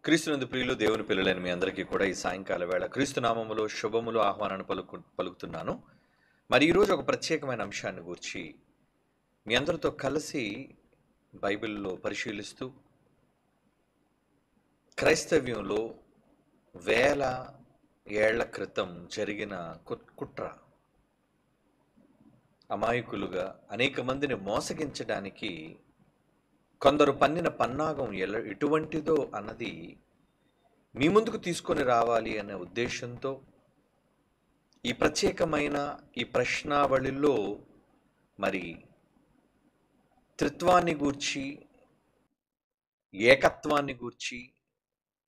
క్రీస్తునందు ప్రియులు దేవుని పిల్లలైన మీ అందరికీ కూడా ఈ సాయంకాల వేళ క్రీస్తు నామములో శుభములు ఆహ్వానాన్ని పలుకుతున్నాను. మరి ఈరోజు ఒక ప్రత్యేకమైన అంశాన్ని గురించి మీ అందరితో కలిసి బైబిల్లో పరిశీలిస్తూ క్రైస్తవ్యంలో వేల ఏళ్ల క్రితం జరిగిన కుట్ర, అమాయకులుగా అనేక మందిని మోసగించడానికి కొందరు పన్నిన పన్నాగం ఎటువంటిదో అన్నది మీ ముందుకు తీసుకొని రావాలి అనే ఉద్దేశంతో ఈ ప్రత్యేకమైన ఈ ప్రశ్నావళిలో మరి త్రిత్వాన్ని గూర్చి, ఏకత్వాన్ని గూర్చి,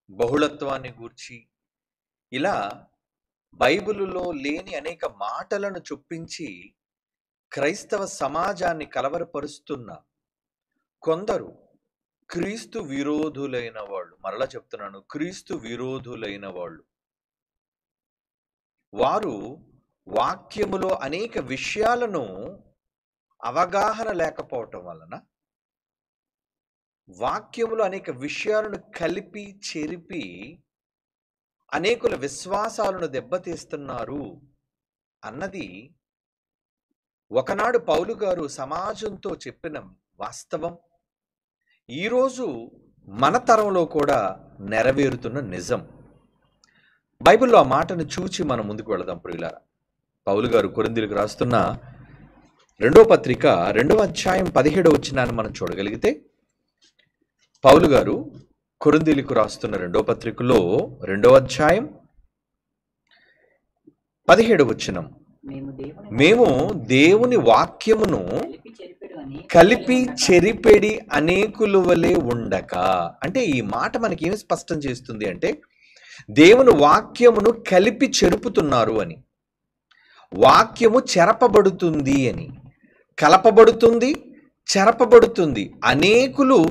బహుళత్వాన్ని గూర్చి ఇలా బైబిలులో లేని అనేక మాటలను చొప్పించి క్రైస్తవ సమాజాన్ని కలవరపరుస్తున్న కొందరు క్రీస్తు విరోధులైన వాళ్ళు, మరలా చెప్తున్నాను, క్రీస్తు విరోధులైన వాళ్ళు, వారు వాక్యములో అనేక విషయాలను అవగాహన లేకపోవటం వలన వాక్యములో అనేక విషయాలను కలిపి చెరిపి అనేకుల విశ్వాసాలను దెబ్బతీస్తున్నారు అన్నది ఒకనాడు పౌలు గారు సమాజంతో చెప్పిన వాస్తవం. ఈరోజు మన తరంలో కూడా నెరవేరుతున్న నిజం. బైబిల్లో ఆ మాటను చూచి మనం ముందుకు వెళదాం ప్రియులారా. పౌలు గారు కొరింథీయులకు రాస్తున్న 2వ పత్రిక 2వ అధ్యాయం 17వ వచనాన్ని మనం చూడగలిగితే, పౌలు గారు కొరింథీయులకు రాస్తున్న 2వ పత్రికలో 2వ అధ్యాయం 17వ వచనం, మేము దేవుని వాక్యమును కలిపి చెరిపెడి అనేకులు వలె ఉండక. అంటే ఈ మాట మనకి ఏమి స్పష్టం చేస్తుంది అంటే, దేవుని వాక్యమును కలిపి చెరుపుతున్నారు అని, వాక్యము చెరపబడుతుంది అని, కలపబడుతుంది, చెరపబడుతుంది. అనేకులు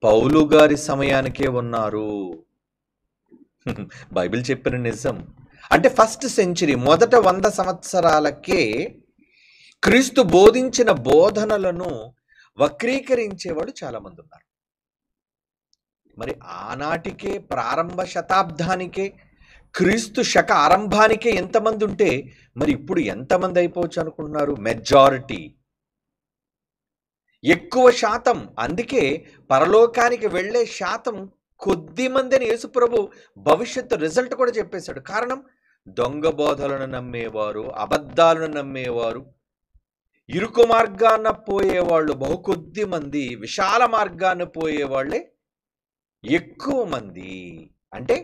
పౌలు గారి సమయానికే ఉన్నారు. బైబిల్ చెప్పిన నిజం. అంటే ఫస్ట్ సెంచరీ, మొదట 100 సంవత్సరాలకే క్రీస్తు బోధించిన బోధనలను వక్రీకరించేవాడు చాలామంది ఉన్నారు. మరి ఆనాటికే, ప్రారంభ శతాబ్దానికే, క్రీస్తు శక ఆరంభానికే ఎంతమంది ఉంటే మరి ఇప్పుడు ఎంతమంది అయిపోవచ్చు అనుకుంటున్నారు? మెజారిటీ, ఎక్కువ శాతం. అందుకే పరలోకానికి వెళ్ళే శాతం కొద్ది మంది అని యేసుప్రభు భవిష్యత్తు రిజల్ట్ కూడా చెప్పేశాడు. కారణం, దొంగ బోధలను నమ్మేవారు, అబద్ధాలను నమ్మేవారు, ఇరుకు మార్గాన పోయేవాళ్ళు బహు కొద్ది మంది, విశాల మార్గాన పోయేవాళ్ళే ఎక్కువ మంది. అంటే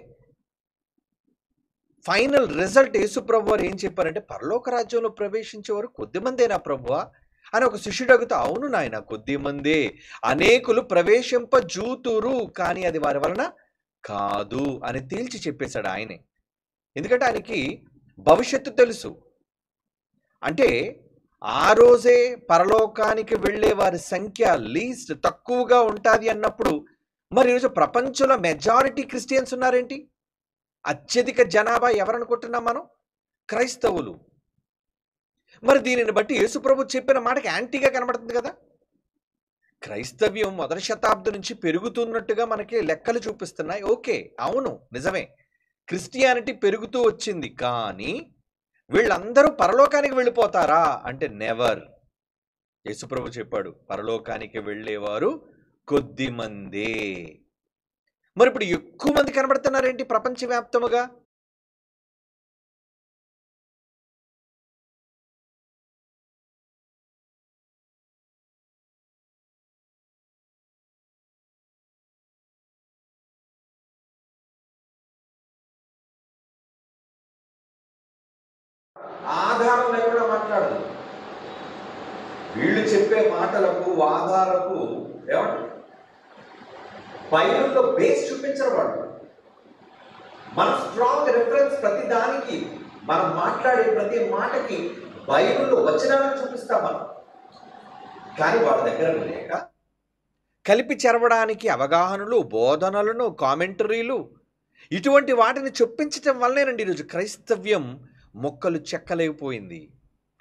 ఫైనల్ రిజల్ట్ యేసుప్రభు వారు ఏం చెప్పారంటే, పరలోక రాజ్యంలో ప్రవేశించేవారు కొద్ది మందేనా ప్రభువా అని ఒక శిష్యుడు అడుగుతా, అవును నాయన, కొద్ది మందే, అనేకులు ప్రవేశింపజూతురు, కానీ అది వారి వలన కాదు అని తేల్చి చెప్పేశాడు ఆయనే. ఎందుకంటే ఆయనకి భవిష్యత్తు తెలుసు. అంటే ఆ రోజే పరలోకానికి వెళ్ళే వారి సంఖ్య లీస్ట్ తక్కువగా ఉంటుంది అన్నప్పుడు, మరి ఈరోజు ప్రపంచంలో మెజారిటీ క్రిస్టియన్స్ ఉన్నారేంటి? అత్యధిక జనాభా ఎవరనుకుంటున్నాం మనం? క్రైస్తవులు. మరి దీనిని బట్టి యేసుప్రభు చెప్పిన మాటకి యాంటీగా కనబడుతుంది కదా. క్రైస్తవ్యం మొదటి శతాబ్దం నుంచి పెరుగుతున్నట్టుగా మనకి లెక్కలు చూపిస్తున్నాయి. ఓకే, అవును, నిజమే, క్రిస్టియానిటీ పెరుగుతూ వచ్చింది. కానీ వీళ్ళందరూ పరలోకానికి వెళ్ళిపోతారా అంటే నెవర్. యేసుప్రభు చెప్పాడు, పరలోకానికి వెళ్ళేవారు కొద్ది మందే. మరి ఇప్పుడు ఎక్కువ మంది కనబడుతున్నారేంటి ప్రపంచవ్యాప్తముగా? ఆధారం లేకుండా మాట్లాడదు. వీళ్ళు చెప్పే మాటలకు, వాదాలకు ఏమంటారు, బైబిల్లో బేస్ చూపించరు వాళ్ళు. మనం స్ట్రాంగ్ రిఫరెన్స్ ప్రతి దానికి, మనం మాట్లాడే ప్రతి మాటకి బైబిల్లో వచనాలను చూపిస్తాం మనం. కానీ వాళ్ళ దగ్గర లేక కలిపి చెరవడానికి అవగాహనలు, బోధనలను, కామెంటరీలు, ఇటువంటి వాటిని చొప్పించటం వల్లనేనండి ఈరోజు క్రైస్తవ్యం మొక్కలు చెక్కలేకపోయింది.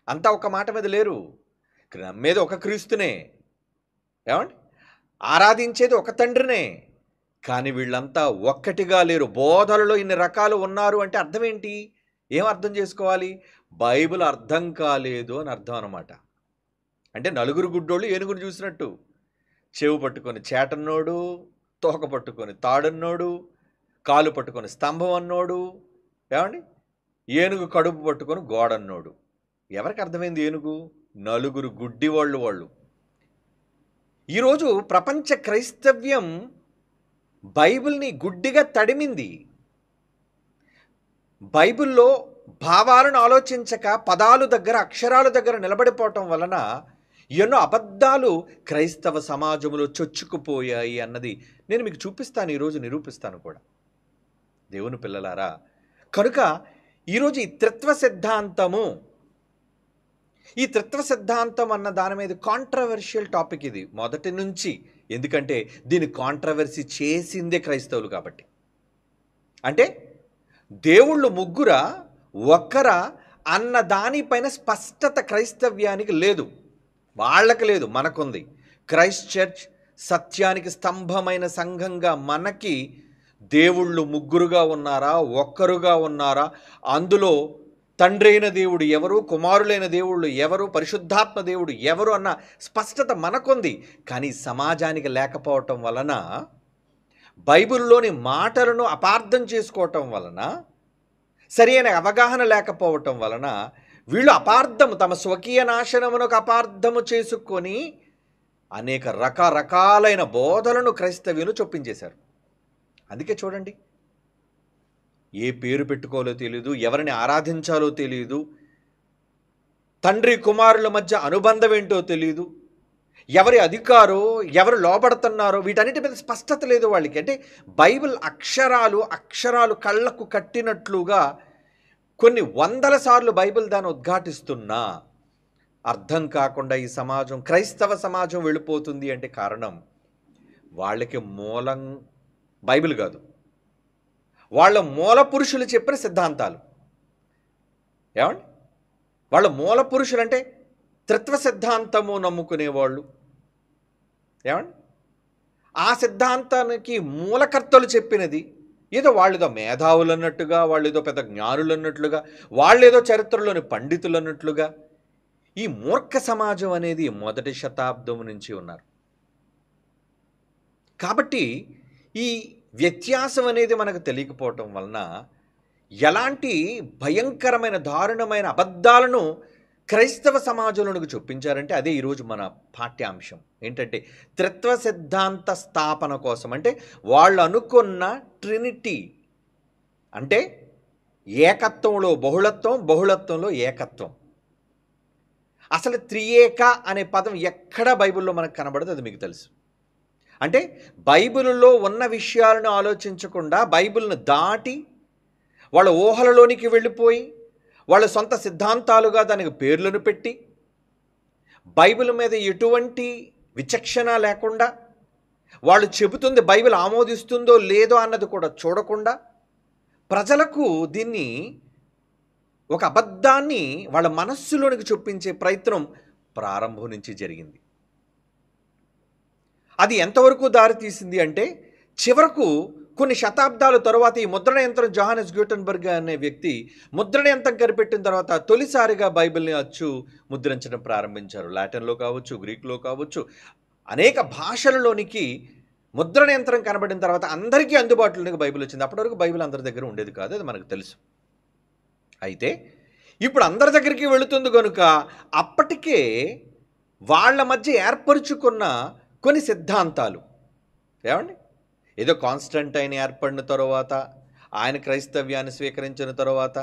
అంతా ఒక మాట మీద లేరు, నమ్మేది ఒక క్రీస్తునే, ఏమండి, ఆరాధించేది ఒక తండ్రినే, కానీ వీళ్ళంతా ఒక్కటిగా లేరు. బోధనలో ఇన్ని రకాలు ఉన్నారు అంటే అర్థం ఏంటి? ఏం అర్థం చేసుకోవాలి? బైబిల్ అర్థం కాలేదు అని అర్థం అనమాట. అంటే నలుగురు గుడ్డోళ్ళు ఏనుగుని చూసినట్టు. చెవు పట్టుకొని చేటన్నోడు, తోక పట్టుకొని తాడన్నోడు, కాలు పట్టుకొని స్తంభం అన్నోడు, ఏమండి, ఏనుగు కడుపు పట్టుకొని గోడన్నోడు. ఎవరికి అర్థమైంది ఏనుగు? నలుగురు గుడ్డి వాళ్ళు. ఈరోజు ప్రపంచ క్రైస్తవ్యం బైబిల్ని గుడ్డిగా తడిమింది. బైబిల్లో భావాలను ఆలోచించక పదాలు దగ్గర, అక్షరాల దగ్గర నిలబడిపోవటం వలన ఎన్నో అబద్ధాలు క్రైస్తవ సమాజంలో చొచ్చుకుపోయాయి అన్నది నేను మీకు చూపిస్తాను, ఈరోజు నిరూపిస్తాను కూడా. దేవుని పిల్లలారా, కనుక ఈరోజు ఈ త్రిత్వ సిద్ధాంతము, ఈ త్రిత్వ సిద్ధాంతం అన్న దాని మీద కాంట్రవర్షియల్ టాపిక్ ఇది మొదటి నుంచి. ఎందుకంటే దీన్ని కాంట్రవర్సీ చేసిందే క్రైస్తవులు కాబట్టి. అంటే దేవుళ్ళు ముగ్గురా ఒక్కరా అన్న దానిపైన స్పష్టత క్రైస్తవ్యానికి లేదు. వాళ్ళకి లేదు, మనకుంది. క్రైస్ట్ చర్చ్ సత్యానికి స్తంభమైన సంఘంగా మనకి దేవుళ్ళు ముగ్గురుగా ఉన్నారా, ఒక్కరుగా ఉన్నారా, అందులో తండ్రి అయిన దేవుడు ఎవరు, కుమారులైన దేవుళ్ళు ఎవరు, పరిశుద్ధాత్మ దేవుడు ఎవరు అన్న స్పష్టత మనకుంది. కానీ సమాజానికి లేకపోవటం వలన, బైబిల్లోని మాటలను అపార్థం చేసుకోవటం వలన, సరైన అవగాహన లేకపోవటం వలన వీళ్ళు అపార్థము, తమ స్వకీయ నాశనమునకు అపార్థము చేసుకొని అనేక రకరకాలైన బోధలను క్రైస్తవ్యులు చొప్పించేశారు. అందుకే చూడండి, ఏ పేరు పెట్టుకోవాలో తెలియదు, ఎవరిని ఆరాధించాలో తెలియదు, తండ్రి కుమారుల మధ్య అనుబంధం ఏంటో తెలియదు, ఎవరి అధికారో ఎవరు లోబడుతున్నారో వీటన్నిటి మీద స్పష్టత లేదు వాళ్ళకి. అంటే బైబిల్ అక్షరాలు కళ్ళకు కట్టినట్లుగా కొన్ని వందల సార్లు బైబిల్ దాన్ని ఉద్ఘాటిస్తున్నా అర్థం కాకుండా ఈ సమాజం, క్రైస్తవ సమాజం వెళ్ళిపోతుంది. అంటే కారణం వాళ్ళకి మూలం బైబిల్ కాదు, వాళ్ళ మూల పురుషులు చెప్పిన సిద్ధాంతాలు. ఏమండి, వాళ్ళ మూల పురుషులు అంటే త్రిత్వ సిద్ధాంతము నమ్ముకునేవాళ్ళు. ఏమండి, ఆ సిద్ధాంతానికి మూలకర్తలు చెప్పినది ఏదో వాళ్ళేదో మేధావులు అన్నట్టుగా, వాళ్ళేదో పెద్ద జ్ఞానులు అన్నట్లుగా, వాళ్ళేదో చరిత్రలోని పండితులు అన్నట్లుగా ఈ మూర్ఖ సమాజం అనేది మొదటి శతాబ్దం నుంచి ఉన్నారు. కాబట్టి ఈ వ్యత్యాసం అనేది మనకు తెలియకపోవటం వలన ఎలాంటి భయంకరమైన దారుణమైన అబద్ధాలను క్రైస్తవ సమాజంలోనికి చొప్పించారంటే అదే ఈరోజు మన పాఠ్యాంశం. ఏంటంటే త్రిత్వ సిద్ధాంత స్థాపన కోసం. అంటే వాళ్ళు అనుకున్న ట్రినిటీ, అంటే ఏకత్వంలో బహుళత్వం, బహుళత్వంలో ఏకత్వం. అసలు త్రియేక అనే పదం ఎక్కడ బైబిల్లో మనకు కనబడదు, అది మీకు తెలుసు. అంటే బైబిల్లో ఉన్న విషయాలను ఆలోచించకుండా బైబిల్ను దాటి వాళ్ళ ఊహలలోనికి వెళ్ళిపోయి వాళ్ళ సొంత సిద్ధాంతాలుగా దానికి పేర్లను పెట్టి బైబిల్ మీద ఎటువంటి విచక్షణ లేకుండా, వాళ్ళు చెబుతుంది బైబిల్ ఆమోదిస్తుందో లేదో అన్నది కూడా చూడకుండా ప్రజలకు దీన్ని ఒక అబద్ధాన్ని వాళ్ళ మనస్సులోనికి చొప్పించే ప్రయత్నం ప్రారంభం నుంచి జరిగింది. అది ఎంతవరకు దారితీసింది అంటే చివరకు కొన్ని శతాబ్దాల తరువాత ఈ ముద్రణ యంత్రం జోహానెస్ గ్యూటెన్బర్గ్ అనే వ్యక్తి ముద్రణ యంత్రం కనిపెట్టిన తర్వాత తొలిసారిగా బైబిల్ని అచ్చు ముద్రించడం ప్రారంభించారు. లాటిన్లో కావచ్చు, గ్రీకులో కావచ్చు, అనేక భాషలలోనికి ముద్రణ యంత్రం కనబడిన తర్వాత అందరికీ అందుబాటులోనికి బైబిల్ వచ్చింది. అప్పటి వరకు బైబిల్ అందరి దగ్గర ఉండేది కాదు, అది మనకు తెలుసు. అయితే ఇప్పుడు అందరి దగ్గరికి వెళుతుంది కనుక అప్పటికే వాళ్ళ మధ్య ఏర్పరుచుకున్న కొన్ని సిద్ధాంతాలు, ఏమండి, ఏదో కాన్స్టంటైన్ ఏర్పడిన తర్వాత, ఆయన క్రైస్తవ్యాన్ని స్వీకరించిన తర్వాత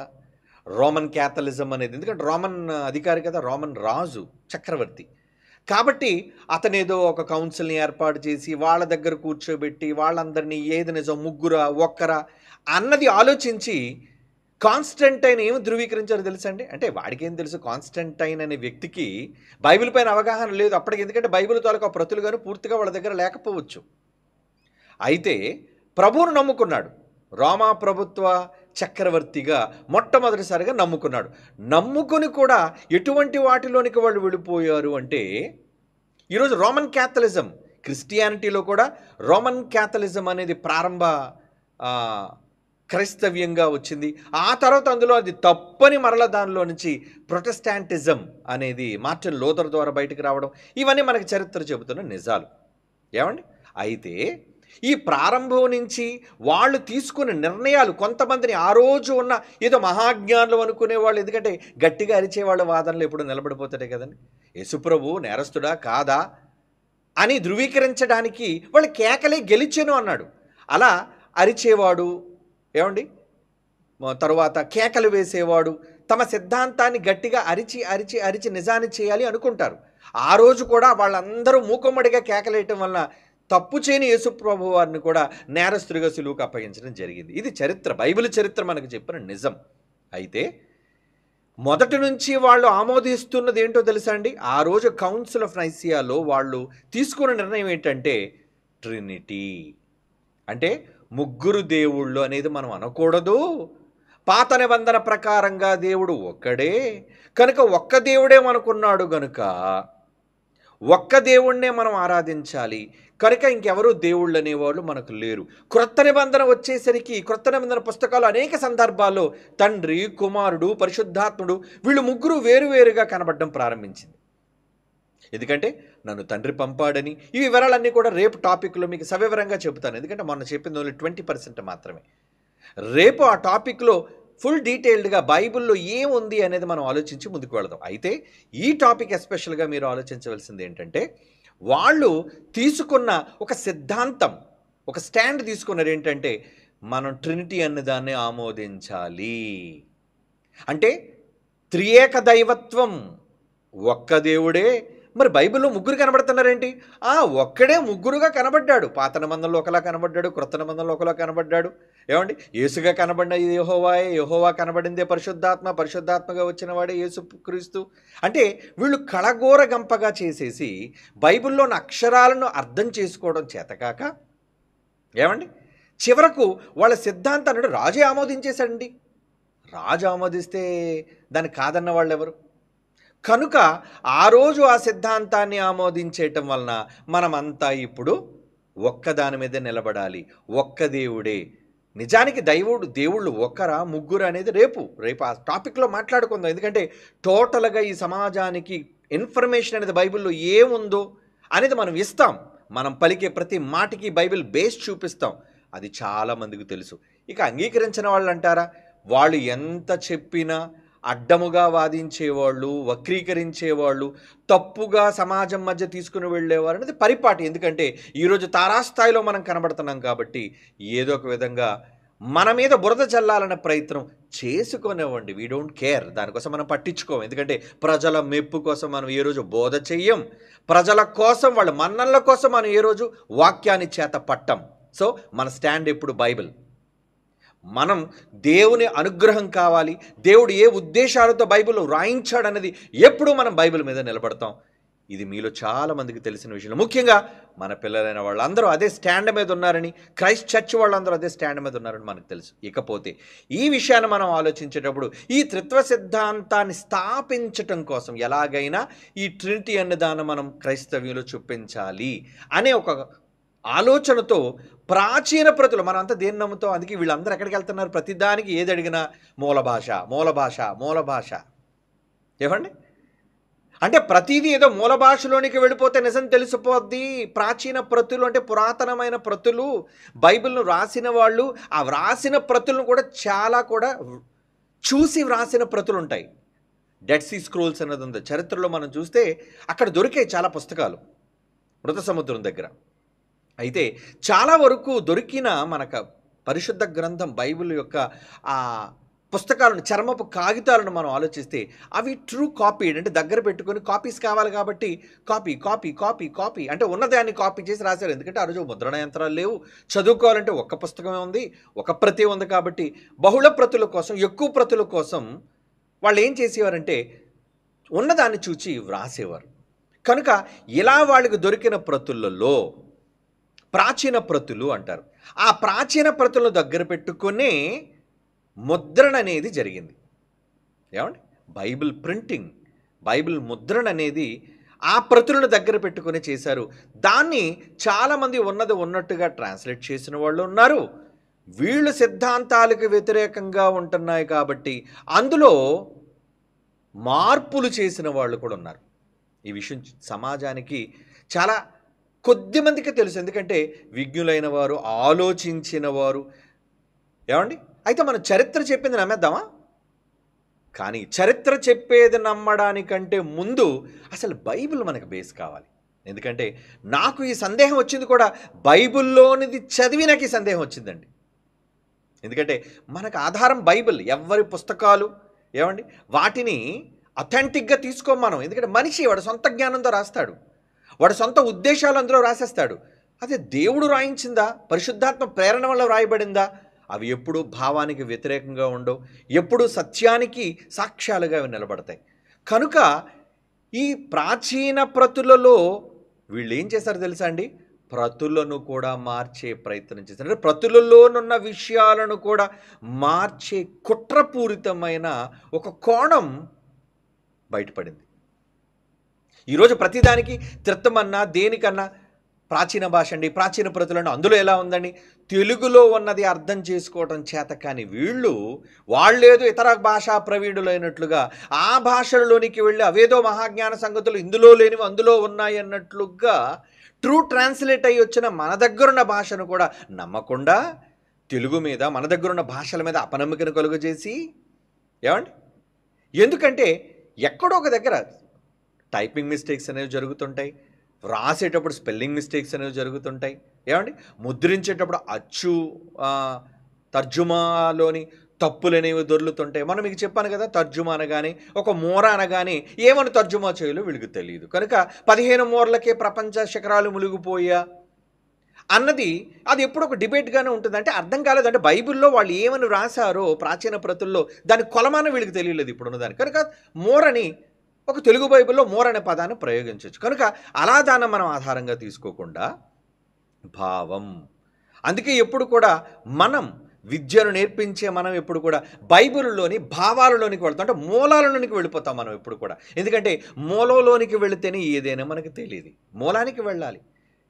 రోమన్ క్యాథలిజం అనేది, ఎందుకంటే రోమన్ అధికారి కదా, రోమన్ రాజు, చక్రవర్తి కాబట్టి అతనేదో ఒక కౌన్సిల్ని ఏర్పాటు చేసి వాళ్ళ దగ్గర కూర్చోబెట్టి వాళ్ళందరినీ ఏది నిజం, ముగ్గురా ఒక్కరా అన్నది ఆలోచించి కాన్స్టంటైన్ ఏమి ధృవీకరించారో తెలుసండి. అంటే వాడికి ఏం తెలుసు, కాన్స్టంటైన్ అనే వ్యక్తికి బైబిల్ పైన అవగాహన లేదు అప్పటికి, ఎందుకంటే బైబిల్ తాలూకా ప్రతులు కానీ పూర్తిగా వాళ్ళ దగ్గర లేకపోవచ్చు. అయితే ప్రభువును నమ్ముకున్నాడు, రోమా ప్రభుత్వ చక్రవర్తిగా మొట్టమొదటిసారిగా నమ్ముకున్నాడు. నమ్ముకొని కూడా ఎటువంటి వాటిలోనికి వాళ్ళు వెళ్ళిపోయారు అంటే ఈరోజు రోమన్ క్యాథలిజం క్రిస్టియానిటీలో కూడా రోమన్ క్యాథలిజం అనేది ప్రారంభ ఆ, క్రైస్తవ్యంగా వచ్చింది. ఆ తర్వాత అందులో అది తప్పని మరల దానిలో నుంచి ప్రొటెస్టాంటిజం అనేది మార్టిన్ లూథర్ ద్వారా బయటకు రావడం, ఇవన్నీ మనకి చరిత్ర చెబుతున్న నిజాలు. ఏమండి? అయితే ఈ ప్రారంభం నుంచి వాళ్ళు తీసుకున్న నిర్ణయాలు కొంతమందిని ఆ రోజు ఉన్న ఏదో మహాజ్ఞానులు అనుకునే వాళ్ళు, ఎందుకంటే గట్టిగా అరిచేవాళ్ళ వాదనలు ఎప్పుడు నిలబడిపోతాయి కదండి. యేసుప్రభు నేరస్తుడా కాదా అని ధృవీకరించడానికి వాళ్ళు కేకలే గెలిచెను అన్నాడు. అలా అరిచేవాడు, ఏమండి, తరువాత కేకలు వేసేవాడు, తమ సిద్ధాంతాన్ని గట్టిగా అరిచి అరిచి అరిచి నిజాన్ని చేయాలి అనుకుంటారు. ఆ రోజు కూడా వాళ్ళందరూ మూకుమ్మడిగా కేకలేయటం వల్ల తప్పు చేయని యేసుప్రభు వారిని కూడా నేరస్తుడిగా సిలువకు అప్పగించడం జరిగింది. ఇది చరిత్ర, బైబిల్ చరిత్ర మనకు చెప్పిన నిజం. అయితే మొదటి నుంచి వాళ్ళు ఆమోదిస్తున్నది ఏంటో తెలుసా అండి? ఆ రోజు కౌన్సిల్ ఆఫ్ నైసియాలో వాళ్ళు తీసుకున్న నిర్ణయం ఏంటంటే ట్రినిటీ, అంటే ముగ్గురు దేవుళ్ళు అనేది మనం అనకూడదు. పాత నిబంధన ప్రకారంగా దేవుడు ఒక్కడే కనుక ఒక్క దేవుడే మనకున్నాడు గనుక ఒక్క దేవుణ్ణే మనం ఆరాధించాలి కనుక ఇంకెవరూ దేవుళ్ళు అనేవాళ్ళు మనకు లేరు. క్రొత్త నిబంధన వచ్చేసరికి క్రొత్త నిబంధన పుస్తకాలు అనేక సందర్భాల్లో తండ్రి, కుమారుడు, పరిశుద్ధాత్ముడు వీళ్ళు ముగ్గురు వేరువేరుగా కనబడడం ప్రారంభించింది. ఎందుకంటే నన్ను తండ్రి పంపాడని, ఈ వివరాలన్నీ కూడా రేపు టాపిక్లో మీకు సవివరంగా చెబుతాను. ఎందుకంటే మొన్న చెప్పింది ఓన్లీ 20% మాత్రమే. రేపు ఆ టాపిక్లో ఫుల్ డీటెయిల్డ్గా బైబిల్లో ఏముంది అనేది మనం ఆలోచించి ముందుకు వెళదాం. అయితే ఈ టాపిక్ ఎస్పెషల్గా మీరు ఆలోచించవలసింది ఏంటంటే, వాళ్ళు తీసుకున్న ఒక సిద్ధాంతం, ఒక స్టాండ్ తీసుకున్నారు. ఏంటంటే మనం ట్రినిటీ అనే దాన్ని ఆమోదించాలి. అంటే త్రియేక దైవత్వం, ఒక్క దేవుడే. మరి బైబిల్లో ముగ్గురు కనబడుతున్నారేంటి? ఒక్కడే ముగ్గురుగా కనబడ్డాడు. పాత నిబంధనలో ఒకలా కనబడ్డాడు, క్రొత్త నిబంధనలో ఒకలా కనబడ్డాడు. ఏమండి? యేసుగా కనబడిన యెహోవాయే, యెహోవా కనబడిందే పరిశుద్ధాత్మ, పరిశుద్ధాత్మగా వచ్చిన వాడే యేసు క్రీస్తు. అంటే వీళ్ళు కళగోర గంపగా చేసేసి బైబిల్లోని అక్షరాలను అర్థం చేసుకోవడం చేతకాక, ఏమండి, చివరకు వాళ్ళ సిద్ధాంతాన్ని రాజే ఆమోదించేశాడండి. రాజు ఆమోదిస్తే దాన్ని కాదన్న వాళ్ళు ఎవరు? కనుక ఆ రోజు ఆ సిద్ధాంతాన్ని ఆమోదించేయటం వలన మనమంతా ఇప్పుడు ఒక్కదాని మీద నిలబడాలి. ఒక్క దేవుడే. నిజానికి దేవుళ్ళు ఒక్కరా ముగ్గురు అనేది రేపు ఆ టాపిక్లో మాట్లాడుకుందాం. ఎందుకంటే టోటల్గా ఈ సమాజానికి ఇన్ఫర్మేషన్ అనేది బైబిల్లో ఏముందో అనేది మనం ఇస్తాం. మనం పలికే ప్రతి మాటకి బైబిల్ బేస్ చూపిస్తాం. అది చాలామందికి తెలుసు. ఇక అంగీకరించిన వాళ్ళు అంటారా, వాళ్ళు ఎంత చెప్పినా అడ్డముగా వాదించేవాళ్ళు, వక్రీకరించేవాళ్ళు, తప్పుగా సమాజం మధ్య తీసుకుని వెళ్ళేవారు అనేది పరిపాటి. ఎందుకంటే ఈరోజు తారాస్థాయిలో మనం కనబడుతున్నాం కాబట్టి ఏదో ఒక విధంగా మన మీద బురద చల్లాలన్న ప్రయత్నం చేసుకునేవ్వండి. వీ డోంట్ కేర్, దానికోసం మనం పట్టించుకోం. ఎందుకంటే ప్రజల మెప్పు కోసం మనం ఏ రోజు బోధ చెయ్యం, ప్రజల కోసం వాళ్ళ మన్ననల కోసం మనం ఏ రోజు వాక్యాన్ని చేత పట్టం. సో మన స్టాండ్ ఎప్పుడు బైబిల్. మనం దేవుని అనుగ్రహం కావాలి, దేవుడు ఏ ఉద్దేశాలతో బైబిల్ రాయించాడన్నది ఎప్పుడూ మనం బైబిల్ మీద నిలబడతాం. ఇది మీలో చాలామందికి తెలిసిన విషయం. ముఖ్యంగా మన పిల్లలైన వాళ్ళందరూ అదే స్టాండ్ మీద ఉన్నారని, క్రైస్ట్ చర్చ్ వాళ్ళందరూ అదే స్టాండ్ మీద ఉన్నారని మనకు తెలుసు. ఇకపోతే ఈ విషయాన్ని మనం ఆలోచించేటప్పుడు ఈ త్రిత్వ సిద్ధాంతాన్ని స్థాపించటం కోసం ఎలాగైనా ఈ ట్రినిటీ అనే దాన్ని మనం క్రైస్తవ్యంలో చూపించాలి అనే ఒక ఆలోచనతో ప్రాచీన ప్రతులు మనంతా దేన్ని నమ్ముతాం? అందుకే వీళ్ళందరూ ఎక్కడికి వెళ్తున్నారు? ప్రతిదానికి ఏది అడిగినా మూల భాష, మూల భాష, మూల భాష. ఏమండి? అంటే ప్రతిదీ ఏదో మూల భాషలోనికి వెళ్ళిపోతే నిజం తెలిసిపోద్ది. ప్రాచీన ప్రతులు అంటే పురాతనమైన ప్రతులు, బైబిల్ను రాసిన వాళ్ళు ఆ వ్రాసిన ప్రతులను కూడా చాలా కూడా చూసి వ్రాసిన ప్రతులు ఉంటాయి. డెడ్ సీ స్క్రోల్స్ అన్నది ఉంది చరిత్రలో. మనం చూస్తే అక్కడ దొరికాయి చాలా పుస్తకాలు మృత సముద్రం దగ్గర. అయితే చాలా వరకు దొరికిన మనకు పరిశుద్ధ గ్రంథం బైబిల్ యొక్క ఆ పుస్తకాలను, చర్మపు కాగితాలను మనం ఆలోచిస్తే అవి ట్రూ కాపీడ్, అంటే దగ్గర పెట్టుకొని కాపీస్ కావాలి కాబట్టి కాపీ కాపీ కాపీ కాపీ అంటే ఉన్నదాన్ని కాపీ చేసి రాశారు. ఎందుకంటే ఆ రోజు ముద్రణ యంత్రాలు లేవు, చదువుకోవాలంటే ఒక్క పుస్తకమే ఉంది, ఒక ప్రతి ఉంది. కాబట్టి బహుళ ప్రతుల కోసం, ఎక్కువ ప్రతుల కోసం వాళ్ళు ఏం చేసేవారంటే ఉన్నదాన్ని చూచి వ్రాసేవారు. కనుక ఇలా వాళ్ళకి దొరికిన ప్రతులలో ప్రాచీన ప్రతులు అంటారు. ఆ ప్రాచీన ప్రతులను దగ్గర పెట్టుకునే ముద్రణ అనేది జరిగింది. ఏమండి? బైబిల్ ప్రింటింగ్, బైబిల్ ముద్రణ అనేది ఆ ప్రతులను దగ్గర పెట్టుకొని చేశారు. దాన్ని చాలామంది ఉన్నది ఉన్నట్టుగా ట్రాన్స్లేట్ చేసిన వాళ్ళు ఉన్నారు. వీళ్ళు సిద్ధాంతాలకు వ్యతిరేకంగా ఉంటున్నాయి కాబట్టి అందులో మార్పులు చేసిన వాళ్ళు కూడా ఉన్నారు. ఈ విషయం సమాజానికి చాలా కొద్ది మందికి తెలుసు. ఎందుకంటే విజ్ఞులైన వారు, ఆలోచించిన వారు. ఏమండి? అయితే మనం చరిత్ర చెప్పింది నమ్మేద్దామా? కానీ చరిత్ర చెప్పేది నమ్మడానికంటే ముందు అసలు బైబిల్ మనకు బేస్ కావాలి. ఎందుకంటే నాకు ఈ సందేహం వచ్చింది కూడా బైబిల్లోనిది చదివి నాకు ఈ సందేహం వచ్చిందండి. ఎందుకంటే మనకు ఆధారం బైబిల్. ఎవరి పుస్తకాలు ఏమండి వాటిని అథెంటిక్గా తీసుకోం మనం. ఎందుకంటే మనిషి వాడు సొంత జ్ఞానంతో రాస్తాడు, వాడు సొంత ఉద్దేశాలు అందులో రాసేస్తాడు. అదే దేవుడు రాయించిందా, పరిశుద్ధాత్మ ప్రేరణ వల్ల రాయబడిందా, అవి ఎప్పుడూ భావానికి వ్యతిరేకంగా ఉండవు, ఎప్పుడూ సత్యానికి సాక్ష్యాలుగా అవి నిలబడతాయి. కనుక ఈ ప్రాచీన ప్రతులలో వీళ్ళు ఏం చేశారు తెలుసా అండి? ప్రతులను కూడా మార్చే ప్రయత్నం చేశారు. అంటే ప్రతులలోనున్న విషయాలను కూడా మార్చే కుట్రపూరితమైన ఒక కోణం బయటపడింది. ఈరోజు ప్రతిదానికి తిర్తమన్నా దేనికన్నా ప్రాచీన భాష అండి, ప్రాచీన ప్రతులను అందులో ఎలా ఉందండి, తెలుగులో ఉన్నది అర్థం చేసుకోవడం చేత కానీ వాళ్ళేదో ఇతర భాషా ప్రవీణులైనట్లుగా ఆ భాషల్లోనికి వెళ్ళి అవేదో మహాజ్ఞాన సంగతులు ఇందులో లేనివి అందులో ఉన్నాయి అన్నట్లుగా ట్రూ ట్రాన్స్లేట్ అయ్యి వచ్చిన మన దగ్గరున్న భాషను కూడా నమ్మకుండా తెలుగు మీద, మన దగ్గరున్న భాషల మీద అపనమ్మకను కలుగజేసి ఏమండి, ఎందుకంటే ఎక్కడో ఒక దగ్గర టైపింగ్ మిస్టేక్స్ అనేవి జరుగుతుంటాయి, రాసేటప్పుడు స్పెల్లింగ్ మిస్టేక్స్ అనేవి జరుగుతుంటాయి, ఏమండి ముద్రించేటప్పుడు అచ్చు తర్జుమాలోని తప్పులు అనేవి దొర్లుతుంటాయి. మనం మీకు చెప్పాను కదా, తర్జుమా అనగానే ఒక మూర అనగానే ఏమని తర్జుమా చేయాలో వీళ్ళకి తెలియదు. కనుక 15 మూరలకే ప్రపంచ శిఖరాలు మునిగిపోయా అన్నది అది ఎప్పుడు ఒక డిబేట్గానే ఉంటుంది. అంటే అర్థం కాలేదు. అంటే బైబిల్లో వాళ్ళు ఏమని రాశారో ప్రాచీన ప్రతుల్లో దాని కొలమానం వీళ్ళకి తెలియలేదు ఇప్పుడున్న దాన్ని. కనుక మోరని ఒక తెలుగు బైబిల్లో మోర్ అనే పదాన్ని ప్రయోగించవచ్చు. కనుక అలా దాన్ని మనం ఆధారంగా తీసుకోకుండా భావం. అందుకే ఎప్పుడు కూడా మనం విద్యను నేర్పించే మనం ఎప్పుడు కూడా బైబిల్లోని భావాలలోనికి వెళ్తాం, అంటే మూలాలలోనికి వెళ్ళిపోతాం మనం ఎప్పుడు కూడా. ఎందుకంటే మూలంలోనికి వెళితేనే ఏదైనా మనకు తెలియదు, మూలానికి వెళ్ళాలి.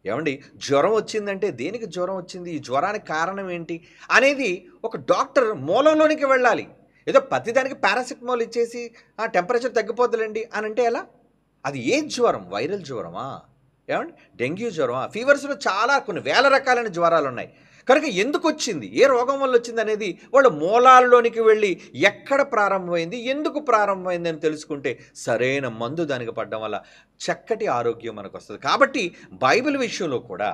ఏమండి జ్వరం వచ్చిందంటే దేనికి జ్వరం వచ్చింది, ఈ జ్వరానికి కారణం ఏంటి అనేది ఒక డాక్టర్ మూలంలోనికి వెళ్ళాలి. ఏదో ప్రతిదానికి పారాసిటమాల్ ఇచ్చేసి టెంపరేచర్ తగ్గిపోతుందండి అని అంటే ఎలా? అది ఏ జ్వరం? వైరల్ జ్వరమా, ఏమండి డెంగ్యూ జ్వరమా? ఫీవర్స్లో చాలా కొన్ని వేల రకాలైన జ్వరాలు ఉన్నాయి. కనుక ఎందుకు వచ్చింది, ఏ రోగం వల్ల వచ్చింది అనేది వాళ్ళు మూలాల్లోనికి వెళ్ళి ఎక్కడ ప్రారంభమైంది, ఎందుకు ప్రారంభమైంది అని తెలుసుకుంటే సరైన మందు దానికి పడడం వల్ల చక్కటి ఆరోగ్యం మనకు వస్తుంది. కాబట్టి బైబిల్ విషయంలో కూడా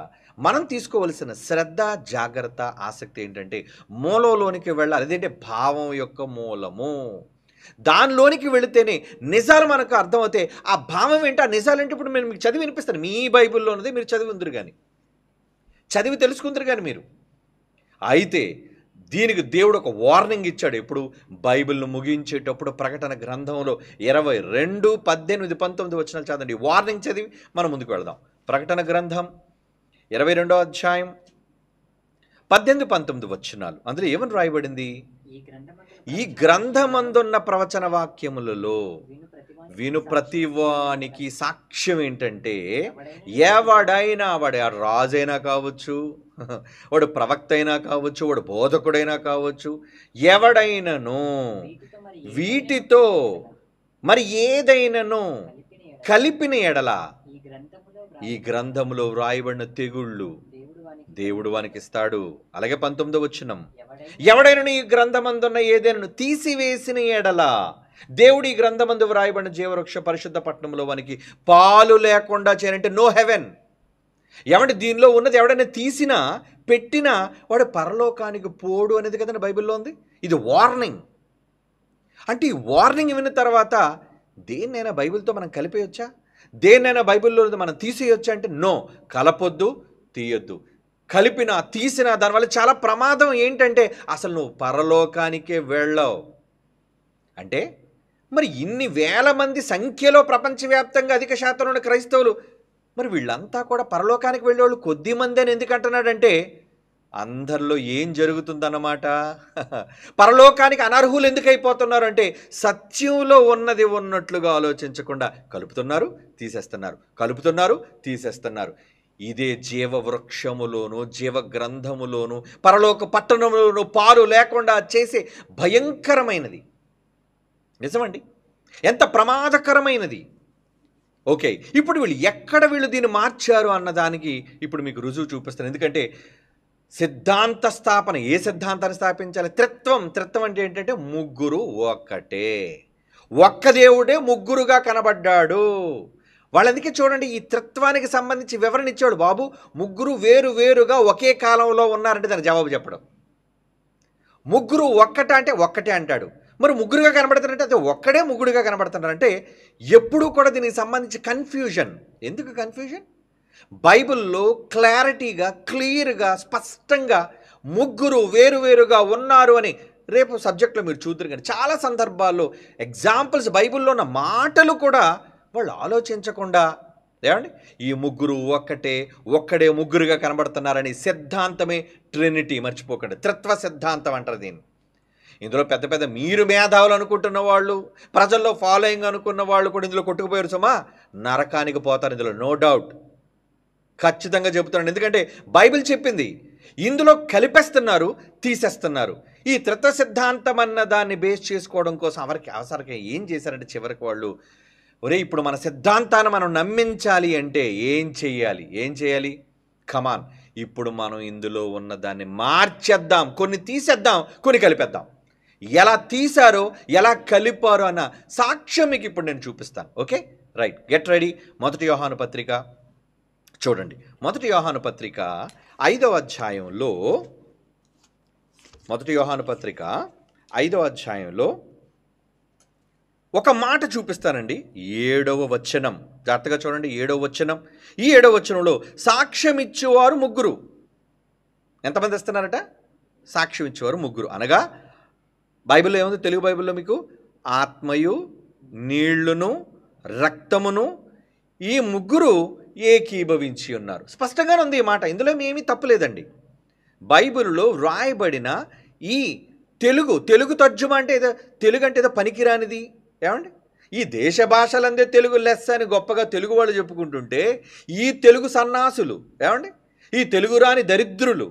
మనం తీసుకోవలసిన శ్రద్ధ, జాగ్రత్త, ఆసక్తి ఏంటంటే మూలంలోనికి వెళ్ళాలి. అదేంటే భావం యొక్క మూలము. దానిలోనికి వెళితేనే నిజాలు మనకు అర్థమవుతాయి. ఆ భావం ఏంటి, ఆ నిజాలు ఏంటి ఇప్పుడు నేను మీకు చదివి వినిపిస్తాను. మీ బైబిల్లో ఉన్నది మీరు చదివి ఉందరు కానీ, చదివి తెలుసుకుందరు కానీ మీరు. అయితే దీనికి దేవుడు ఒక వార్నింగ్ ఇచ్చాడు. ఎప్పుడు బైబిల్ను ముగించేటప్పుడు ప్రకటన గ్రంథంలో 22, 18, 19 వచనాలు చదవండి. వార్నింగ్ చదివి మనం ముందుకు వెళదాం. ప్రకటన గ్రంథం 22వ అధ్యాయం 18, 19 వచనాలు. అందులో ఏమని రాయబడింది? ఈ గ్రంథమందున్న ప్రవచన వాక్యములలో విను ప్రతివానికి సాక్ష్యం ఏంటంటే ఎవడైనా, వాడు రాజైనా కావచ్చు, వాడు ప్రవక్త అయినా కావచ్చు, వాడు బోధకుడైనా కావచ్చు, ఎవడైనాను వీటితో మరి ఏదైనాను కలిపిన ఎడల ఈ గ్రంథములో వ్రాయబడిన తెగుళ్ళు దేవుడు వానికి ఇస్తాడు. అలాగే 19వ వచనం, ఎవడైనా ఈ గ్రంథమందున్న ఏదైనా తీసివేసిన ఎడల దేవుడు ఈ గ్రంథమందు వ్రాయబడిన జీవవృక్ష పరిశుద్ధ పట్టణంలో వానికి పాలు లేకుండా చేయనంటే నో హెవెన్. ఏమంటే దీనిలో ఉన్నది ఎవడైనా తీసినా పెట్టినా వాడు పరలోకానికి పోడు అనేది కదండి బైబిల్లో ఉంది. ఇది వార్నింగ్. అంటే ఈ వార్నింగ్ విన్న తర్వాత దేన్నైనా బైబిల్తో మనం కలిపేయొచ్చా, దేన్నైనా బైబిల్లో మనం తీసేయొచ్చా అంటే నో, కలపొద్దు, తీయొద్దు. కలిపినా తీసినా దానివల్ల చాలా ప్రమాదం. ఏంటంటే అసలు నువ్వు పరలోకానికే వెళ్ళవు. అంటే మరి ఇన్ని వేల మంది సంఖ్యలో ప్రపంచవ్యాప్తంగా అధిక శాతం ఉన్న క్రైస్తవులు, మరి వీళ్ళంతా కూడా పరలోకానికి వెళ్ళేవాళ్ళు కొద్ది మంది అని ఎందుకు అంటున్నాడంటే అందరిలో ఏం జరుగుతుందన్నమాట? పరలోకానికి అనర్హులు ఎందుకు అయిపోతున్నారు అంటే, సత్యంలో ఉన్నది ఉన్నట్లుగా ఆలోచించకుండా కలుపుతున్నారు, తీసేస్తున్నారు, కలుపుతున్నారు, తీసేస్తున్నారు. ఇదే జీవవృక్షములోను, జీవ గ్రంథములోను, పరలోక పట్టణములోను పాలు లేకుండా చేసే భయంకరమైనది. నిజమండి, ఎంత ప్రమాదకరమైనది. ఓకే, ఇప్పుడు వీళ్ళు దీన్ని మార్చారు అన్నదానికి ఇప్పుడు మీకు రుజువు చూపిస్తాను. ఎందుకంటే సిద్ధాంత స్థాపన, ఏ సిద్ధాంతాన్ని స్థాపించాలి? త్రిత్వం అంటే ఏంటంటే ముగ్గురు ఒక్కటే, ఒక్క దేవుడే ముగ్గురుగా కనబడ్డాడు. వాళ్ళందుకే చూడండి, ఈ త్రిత్వానికి సంబంధించి వివరణ ఇచ్చాడు బాబు. ముగ్గురు వేరు వేరుగా ఒకే కాలంలో ఉన్నారంటే దానికి జవాబు చెప్పడం. ముగ్గురు అంటే ఒక్కటే అంటాడు. మరి ముగ్గురుగా కనబడుతున్నారంటే అది ఒక్కడే ముగ్గురుగా కనబడుతున్నారంటే ఎప్పుడూ కూడా దీనికి సంబంధించి కన్ఫ్యూజన్. ఎందుకు కన్ఫ్యూజన్? బైబిల్లో క్లారిటీగా, క్లియర్గా, స్పష్టంగా ముగ్గురు వేరువేరుగా ఉన్నారు అని రేపు సబ్జెక్ట్లో మీరు చూద్దరు. కానీ చాలా సందర్భాల్లో ఎగ్జాంపుల్స్ బైబిల్లో ఉన్న మాటలు కూడా వాళ్ళు ఆలోచించకుండా, ఏమండి, ఈ ముగ్గురు ఒక్కడే ముగ్గురుగా కనబడుతున్నారని సిద్ధాంతమే ట్రినిటీ. మర్చిపోకండి, త్రిత్వ సిద్ధాంతం అంటారు దీన్ని. ఇందులో పెద్ద పెద్ద మీరు మేధావులు అనుకుంటున్న వాళ్ళు, ప్రజల్లో ఫాలోయింగ్ అనుకున్న వాళ్ళు కూడా ఇందులో కొట్టుకుపోయారు సుమా, నరకానికి పోతారు ఇందులో, నో డౌట్. ఖచ్చితంగా చెబుతున్నాను. ఎందుకంటే బైబిల్ చెప్పింది. ఇందులో కలిపేస్తున్నారు, తీసేస్తున్నారు. ఈ త్రిత్వ సిద్ధాంతం అన్న దాన్ని బేస్ చేసుకోవడం కోసం అవసరంగా ఏం చేశారంటే చివరికి వాళ్ళు, ఒరే ఇప్పుడు మన సిద్ధాంతాన్ని మనం నమ్మించాలి అంటే ఏం చేయాలి? కమాన్, ఇప్పుడు మనం ఇందులో ఉన్న దాన్ని మార్చేద్దాం, కొన్ని తీసేద్దాం, కొన్ని కలిపేద్దాం. ఎలా తీశారో, ఎలా కలిపారో అన్న సాక్ష్యం మీకు ఇప్పుడు నేను చూపిస్తాను. Okay, right, get ready. మొదటి యోహాను పత్రిక చూడండి. మొదటి యోహాను పత్రిక 5వ అధ్యాయంలో, మొదటి యోహాను పత్రిక 5వ అధ్యాయంలో ఒక మాట చూపిస్తానండి. 7వ వచనం జాగ్రత్తగా చూడండి. 7వ వచనం. ఈ 7వ వచనంలో సాక్ష్యం ఇచ్చేవారు ముగ్గురు. ఎంతమంది ఇస్తున్నారట? సాక్ష్యం ఇచ్చేవారు ముగ్గురు. అనగా బైబిల్లో ఏముంది? తెలుగు బైబిల్లో మీకు ఆత్మయు, నీళ్లును, రక్తమును, ఈ ముగ్గురు ఏకీభవించి ఉన్నారు. స్పష్టంగానే ఉంది ఈ మాట. ఇందులో ఏమీ తప్పులేదండి. బైబిల్లో వ్రాయబడిన ఈ తెలుగు తర్జుమా అంటే తెలుగు అంటే ఏదో పనికిరానిది, ఏమండి? ఈ దేశ భాషలందే తెలుగు లెస్ అని గొప్పగా తెలుగు వాళ్ళు చెప్పుకుంటుంటే, ఈ తెలుగు సన్నాసులు, ఏమండి, ఈ తెలుగు రాని దరిద్రులు,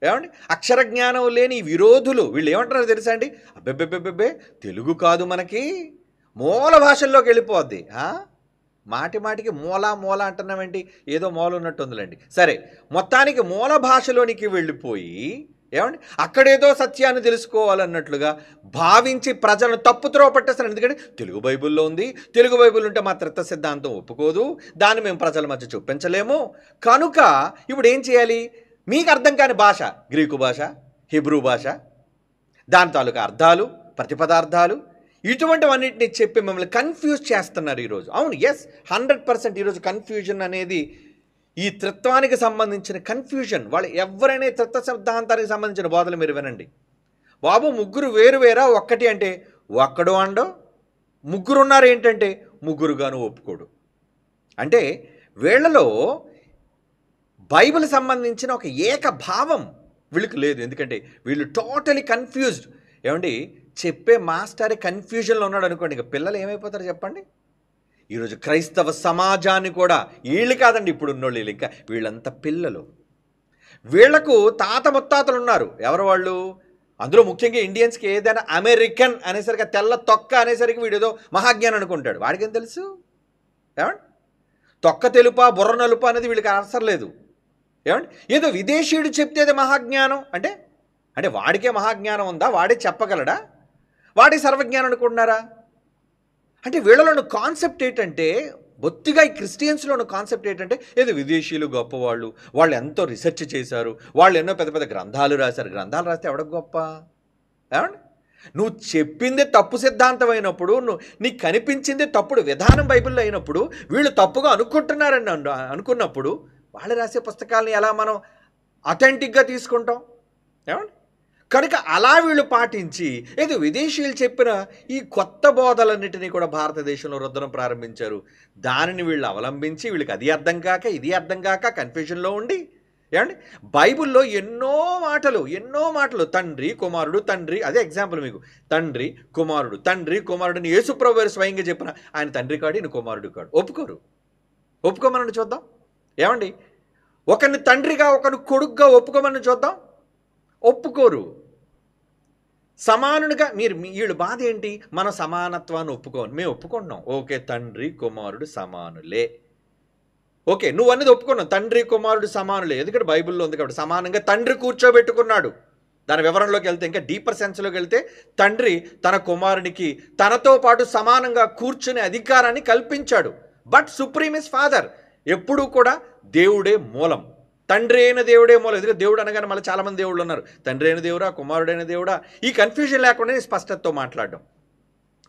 ఏమండి, అక్షర జ్ఞానం లేని విరోధులు, వీళ్ళు ఏమంటారో తెలుసా అండి? అబ్బెబ్బెబ్బెబ్బే, తెలుగు కాదు మనకి, మూల భాషల్లోకి వెళ్ళిపోద్ది. మాటికి మూల అంటున్నామేంటి? ఏదో మూల ఉన్నట్టు ఉందిలేండి. సరే, మొత్తానికి మూల భాషలోనికి వెళ్ళిపోయి, ఏమండి, అక్కడేదో సత్యాన్ని తెలుసుకోవాలన్నట్లుగా భావించి ప్రజలను తప్పుత్రో పట్టేస్తారు. ఎందుకంటే తెలుగు బైబిల్లో ఉంది, తెలుగు బైబిల్ ఉంటే మా త్రిత్వ సిద్ధాంతం ఒప్పుకోదు, దాన్ని మేము ప్రజల మధ్య చూపించలేము. కనుక ఇప్పుడు ఏం చేయాలి? మీకు అర్థం కాని భాష, గ్రీకు భాష, హిబ్రూ భాష, దాని తాలూకా అర్థాలు, ప్రతిపదార్థాలు, ఇటువంటివన్నింటినీ చెప్పి మిమ్మల్ని కన్ఫ్యూజ్ చేస్తున్నారు ఈరోజు. అవును, ఎస్, 100% ఈరోజు కన్ఫ్యూజన్ అనేది ఈ త్రిత్వానికి సంబంధించిన కన్ఫ్యూజన్. వాళ్ళు ఎవరైనా త్రిత్వ సిద్ధాంతానికి సంబంధించిన బోధలు మీరు వినండి. బాబు ముగ్గురు వేరువేరా, ఒక్కటి అంటే ఒక్కడు అండో, ముగ్గురు ఉన్నారు ఏంటంటే ముగ్గురుగాను ఒప్పుకోడు. అంటే వీళ్ళలో బైబిల్ సంబంధించిన ఒక ఏకభావం వీళ్ళకి లేదు. ఎందుకంటే వీళ్ళు టోటలీ కన్ఫ్యూజ్డ్. ఏమండి, చెప్పే మాస్టర్ కన్ఫ్యూజన్లో ఉన్నాడు అనుకోండి, ఇక పిల్లలు ఏమైపోతారు చెప్పండి? ఈరోజు క్రైస్తవ సమాజాన్ని కూడా, వీళ్ళు కాదండి ఇప్పుడు ఉన్నోళ్ళు, ఇంకా వీళ్ళంతా పిల్లలు. వీళ్లకు తాత ముత్తాతలు ఉన్నారు. ఎవరు వాళ్ళు? అందులో ముఖ్యంగా ఇండియన్స్కి ఏదైనా అమెరికన్ అనేసరికి, తెల్ల తొక్క అనేసరికి వీడేదో మహాజ్ఞానం అనుకుంటాడు. వాడికేం తెలుసు? ఏమండి, తొక్క తెలుపా బుర్ర నలుపా అనేది వీళ్ళకి అవసరం లేదు. ఏమండి, ఏదో విదేశీయుడు చెప్తేది మహాజ్ఞానం అంటే వాడికే మహాజ్ఞానం ఉందా? వాడే చెప్పగలడా? వాడే సర్వజ్ఞానం అనుకుంటున్నారా? అంటే వీళ్ళలోని కాన్సెప్ట్ ఏంటంటే, బొత్తిగా ఈ క్రిస్టియన్స్లోని కాన్సెప్ట్ ఏంటంటే, ఏదో విదేశీయులు గొప్పవాళ్ళు, వాళ్ళు ఎంతో రీసెర్చ్ చేశారు, వాళ్ళు ఎన్నో పెద్ద పెద్ద గ్రంథాలు రాశారు. గ్రంథాలు రాస్తే ఎవడ గొప్ప? ఏమండి, నువ్వు చెప్పిందే తప్పు సిద్ధాంతం అయినప్పుడు, నీకు కనిపించిందే తప్పుడు విధానం బైబిల్లో అయినప్పుడు, వీళ్ళు తప్పుగా అనుకుంటున్నారని అనుకున్నప్పుడు వాళ్ళు రాసే పుస్తకాలను ఎలా మనం అథెంటిక్గా తీసుకుంటాం? ఏమండి, కనుక అలా వీళ్ళు పాటించి ఏదో విదేశీయులు చెప్పిన ఈ కొత్త బోధలన్నిటినీ కూడా భారతదేశంలో రుద్దడం ప్రారంభించారు. దానిని వీళ్ళు అవలంబించి, వీళ్ళకి అది అర్థం కాక ఇది అర్థం కాక కన్ఫ్యూజన్లో ఉండి ఏమండి? బైబిల్‌లో ఎన్నో మాటలు తండ్రి, కుమారుడు, తండ్రి అదే ఎగ్జాంపుల్ మీకు. తండ్రి, కుమారుడు అని యేసుప్రభు వారు స్వయంగా చెప్పిన ఆయన తండ్రి కాడు, ఈయన కుమారుడు కాడు. ఒప్పుకోరు. ఒప్పుకోమనండి చూద్దాం. ఏమండి? ఒకరిని తండ్రిగా, ఒకరిని కొడుకుగా ఒప్పుకోమని చూద్దాం. ఒప్పుకోరు. సమానునిగా వీళ్ళ బాధ ఏంటి? మన సమానత్వాన్ని ఒప్పుకోను. మేము ఒప్పుకుంటున్నాం. ఓకే, తండ్రి, కుమారుడు సమానులే. ఓకే, నువ్వు అన్నది ఒప్పుకున్నావు. తండ్రి, కుమారుడు సమానులే. ఎందుకంటే బైబిల్లో ఉంది కాబట్టి సమానంగా తండ్రి కూర్చోబెట్టుకున్నాడు. దాని వివరంలోకి వెళ్తే, ఇంకా డీపర్ సెన్స్లోకి వెళ్తే, తండ్రి తన కుమారునికి తనతో పాటు సమానంగా కూర్చునే అధికారాన్ని కల్పించాడు. But supreme is father. ఎప్పుడూ కూడా దేవుడే మూలం. తండ్రి అయిన దేవుడే మూలం. ఎందుకంటే దేవుడు అనగానే మళ్ళీ చాలామంది దేవుళ్ళు ఉన్నారు. తండ్రి అయిన దేవుడా, కుమారుడైన దేవుడా, ఈ కన్ఫ్యూజన్ లేకుండా స్పష్టతతో మాట్లాడడం.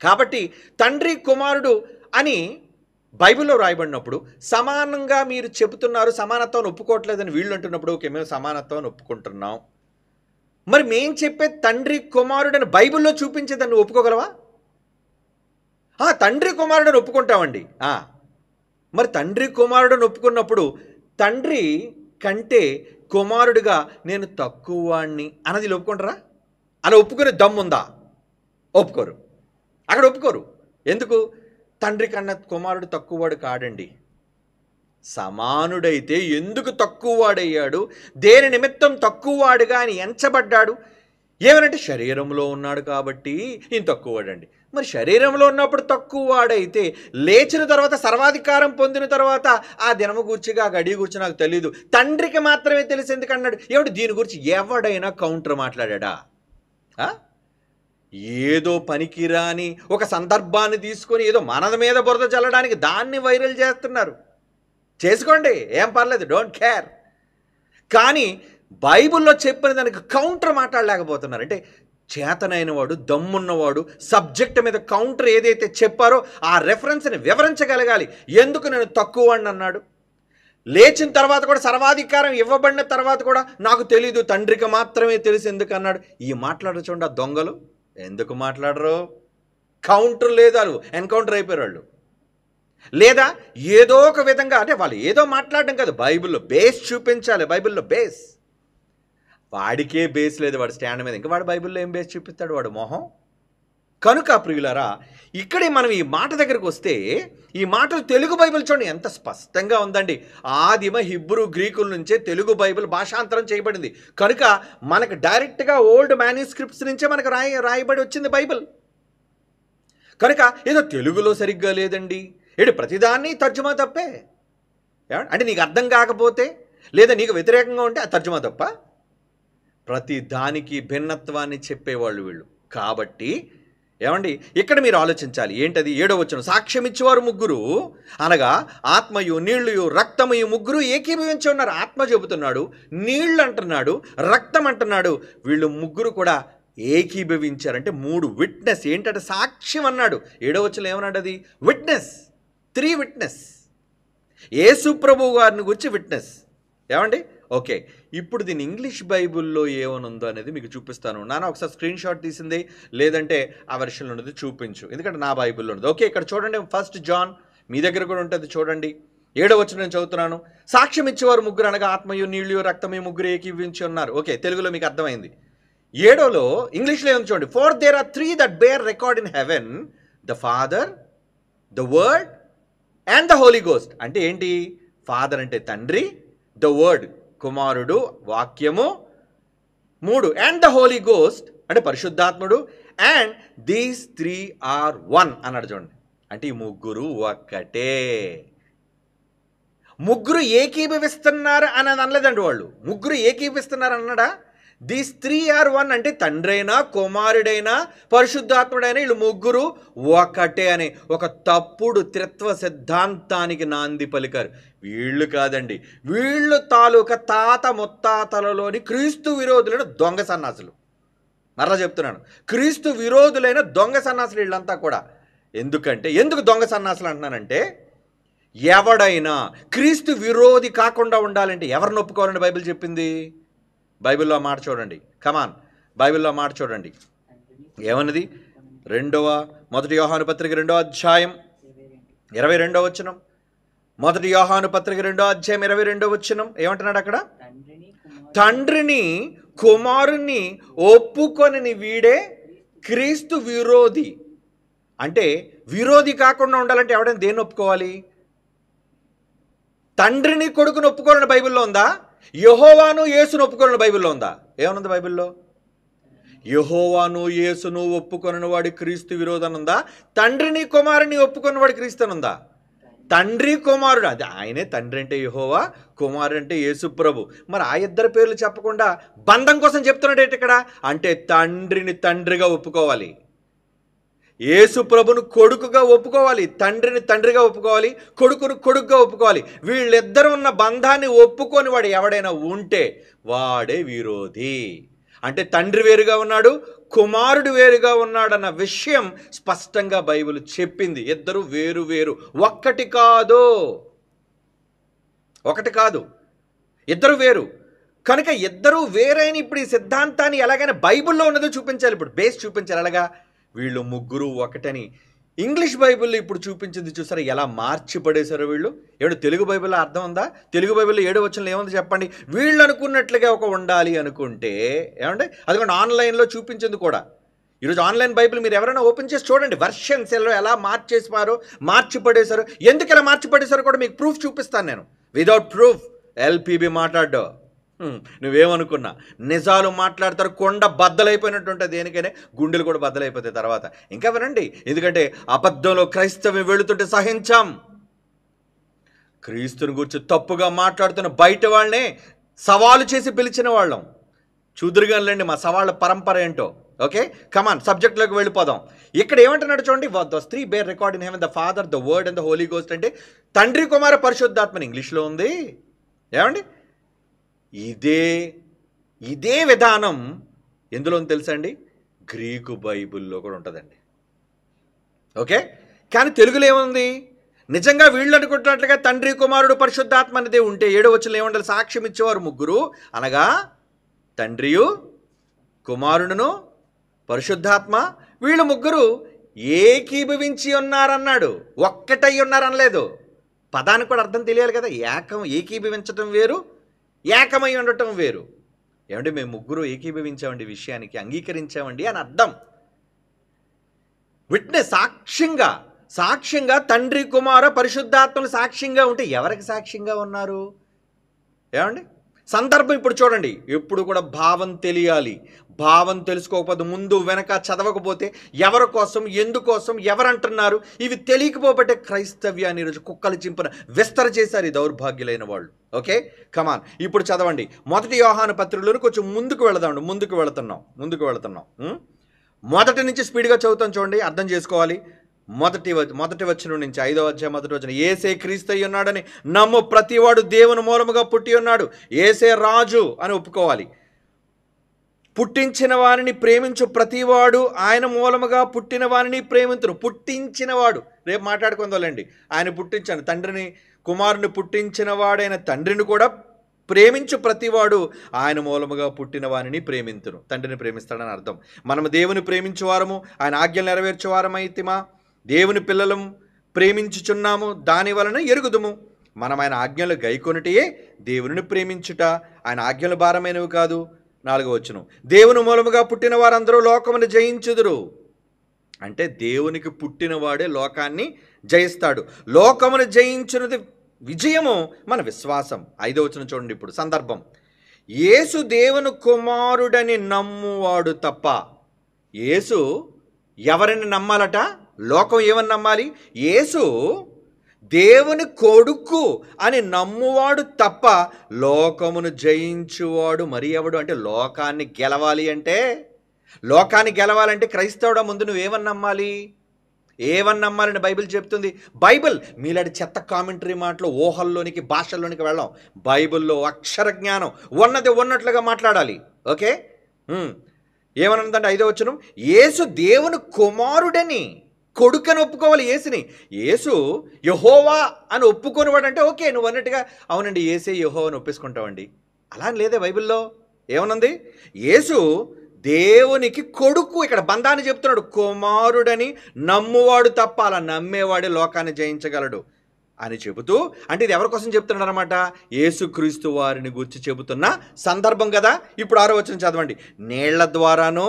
కాబట్టి తండ్రి, కుమారుడు అని బైబిల్లో రాయబడినప్పుడు సమానంగా మీరు చెబుతున్నారు, సమానత్వాన్ని ఒప్పుకోవట్లేదని వీళ్ళు అంటున్నప్పుడు ఓకే, మేము సమానత్వాన్ని ఒప్పుకుంటున్నాం. మరి మేం చెప్పే తండ్రి, కుమారుడని బైబిల్లో చూపించేదాన్ని ఒప్పుకోగలవా? తండ్రి, కుమారుడని ఒప్పుకుంటామండి. మరి తండ్రి, కుమారుడని ఒప్పుకున్నప్పుడు తండ్రి కంటే కుమారుడిగా నేను తక్కువ వాడిని అన్నది ఒప్పుకుంటారా? అలా ఒప్పుకునే దమ్ముందా? ఒప్పుకోరు. అక్కడ ఒప్పుకోరు. ఎందుకు? తండ్రి కన్నా కుమారుడు తక్కువవాడు కాడండి. సమానుడైతే ఎందుకు తక్కువవాడయ్యాడు? దేని నిమిత్తం తక్కువవాడుగా ఆయన ఎంచబడ్డాడు? ఏమనంటే శరీరంలో ఉన్నాడు కాబట్టి ఈయన తక్కువవాడండి. మరి శరీరంలో ఉన్నప్పుడు తక్కువవాడైతే లేచిన తర్వాత, సర్వాధికారం పొందిన తర్వాత ఆ దినము గుర్చిగా ఆ గడియ గురించి నాకు తెలీదు, తండ్రికి మాత్రమే తెలిసి ఎందుకన్నాడు? ఏమిటి దీని గురించి ఎవడైనా కౌంటర్ మాట్లాడా? ఏదో పనికిరాని ఒక సందర్భాన్ని తీసుకొని ఏదో మనద మీద బురద చల్లడానికి దాన్ని వైరల్ చేస్తున్నారు. చేసుకోండి, ఏం పర్లేదు, డోంట్ కేర్. కానీ బైబిల్లో చెప్పిన దానికి కౌంటర్ మాట్లాడలేకపోతున్నారు. అంటే చేతనైన వాడు, దమ్మున్నవాడు సబ్జెక్ట్ మీద కౌంటర్ ఏదైతే చెప్పారో ఆ రెఫరెన్స్ని వివరించగలగాలి. ఎందుకు నేను తక్కువ అన్నాడు? లేచిన తర్వాత కూడా, సర్వాధికారం ఇవ్వబడిన తర్వాత కూడా నాకు తెలీదు, తండ్రికి మాత్రమే తెలిసి ఎందుకు అన్నాడు? ఈ మాట్లాడరు చూడండి ఆ దొంగలు. ఎందుకు మాట్లాడరు? కౌంటర్ లేదు, వాళ్ళు ఎన్కౌంటర్ అయిపోయారు వాళ్ళు. లేదా ఏదో ఒక విధంగా, అంటే వాళ్ళు ఏదో మాట్లాడడం కాదు, బైబిల్లో బేస్ చూపించాలి. బైబిల్లో బేస్. వాడికే బేస్ లేదు, వాడు స్టాండ్ మీద. ఇంకా వాడు బైబిల్లో ఏం బేస్ చూపిస్తాడు? వాడు మొహం. కనుక ప్రియులారా, ఇక్కడే మనం ఈ మాట దగ్గరకు వస్తే, ఈ మాటలు తెలుగు బైబిల్ చూడండి ఎంత స్పష్టంగా ఉందండి. ఆదిమ హిబ్రూ గ్రీకుల నుంచే తెలుగు బైబిల్ భాషాంతరం చేయబడింది. కనుక మనకు డైరెక్ట్గా ఓల్డ్ మాన్యుస్క్రిప్ట్స్ నుంచే మనకు రాయబడి వచ్చింది బైబిల్. కనుక ఏదో తెలుగులో సరిగ్గా లేదండి, ప్రతిదాన్ని తర్జుమా తప్పే. అంటే నీకు అర్థం కాకపోతే, లేదా నీకు వ్యతిరేకంగా ఉంటే ఆ తర్జుమా తప్ప. ప్రతి దానికి భిన్నత్వాన్ని చెప్పేవాళ్ళు వీళ్ళు. కాబట్టి ఏమండి, ఇక్కడ మీరు ఆలోచించాలి. ఏంటది? 7వ వచనం, సాక్ష్యం ఇచ్చేవారు ముగ్గురు అనగా ఆత్మయు, నీళ్లు, రక్తమయు ముగ్గురు ఏకీభవించి ఉన్నారు. ఆత్మ చెబుతున్నాడు, నీళ్ళు అంటున్నాడు, రక్తం అంటున్నాడు. వీళ్ళు ముగ్గురు కూడా ఏకీభవించారంటే 3 విట్నెస్. ఏంటంటే సాక్ష్యం అన్నాడు. 7వ వచనం ఏమన్నాడు? అది విట్నెస్. 3 విట్నెస్. యేసు ప్రభువు గారిని గురించి విట్నెస్. ఏమండి? ఓకే, ఇప్పుడు దీని ఇంగ్లీష్ బైబిల్లో ఏమనుందో అనేది మీకు చూపిస్తాను. నాన్న ఒకసారి స్క్రీన్ షాట్ తీసింది, లేదంటే ఆ వెర్షన్లో ఉన్నది చూపించు, ఎందుకంటే నా బైబిల్లో ఉన్నది. ఓకే, ఇక్కడ చూడండి, 1 జాన్ మీ దగ్గర కూడా ఉంటుంది చూడండి. 7వ వచనం నేను చదువుతున్నాను. సాక్ష్యం ఇచ్చేవారు ముగ్గురు అనగా ఆత్మయు, నీళ్లు, రక్తమయు ముగ్గురు ఏకీవించి ఉన్నారు. ఓకే, తెలుగులో మీకు అర్థమైంది. 7వలో ఇంగ్లీష్లో ఏమో చూడండి. For there are 3 that bear record in heaven, the father, the word and the holy ghost. అంటే ఏంటి? ఫాదర్ అంటే తండ్రి, ద వర్డ్ కుమారుడు, వాక్యము, 3 అండ్ ద హోలీ గోస్ట్ అంటే పరిశుద్ధాత్ముడు, అండ్ దీస్ 3 ఆర్ 1 అన్నాడు చూడండి. అంటే ఈ ముగ్గురు ఒక్కటే. ముగ్గురు ఏకీభవిస్తున్నారు అని అనలేదండి వాళ్ళు. ముగ్గురు ఏకీభవిస్తున్నారు అన్నాడా? దీస్ 3 ఆర్ 1 అంటే తండ్రైనా, కుమారుడైనా, పరిశుద్ధాత్ముడైనా వీళ్ళు ముగ్గురు ఒకటే అని ఒక తప్పుడు త్రిత్వ సిద్ధాంతానికి నాంది పలికారు. వీళ్ళు కాదండి, వీళ్ళు తాలూకా తాత ముత్తాతలలోని క్రీస్తు విరోధులైన దొంగ సన్నాసులు. మరలా చెప్తున్నాను, క్రీస్తు విరోధులైన దొంగ సన్నాసులు వీళ్ళంతా కూడా. ఎందుకు దొంగ సన్నాసులు అంటున్నానంటే, ఎవడైనా క్రీస్తు విరోధి కాకుండా ఉండాలంటే ఎవరిని ఒప్పుకోవాలని బైబిల్ చెప్పింది? బైబిల్లో మాట చూడండి, కమాన్, బైబిల్లో మాట చూడండి. ఏమన్నది? 1 యోహాను పత్రిక 2వ అధ్యాయం 22వ వచనం. మొదటి యోహాను పత్రిక 2:22 ఏమంటున్నాడు అక్కడ? తండ్రిని కుమారుణ్ణి ఒప్పుకొనని వీడే క్రీస్తు విరోధి. అంటే విరోధి కాకుండా ఉండాలంటే ఎవడైనా దేన్ని ఒప్పుకోవాలి? తండ్రిని కొడుకుని ఒప్పుకోవాలని బైబిల్లో ఉందా? యెహోవాను యేసును ఒప్పుకోవాలని బైబిల్లో ఉందా? ఏమనుంది బైబిల్లో? యెహోవాను యేసును ఒప్పుకొనని వాడి క్రీస్తు విరోధం ఉందా? తండ్రిని కుమారుని ఒప్పుకొని వాడి క్రీస్తు ఉందా? తండ్రి కుమారుడు, అది ఆయనే. తండ్రి అంటే యెహోవా, కుమారుడు అంటే యేసు ప్రభు. మరి ఆ ఇద్దరు పేర్లు చెప్పకుండా బంధం కోసం చెప్తున్నాడు ఏంటి ఇక్కడ? అంటే తండ్రిని తండ్రిగా ఒప్పుకోవాలి, యేసు ప్రభును కొడుకుగా ఒప్పుకోవాలి, తండ్రిని తండ్రిగా ఒప్పుకోవాలి, కొడుకును కొడుకుగా ఒప్పుకోవాలి. వీళ్ళిద్దరు ఉన్న బంధాన్ని ఒప్పుకొని వాడు ఎవడైనా ఉంటే వాడే విరోధి. అంటే తండ్రి వేరుగా ఉన్నాడు, కుమారుడు వేరుగా ఉన్నాడన్న విషయం స్పష్టంగా బైబిల్ చెప్పింది. ఇద్దరు వేరు వేరు, ఒకటి కాదు, ఇద్దరు వేరు. కనుక ఇద్దరు వేరైన ఇప్పుడు ఈ సిద్ధాంతాన్ని ఎలాగైనా బైబిల్లో ఉన్నదో చూపించాలి. ఇప్పుడు బేస్ చూపించాలి. ఎలాగా? వీళ్ళు ముగ్గురు ఒకటని ఇంగ్లీష్ బైబిల్లో ఇప్పుడు చూపించింది చూసారా ఎలా మార్చి పడేశారు వీళ్ళు? ఏడు తెలుగు బైబిల్లో అర్థం ఉందా? తెలుగు బైబిల్లో 7వ వచనంలో ఏముంది చెప్పండి? వీళ్ళు అనుకున్నట్లుగా ఒక ఉండాలి అనుకుంటే ఏమంటే అదిగోండి ఆన్లైన్లో చూపించింది కూడా. ఈరోజు ఆన్లైన్ బైబిల్ మీరు ఎవరైనా ఓపెన్ చేసి చూడండి, వర్షన్స్ ఎలా మార్చి పడేశారు. ఎందుకు ఇలా మార్చి పడేశారు కూడా మీకు ప్రూఫ్ చూపిస్తాను నేను. వితౌట్ ప్రూఫ్ ఎల్పిబి మాట్లాడ్డా నువ్వేమనుకున్నా నిజాలు మాట్లాడతారు, కొండ బద్దలైపోయినట్టు ఉంటుంది. దేనికైనా గుండెలు కూడా బద్దలైపోతాయి తర్వాత. ఇంకా వినండి, ఎందుకంటే అబద్ధంలో క్రైస్తవం వెళుతుంటే సహించాం. క్రీస్తుని గురించి తప్పుగా మాట్లాడుతున్న బయట వాళ్ళనే సవాలు చేసి పిలిచిన వాళ్ళం. చూదురుగానండి మా సవాళ్ళ పరంపర ఏంటో. ఓకే, కమాన్ సబ్జెక్ట్లోకి వెళ్ళిపోదాం. ఇక్కడ ఏమంటున్నాడు చూడండి, the three bear record in heaven, the father, the word and the holy ghost. అంటే తండ్రి, కుమార, పరిశుద్ధాత్మని ఇంగ్లీష్లో ఉంది. ఏమండి ఇదే విధానం ఎందులో తెలుసా అండి? గ్రీకు బైబిల్లో కూడా ఉంటుందండి. ఓకే, కానీ తెలుగులో ఏముంది? నిజంగా వీళ్ళు అనుకుంటున్నట్లుగా తండ్రి, కుమారుడు, పరిశుద్ధాత్మ అనేది ఉంటే 7వ వచనంలో ఏమంటారు? సాక్ష్యం ఇచ్చేవారు ముగ్గురు, అనగా తండ్రియు, కుమారుడును, పరిశుద్ధాత్మ, వీళ్ళు ముగ్గురు ఏకీభవించి ఉన్నారన్నాడు. ఒక్కటై ఉన్నారనలేదు. పదానికి కూడా అర్థం తెలియాలి కదా. ఏకీభవించటం వేరు, ఏకమై ఉండటం వేరు. ఏమంటే మేము ముగ్గురు ఏకీభవించామండి, విషయానికి అంగీకరించామండి అని అర్థం. విట్నెస్, సాక్ష్యంగా తండ్రి, కుమార, పరిశుద్ధాత్మలు సాక్ష్యంగా ఉంటే ఎవరికి సాక్ష్యంగా ఉన్నారు? ఏమండి సందర్భం ఇప్పుడు చూడండి. ఎప్పుడు కూడా భావం తెలియాలి. భావం తెలుసుకోకపోతే, ముందు వెనక చదవకపోతే ఎవరి కోసం, ఎందుకోసం, ఎవరంటున్నారు ఇవి తెలియకపోబట్టే క్రైస్తవ్యాన్ని ఈరోజు కుక్కలు చింపిన విస్తర చేశారు ఈ దౌర్భాగ్యులైన వాళ్ళు. ఓకే, కమాన్ ఇప్పుడు చదవండి. మొదటి యోహాను పత్రికలోని కొంచెం ముందుకు వెళుతున్నాం. మొదటి నుంచి స్పీడ్గా చదువుతాం చూడండి, అర్థం చేసుకోవాలి. మొదటి వచనం నుంచి 5వ అధ్యాయం 1వ వచనం. యేసే క్రీస్తు అయి ఉన్నాడని నమ్ము ప్రతివాడు దేవుని మూలముగా పుట్టి ఉన్నాడు. యేసే రాజు అని ఒప్పుకోవాలి. పుట్టించిన వారిని ప్రేమించు ప్రతివాడు ఆయన మూలముగా పుట్టిన వారిని ప్రేమించును. పుట్టించినవాడు, రేపు మాట్లాడుకుందాలండి. ఆయన పుట్టించాను, తండ్రిని కుమారుని పుట్టించిన వాడైన తండ్రిని కూడా ప్రేమించు ప్రతివాడు ఆయన మూలముగా పుట్టిన వారిని ప్రేమించును. తండ్రిని ప్రేమిస్తాడని అర్థం. మనము దేవుని ప్రేమించువారము, ఆయన ఆజ్ఞలు నెరవేర్చువారమైతిమా, దేవుని పిల్లలం ప్రేమించుచున్నాము, దాని వలన ఎరుగుదుము. మనం ఆయన ఆజ్ఞలు గైకొనుటయే దేవుని ప్రేమించుట, ఆయన ఆజ్ఞలు భారమైనవి కాదు. 4వ వచనం. దేవుని మూలముగా పుట్టిన వారందరూ లోకమును జయించుదురు. అంటే దేవునికి పుట్టినవాడే లోకాన్ని జయిస్తాడు. లోకమును జయించున్నది విజయము మన విశ్వాసం. 5వ వచనం చూడండి. ఇప్పుడు సందర్భం, యేసు దేవుని కుమారుడని నమ్మువాడు తప్ప. యేసు ఎవరిని నమ్మాలట? లోకం ఏమని నమ్మాలి? యేసు దేవుని కొడుకు అని నమ్మువాడు తప్ప లోకమును జయించువాడు మరి ఎవడు? అంటే లోకాన్ని గెలవాలంటే క్రైస్తవుడా ముందు నువ్వేమని నమ్మాలి? నమ్మాలని బైబిల్ చెప్తుంది. బైబిల్ మీలాంటి చెత్త కామెంటరీ మాటలు, ఊహల్లోనికి, భాషల్లోనికి వెళ్ళాం. బైబిల్లో అక్షర జ్ఞానం ఉన్నది ఉన్నట్లుగా మాట్లాడాలి. ఓకే, ఏమనుందంటే 5వ వచనం, యేసు దేవుని కుమారుడని, కొడుకని ఒప్పుకోవాలి యేసుని. యేసు యెహోవా అని ఒప్పుకొనివాడు అంటే ఓకే, నువ్వు అన్నట్టుగా అవునండి యేసే యెహోవా అని ఒప్పేసుకుంటావండి. అలా అని లేదే బైబిల్లో. ఏమనుంది? యేసు దేవునికి కొడుకు. ఇక్కడ బంధాన్ని చెప్తున్నాడు. కుమారుడని నమ్మువాడు తప్ప, అలా నమ్మేవాడే లోకాన్ని జయించగలడు. అని చెబుతూ, అంటే ఇది ఎవరి కోసం చెప్తున్నాడు అనమాట? యేసుక్రీస్తు వారిని గురించి చెబుతున్న సందర్భం కదా. ఇప్పుడు 6వ వచనం చదవండి. నీళ్ల ద్వారాను,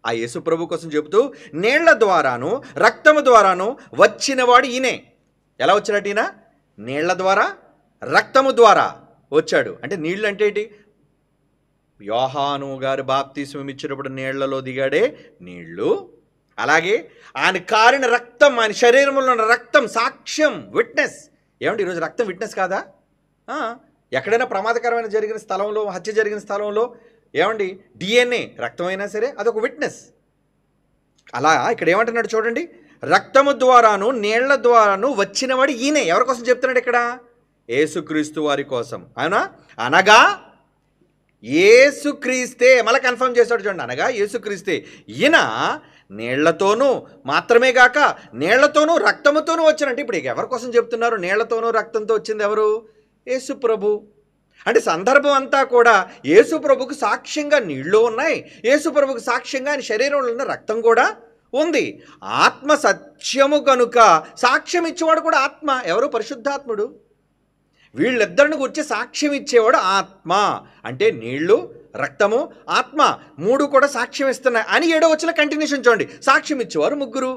ఆ యేసు ప్రభు కోసం చెబుతూ, నీళ్ల ద్వారాను రక్తము ద్వారాను వచ్చినవాడు ఈయనే. ఎలా వచ్చాడట ఈయన? నీళ్ల ద్వారా రక్తము ద్వారా వచ్చాడు. అంటే నీళ్ళు అంటే ఏంటి? యోహాను గారు బాప్తిస్మం ఇచ్చినప్పుడు నీళ్లలో దిగాడే నీళ్లు. అలాగే ఆయన కారిన రక్తం, ఆయన శరీరంలో ఉన్న రక్తం సాక్ష్యం, విట్నెస్. ఏమంటే ఈరోజు రక్తం విట్నెస్ కాదా? ఎక్కడైనా ప్రమాదకరమైన జరిగిన స్థలంలో, హత్య జరిగిన స్థలంలో ఏమండి DNA రక్తం అయినా సరే అదొక విట్నెస్. అలా ఇక్కడ ఏమంటున్నాడు చూడండి, రక్తము ద్వారాను నీళ్ల ద్వారాను వచ్చినవాడు ఈయనే. ఎవరి కోసం చెప్తున్నాడు ఇక్కడ? యేసుక్రీస్తు వారి కోసం. అవునా? అనగా యేసుక్రీస్తే, మళ్ళీ కన్ఫర్మ్ చేశాడు చూడండి, అనగా యేసుక్రీస్తే. ఈయన నీళ్లతోనూ మాత్రమే గాక నీళ్లతోనూ రక్తముతోనూ వచ్చినట్టు. ఇప్పుడు ఎవరి కోసం చెప్తున్నారు? నీళ్లతోనూ రక్తంతో వచ్చింది ఎవరు? యేసు ప్రభు. అంటే సందర్భం అంతా కూడా యేసు ప్రభుకు సాక్ష్యంగా నీళ్లు ఉన్నాయి, యేసు ప్రభుకు సాక్ష్యంగా ఆయన శరీరంలో ఉన్న రక్తం కూడా ఉంది. ఆత్మ సత్యము కనుక సాక్ష్యం ఇచ్చేవాడు కూడా ఆత్మ. ఎవరు? పరిశుద్ధాత్ముడు. వీళ్ళిద్దరిని గురించి సాక్ష్యం ఇచ్చేవాడు ఆత్మ. అంటే నీళ్లు, రక్తము, ఆత్మ 3 కూడా సాక్ష్యం ఇస్తున్నాయి అని 7వ వచనం కంటిన్యూషన్ చూడండి. సాక్ష్యం ఇచ్చేవారు ముగ్గురు,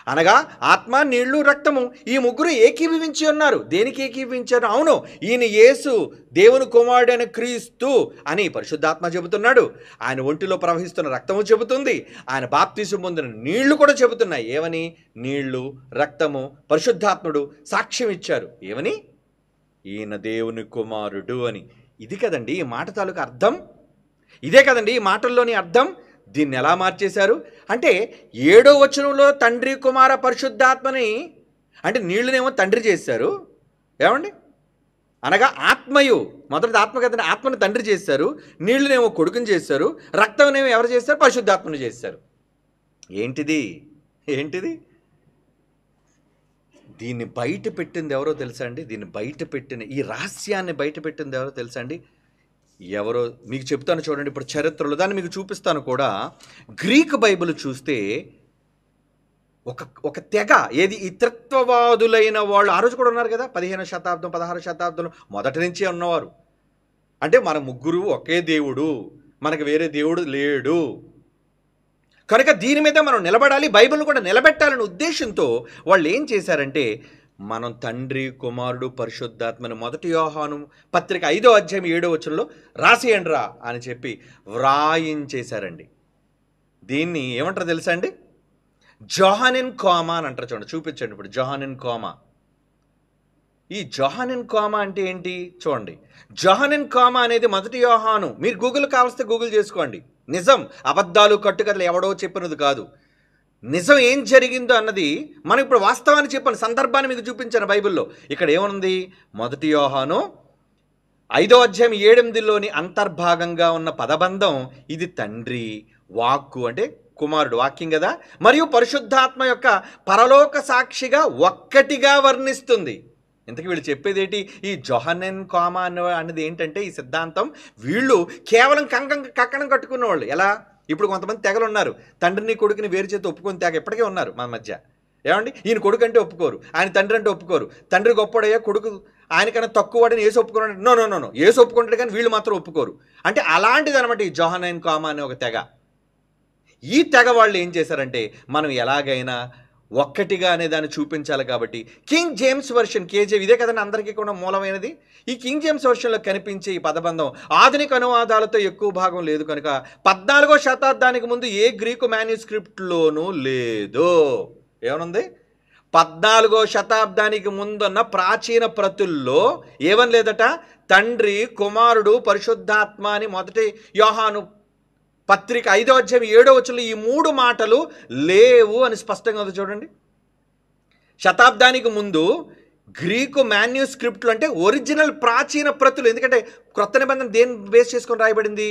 అనగా ఆత్మ, నీళ్లు, రక్తము. ఈ ముగ్గురు ఏకీభవించి ఉన్నారు. దేనికి ఏకీభవించారు? అవును, ఈయన యేసు దేవుని కుమారుడైన క్రీస్తు అని పరిశుద్ధాత్మ చెబుతున్నాడు. ఆయన ఒంటిలో ప్రవహిస్తున్న రక్తము చెబుతుంది. ఆయన బాప్తిసం పొందిన నీళ్లు కూడా చెబుతున్నాయి. ఏమని? నీళ్లు, రక్తము, పరిశుద్ధాత్ముడు సాక్ష్యం ఇచ్చారు. ఏమని? ఈయన దేవుని కుమారుడు అని. ఇది కదండి ఈ మాట తాలూకు అర్థం. ఇదే కదండి ఈ మాటల్లోని అర్థం. దీన్ని ఎలా మార్చేశారు అంటే 7వ వచనంలో తండ్రి, కుమార, పరిశుద్ధాత్మని, అంటే నీళ్ళనేమో తండ్రి చేశారు. ఏమండి? అనగా ఆత్మయు, మొదటిది ఆత్మ కదండి, ఆత్మను తండ్రి చేశారు. నీళ్ళనేమో కొడుకుని చేశారు. రక్తంనేమో ఎవరు చేశారు? పరిశుద్ధాత్మను చేశారు. ఏంటిది? దీన్ని బయట పెట్టింది ఎవరో తెలుసా అండి? దీన్ని బయట పెట్టిన, ఈ రహస్యాన్ని బయట పెట్టింది ఎవరో తెలుసా అండి? ఎవరో మీకు చెప్తాను చూడండి. ఇప్పుడు చరిత్రలో దాన్ని మీకు చూపిస్తాను కూడా. గ్రీక్ బైబిల్ చూస్తే ఒక తెగ, ఏది? ఈ త్రిత్వవాదులైన వాళ్ళు ఆ రోజు కూడా ఉన్నారు కదా. 15వ శతాబ్దం 16వ శతాబ్దంలో మొదటి నుంచే ఉన్నవారు. అంటే మన ముగ్గురు ఒకే దేవుడు, మనకు వేరే దేవుడు లేడు కనుక దీని మీద మనం నిలబడాలి, బైబిల్ను కూడా నిలబెట్టాలనే ఉద్దేశంతో వాళ్ళు ఏం చేశారంటే, మనం తండ్రి, కుమారుడు, పరిశుద్ధాత్మని 1 యోహాను పత్రిక 5వ అధ్యాయం 7వ వచనంలో రాసేయండిరా అని చెప్పి వ్రాయించేశారండి. దీన్ని ఏమంటారు తెలుసా అండి? జోహానిన్ కామా అని అంటారు. చూడండి, చూపించండి ఇప్పుడు. జోహానిన్ కామా. ఈ జోహానిన్ కామా అంటే ఏంటి చూడండి. జోహానిన్ కామా అనేది 1 యోహాను. మీరు గూగుల్ కావలిస్తే గూగుల్ చేసుకోండి. నిజం, అబద్ధాలు, కట్టుకథలు ఎవడో చెప్పినది కాదు. నిజం ఏం జరిగిందో అన్నది మనం ఇప్పుడు వాస్తవాన్ని చెప్పాను, సందర్భాన్ని మీకు చూపించాను బైబిల్లో. ఇక్కడ ఏమనుంది? 1 యోహాను 5వ అధ్యాయం 8లోని అంతర్భాగంగా ఉన్న పదబంధం ఇది తండ్రి, వాక్కు అంటే కుమారుడు, వాక్యం కదా, మరియు పరిశుద్ధాత్మ యొక్క పరలోక సాక్షిగా ఒక్కటిగా వర్ణిస్తుంది. ఇంతకీ వీళ్ళు చెప్పేది ఏంటి? ఈ జోహానిన్ కామా అన్నది ఏంటంటే, ఈ సిద్ధాంతం వీళ్ళు కేవలం కక్కడం కట్టుకున్న వాళ్ళు. ఎలా? ఇప్పుడు కొంతమంది తెగలు ఉన్నారు, తండ్రిని కొడుకుని వేరు చేతి ఒప్పుకొని తెగ ఇప్పటికే ఉన్నారు మన మధ్య. ఏమండి? ఈయన కొడుకు అంటే ఒప్పుకోరు, ఆయన తండ్రి అంటే ఒప్పుకోరు. తండ్రి గొప్పడయ్యా, కొడుకు ఆయనకన్నా తక్కువడని ఏసు ఒప్పుకున్నాడు. నో, ఏసు ఒప్పుకుంటాడు కానీ వీళ్ళు మాత్రం ఒప్పుకోరు. అంటే అలాంటిది అనమాట ఈ జోహానిన్ కామా అనే ఒక తెగ. ఈ తెగ వాళ్ళు ఏం చేశారంటే, మనం ఎలాగైనా ఒక్కటిగా అనే దాన్ని చూపించాలి కాబట్టి కింగ్ జేమ్స్ వర్షన్, KJV ఇదే కదండి అందరికీ కూడా మూలమైనది. ఈ కింగ్ జేమ్స్ వర్షన్లో కనిపించే ఈ పదబంధం ఆధునిక అనువాదాలతో ఎక్కువ భాగం లేదు కనుక 14వ శతాబ్దానికి ముందు ఏ గ్రీకు మాన్యుస్క్రిప్ట్లోనూ లేదు. ఏమనుంది? 14వ శతాబ్దానికి ముందున్న ప్రాచీన ప్రతుల్లో ఏమని లేదట? తండ్రి, కుమారుడు, పరిశుద్ధాత్మ అని 1 యోహాను పత్రిక 5వ అధ్యాయం 7వ వచనంలో ఈ 3 మాటలు లేవు అని స్పష్టంగా ఉంది చూడండి. శతాబ్దానికి ముందు గ్రీకు మాన్యుస్క్రిప్ట్లు అంటే ఒరిజినల్ ప్రాచీన ప్రతులు. ఎందుకంటే క్రొత్త నిబంధన దేని బేస్ చేసుకొని రాయబడింది?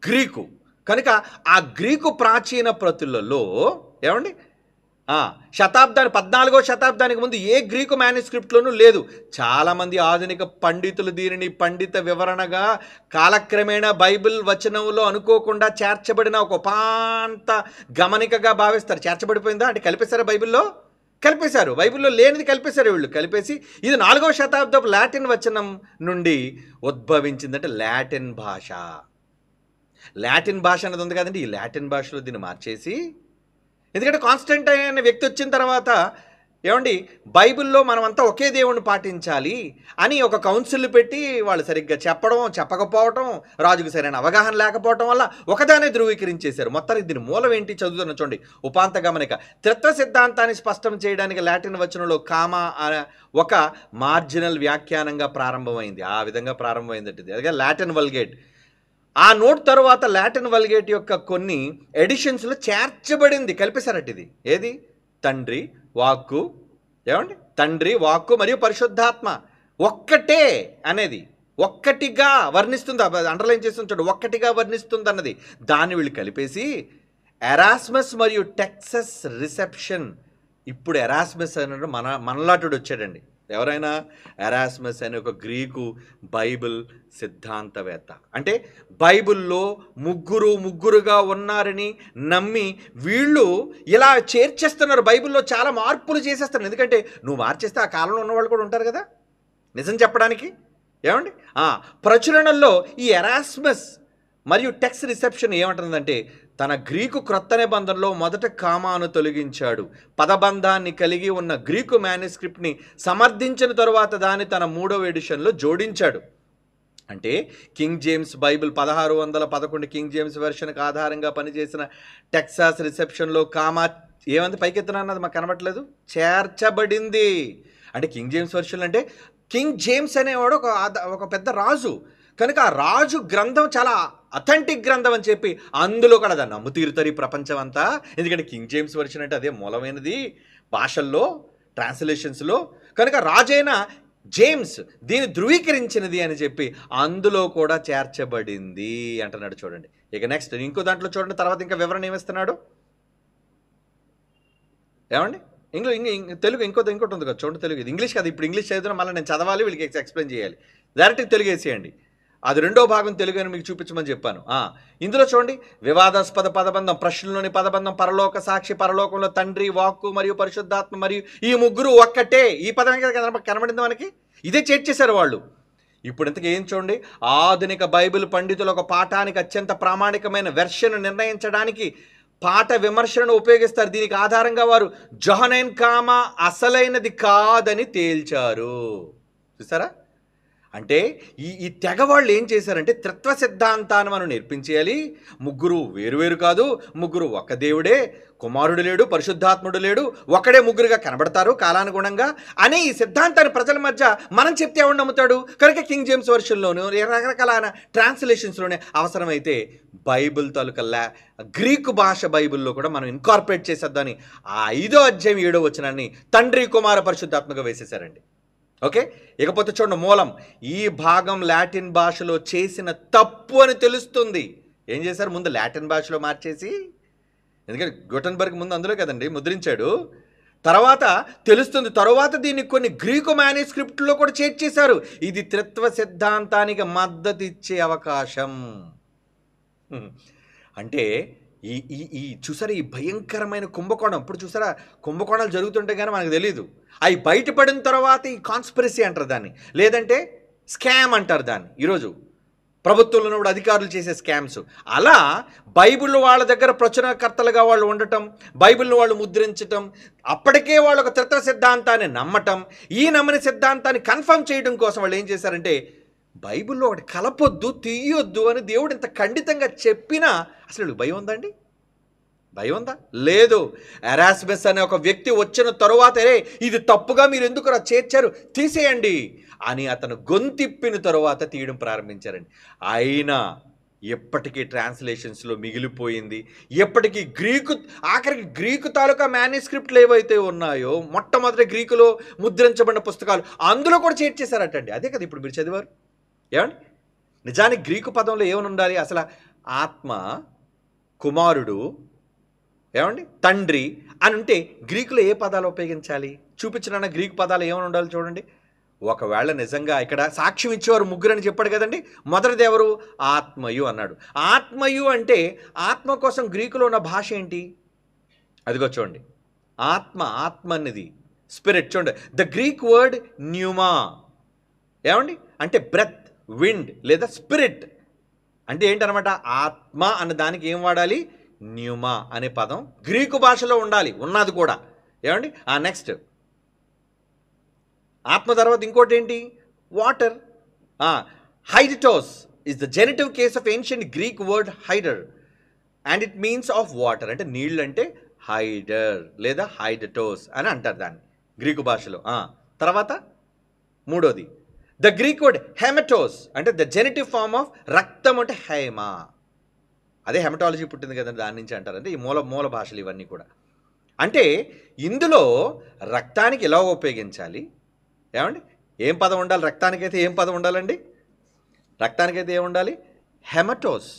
గ్రీకు. కనుక ఆ గ్రీకు ప్రాచీన ప్రతులలో ఏమండి 14వ శతాబ్దానికి ముందు ఏ గ్రీకు మాన్యుస్క్రిప్ట్లోనూ లేదు. చాలామంది ఆధునిక పండితులు దీనిని పండిత వివరణగా కాలక్రమేణా బైబిల్ వచనంలో అనుకోకుండా చేర్చబడిన ఒక ఉపాంత గమనికగా భావిస్తారు. చేర్చబడిపోయిందా అంటే కలిపేశారా బైబిల్లో? కలిపేశారు. బైబిల్‌లో లేనిది కలిపేశారు వీళ్ళు. కలిపేసి ఇది 4వ శతాబ్దపు లాటిన్ వచనం నుండి ఉద్భవించిందంటే లాటిన్ భాష. లాటిన్ భాష అనేది ఉంది కదండీ! ఈ లాటిన్ భాషలో దీన్ని మార్చేసి, ఎందుకంటే కాన్స్టంటైన్ అనే వ్యక్తి వచ్చిన తర్వాత ఏవండి బైబిల్‌లో మనమంతా ఒకే దేవుడిని పాటించాలి అని ఒక కౌన్సిల్ పెట్టి వాళ్ళు సరిగ్గా చెప్పడం, చెప్పకపోవటం, రాజుకు సరైన అవగాహన లేకపోవటం వల్ల ఒకదానే ధృవీకరించేశారు. మొత్తానికి దీని మూలం ఏంటి చదువుతున్న చూడండి. ఉపాంత గమనిక. త్రిత్వ సిద్ధాంతాన్ని స్పష్టం చేయడానికి లాటిన్ వచనంలో కామా ఒక మార్జినల్ వ్యాఖ్యానంగా ప్రారంభమైంది. ఆ విధంగా ప్రారంభమైందట ఇది. అదే లాటిన్ వల్గేట్. ఆ నోట్ తరువాత లాటిన్ వల్గేట్ యొక్క కొన్ని ఎడిషన్స్‌లో చేర్చబడింది. కలిపేశారట ఇది. ఏది? తండ్రి, వాక్కు, ఏమండి? తండ్రి, వాక్కు మరియు పరిశుద్ధాత్మ ఒక్కటే అనేది ఒక్కటిగా వర్ణిస్తుంది. అండర్లైన్ చేసి చూడండి, ఒక్కటిగా వర్ణిస్తుంది అన్నది. దాన్ని వీళ్ళు కలిపేసి ఎరాస్మస్ మరియు టెక్సస్ రిసెప్షన్. ఇప్పుడు ఎరాస్మస్ అన్నాడు మనలాటుడు వచ్చాడండి. ఎవరైనా? ఎరాస్మస్ అనే ఒక గ్రీకు బైబిల్ సిద్ధాంతవేత్త. అంటే బైబిల్లో ముగ్గురుగా ఉన్నారని నమ్మి వీళ్ళు ఇలా చేర్చేస్తున్నారు. బైబిల్లో చాలా మార్పులు చేసేస్తున్నారు. ఎందుకంటే నువ్వు మార్చేస్తే ఆ కాలంలో ఉన్నవాళ్ళు కూడా ఉంటారు కదా నిజం చెప్పడానికి. ఏమండి? ప్రచురణలో ఈ ఎరాస్మస్ మరియు టెక్స్ రిసెప్షన్ ఏమంటుందంటే, తన గ్రీకు క్రొత్త నిబంధనలో మొదట కామాను తొలగించాడు. పదబంధాన్ని కలిగి ఉన్న గ్రీకు మ్యానుస్క్రిప్ట్ని సమర్థించిన తరువాత దాన్ని తన 3వ ఎడిషన్లో జోడించాడు. అంటే king James Bible 1611 king James వెర్షన్కి ఆధారంగా పనిచేసిన టెక్సాస్ రిసెప్షన్లో కామా ఏమంది పైకెత్తున అన్నది మాకు కనబట్లేదు, చేర్చబడింది. అంటే కింగ్ జేమ్స్ వెర్షన్ అంటే కింగ్ జేమ్స్ అనేవాడు ఒక పెద్ద రాజు కనుక ఆ రాజు గ్రంథం చాలా అథెంటిక్ గ్రంథం అని చెప్పి అందులో కూడా దాన్ని నమ్ముతీరుతారు ఈ ప్రపంచం అంతా. ఎందుకంటే కింగ్ జేమ్స్ వెర్షన్ అంటే అదే మూలమైనది భాషల్లో, ట్రాన్స్లేషన్స్లో. కనుక రాజైన జేమ్స్ దీన్ని ధృవీకరించినది అని చెప్పి అందులో కూడా చేర్చబడింది అంటున్నాడు. చూడండి ఇక నెక్స్ట్ ఇంకో దాంట్లో చూడండి, తర్వాత ఇంకా వివరణ ఏమిస్తున్నాడు ఏమండి? తెలుగు ఇంకోటి ఉంది కదా చూడండి. తెలుగు ఇది ఇంగ్లీష్ కదా. ఇప్పుడు ఇంగ్లీష్ చదువుతున్నా మళ్ళీ నేను చదవాలి, వీళ్ళకి ఎక్స్ప్లెయిన్ చేయాలి. డైరెక్ట్గా తెలుగు వేసేయండి. అది 2వ భాగం తెలుగు అని మీకు చూపించమని చెప్పాను. ఇందులో చూడండి, వివాదాస్పద పదబంధం, ప్రశ్నలోని పదబంధం, పరలోక సాక్షి, పరలోకంలో తండ్రి, వాక్కు మరియు పరిశుద్ధాత్మ మరియు ఈ ముగ్గురు ఒక్కటే. ఈ పదం కనబడింది మనకి. ఇదే చేర్చేశారు వాళ్ళు. ఇప్పుడు ఇంతకీ ఏం చూడండి, ఆధునిక బైబిల్ పండితులు ఒక పాఠానికి అత్యంత ప్రామాణికమైన వెర్షన్ నిర్ణయించడానికి పాఠ విమర్శను ఉపయోగిస్తారు. దీనికి ఆధారంగా వారు జొహనైన్ కామా అసలైనది కాదని తేల్చారు. చూసారా? అంటే ఈ తెగ వాళ్ళు ఏం చేశారంటే త్రిత్వ సిద్ధాంతాన్ని మనం నేర్పించేయాలి. ముగ్గురు వేరువేరు కాదు, ముగ్గురు ఒక దేవుడే, కుమారుడు లేడు, పరిశుద్ధాత్ముడు లేడు, ఒకడే ముగ్గురుగా కనబడతారు కాలానుగుణంగా అనే ఈ సిద్ధాంతాన్ని ప్రజల మధ్య మనం చెప్తే ఎవరు నమ్ముతాడు? కనుక కింగ్ జేమ్స్ వర్షన్లోను రకరకాల ట్రాన్స్లేషన్స్లోనే అవసరమైతే బైబిల్ తాలూకా గ్రీకు భాష బైబిల్లో కూడా మనం ఇన్కార్పొరేట్ చేసేద్దామని ఆ 5వ అధ్యాయం 7వ వచనాన్ని తండ్రి, కుమార, పరిశుద్ధాత్మగా వేసేశారండి. ఓకే, ఇకపోతే చూడండి మూలం. ఈ భాగం లాటిన్ భాషలో చేసిన తప్పు అని తెలుస్తుంది. ఏం చేశారు? ముందు లాటిన్ భాషలో మార్చేసి, ఎందుకంటే గుటెన్బర్గ్ ముందు అందులో కదండి ముద్రించాడు. తర్వాత తెలుస్తుంది, తర్వాత దీన్ని కొన్ని గ్రీకు మ్యానుస్క్రిప్ట్లో కూడా చేర్చేశారు. ఇది త్రిత్వ సిద్ధాంతానికి మద్దతు ఇచ్చే అవకాశం. అంటే ఈ ఈ ఈ చూసారా ఈ భయంకరమైన కుంభకోణం. ఇప్పుడు చూసారా కుంభకోణాలు జరుగుతుంటే కానీ మనకు తెలియదు. అవి బయటపడిన తర్వాత ఈ కాన్స్పిరసీ అంటారు దాన్ని, లేదంటే స్కామ్ అంటారు దాన్ని. ఈరోజు ప్రభుత్వంలో ఉన్నప్పుడు అధికారులు చేసే స్కామ్స్. అలా బైబిల్ వాళ్ళ దగ్గర ప్రచురణకర్తలుగా వాళ్ళు ఉండటం, బైబిల్ని వాళ్ళు ముద్రించటం, అప్పటికే వాళ్ళు ఒక త్రిత్వ సిద్ధాంతాన్ని నమ్మటం, ఈ నమ్మని సిద్ధాంతాన్ని కన్ఫర్మ్ చేయడం కోసం వాళ్ళు ఏం చేశారంటే బైబిల్లో ఒకటి కలపొద్దు, తీయొద్దు అని దేవుడు ఇంత ఖండితంగా చెప్పినా అసలు భయం ఉందండి? భయం ఉందా? లేదు. ఎరాస్మస్ అనే ఒక వ్యక్తి వచ్చిన తరువాత ఇది తప్పుగా మీరు ఎందుకు చేర్చారు, తీసేయండి అని అతను గొంతిప్పిన తరువాత తీయడం ప్రారంభించారండి. అయినా ఎప్పటికీ ట్రాన్స్లేషన్స్లో మిగిలిపోయింది. ఎప్పటికీ ఆఖరికి గ్రీకు తాలూకా మ్యానుస్క్రిప్ట్లు ఏవైతే ఉన్నాయో మొట్టమొదటి గ్రీకులో ముద్రించబడిన పుస్తకాలు అందులో కూడా చేర్చేశారటండి. అదే కదా ఇప్పుడు మీరు చదివారు. ఏమండి? నిజానికి గ్రీకు పదంలో ఏమని ఉండాలి? అసలు ఆత్మ, కుమారుడు, ఏమండి తండ్రి అని ఉంటే గ్రీకులో ఏ పదాలు ఉపయోగించాలి? చూపించిన గ్రీకు పదాలు ఏమని ఉండాలి చూడండి. ఒకవేళ నిజంగా ఇక్కడ సాక్ష్యం ఇచ్చేవారు ముగ్గురు అని చెప్పాడు కదండి. మొదటిది ఎవరు? ఆత్మయు అన్నాడు. ఆత్మయు అంటే ఆత్మ కోసం గ్రీకులో ఉన్న భాష ఏంటి? అదిగో చూడండి. ఆత్మ, ఆత్మ అనేది స్పిరిట్. చూడండి, ద గ్రీక్ వర్డ్ న్యూమా ఏమండి అంటే బ్రెత్, విండ్ లేదా స్పిరిట్ అంటే ఏంటనమాట? ఆత్మ అన్న దానికి ఏం వాడాలి? న్యూమా అనే పదం గ్రీకు భాషలో ఉండాలి, ఉన్నది కూడా. ఏమండి నెక్స్ట్ ఆత్మ తర్వాత ఇంకోటి ఏంటి? Water. హైడ్రోస్ is the genitive case of ancient Greek word hider and it means of water. అంటే నీళ్ళు అంటే హైడర్ లేదా హైడ్రోస్ అని అంటారు దాన్ని గ్రీకు భాషలో. తర్వాత మూడోది ద గ్రీక్ వర్డ్ హెమటోస్ అంటే ద జెనిటివ్ ఫార్మ్ ఆఫ్ రక్తం అంటే హైమా. అదే హెమటాలజీ పుట్టింది కదండి, దాని నుంచి అంటారు. అంటే ఈ మూల భాషలు ఇవన్నీ కూడా. అంటే ఇందులో రక్తానికి ఎలా ఉపయోగించాలి? ఏమండి ఏం పదం ఉండాలి? రక్తానికైతే ఏం పదం ఉండాలండి? రక్తానికైతే ఏం ఉండాలి? హెమటోస్.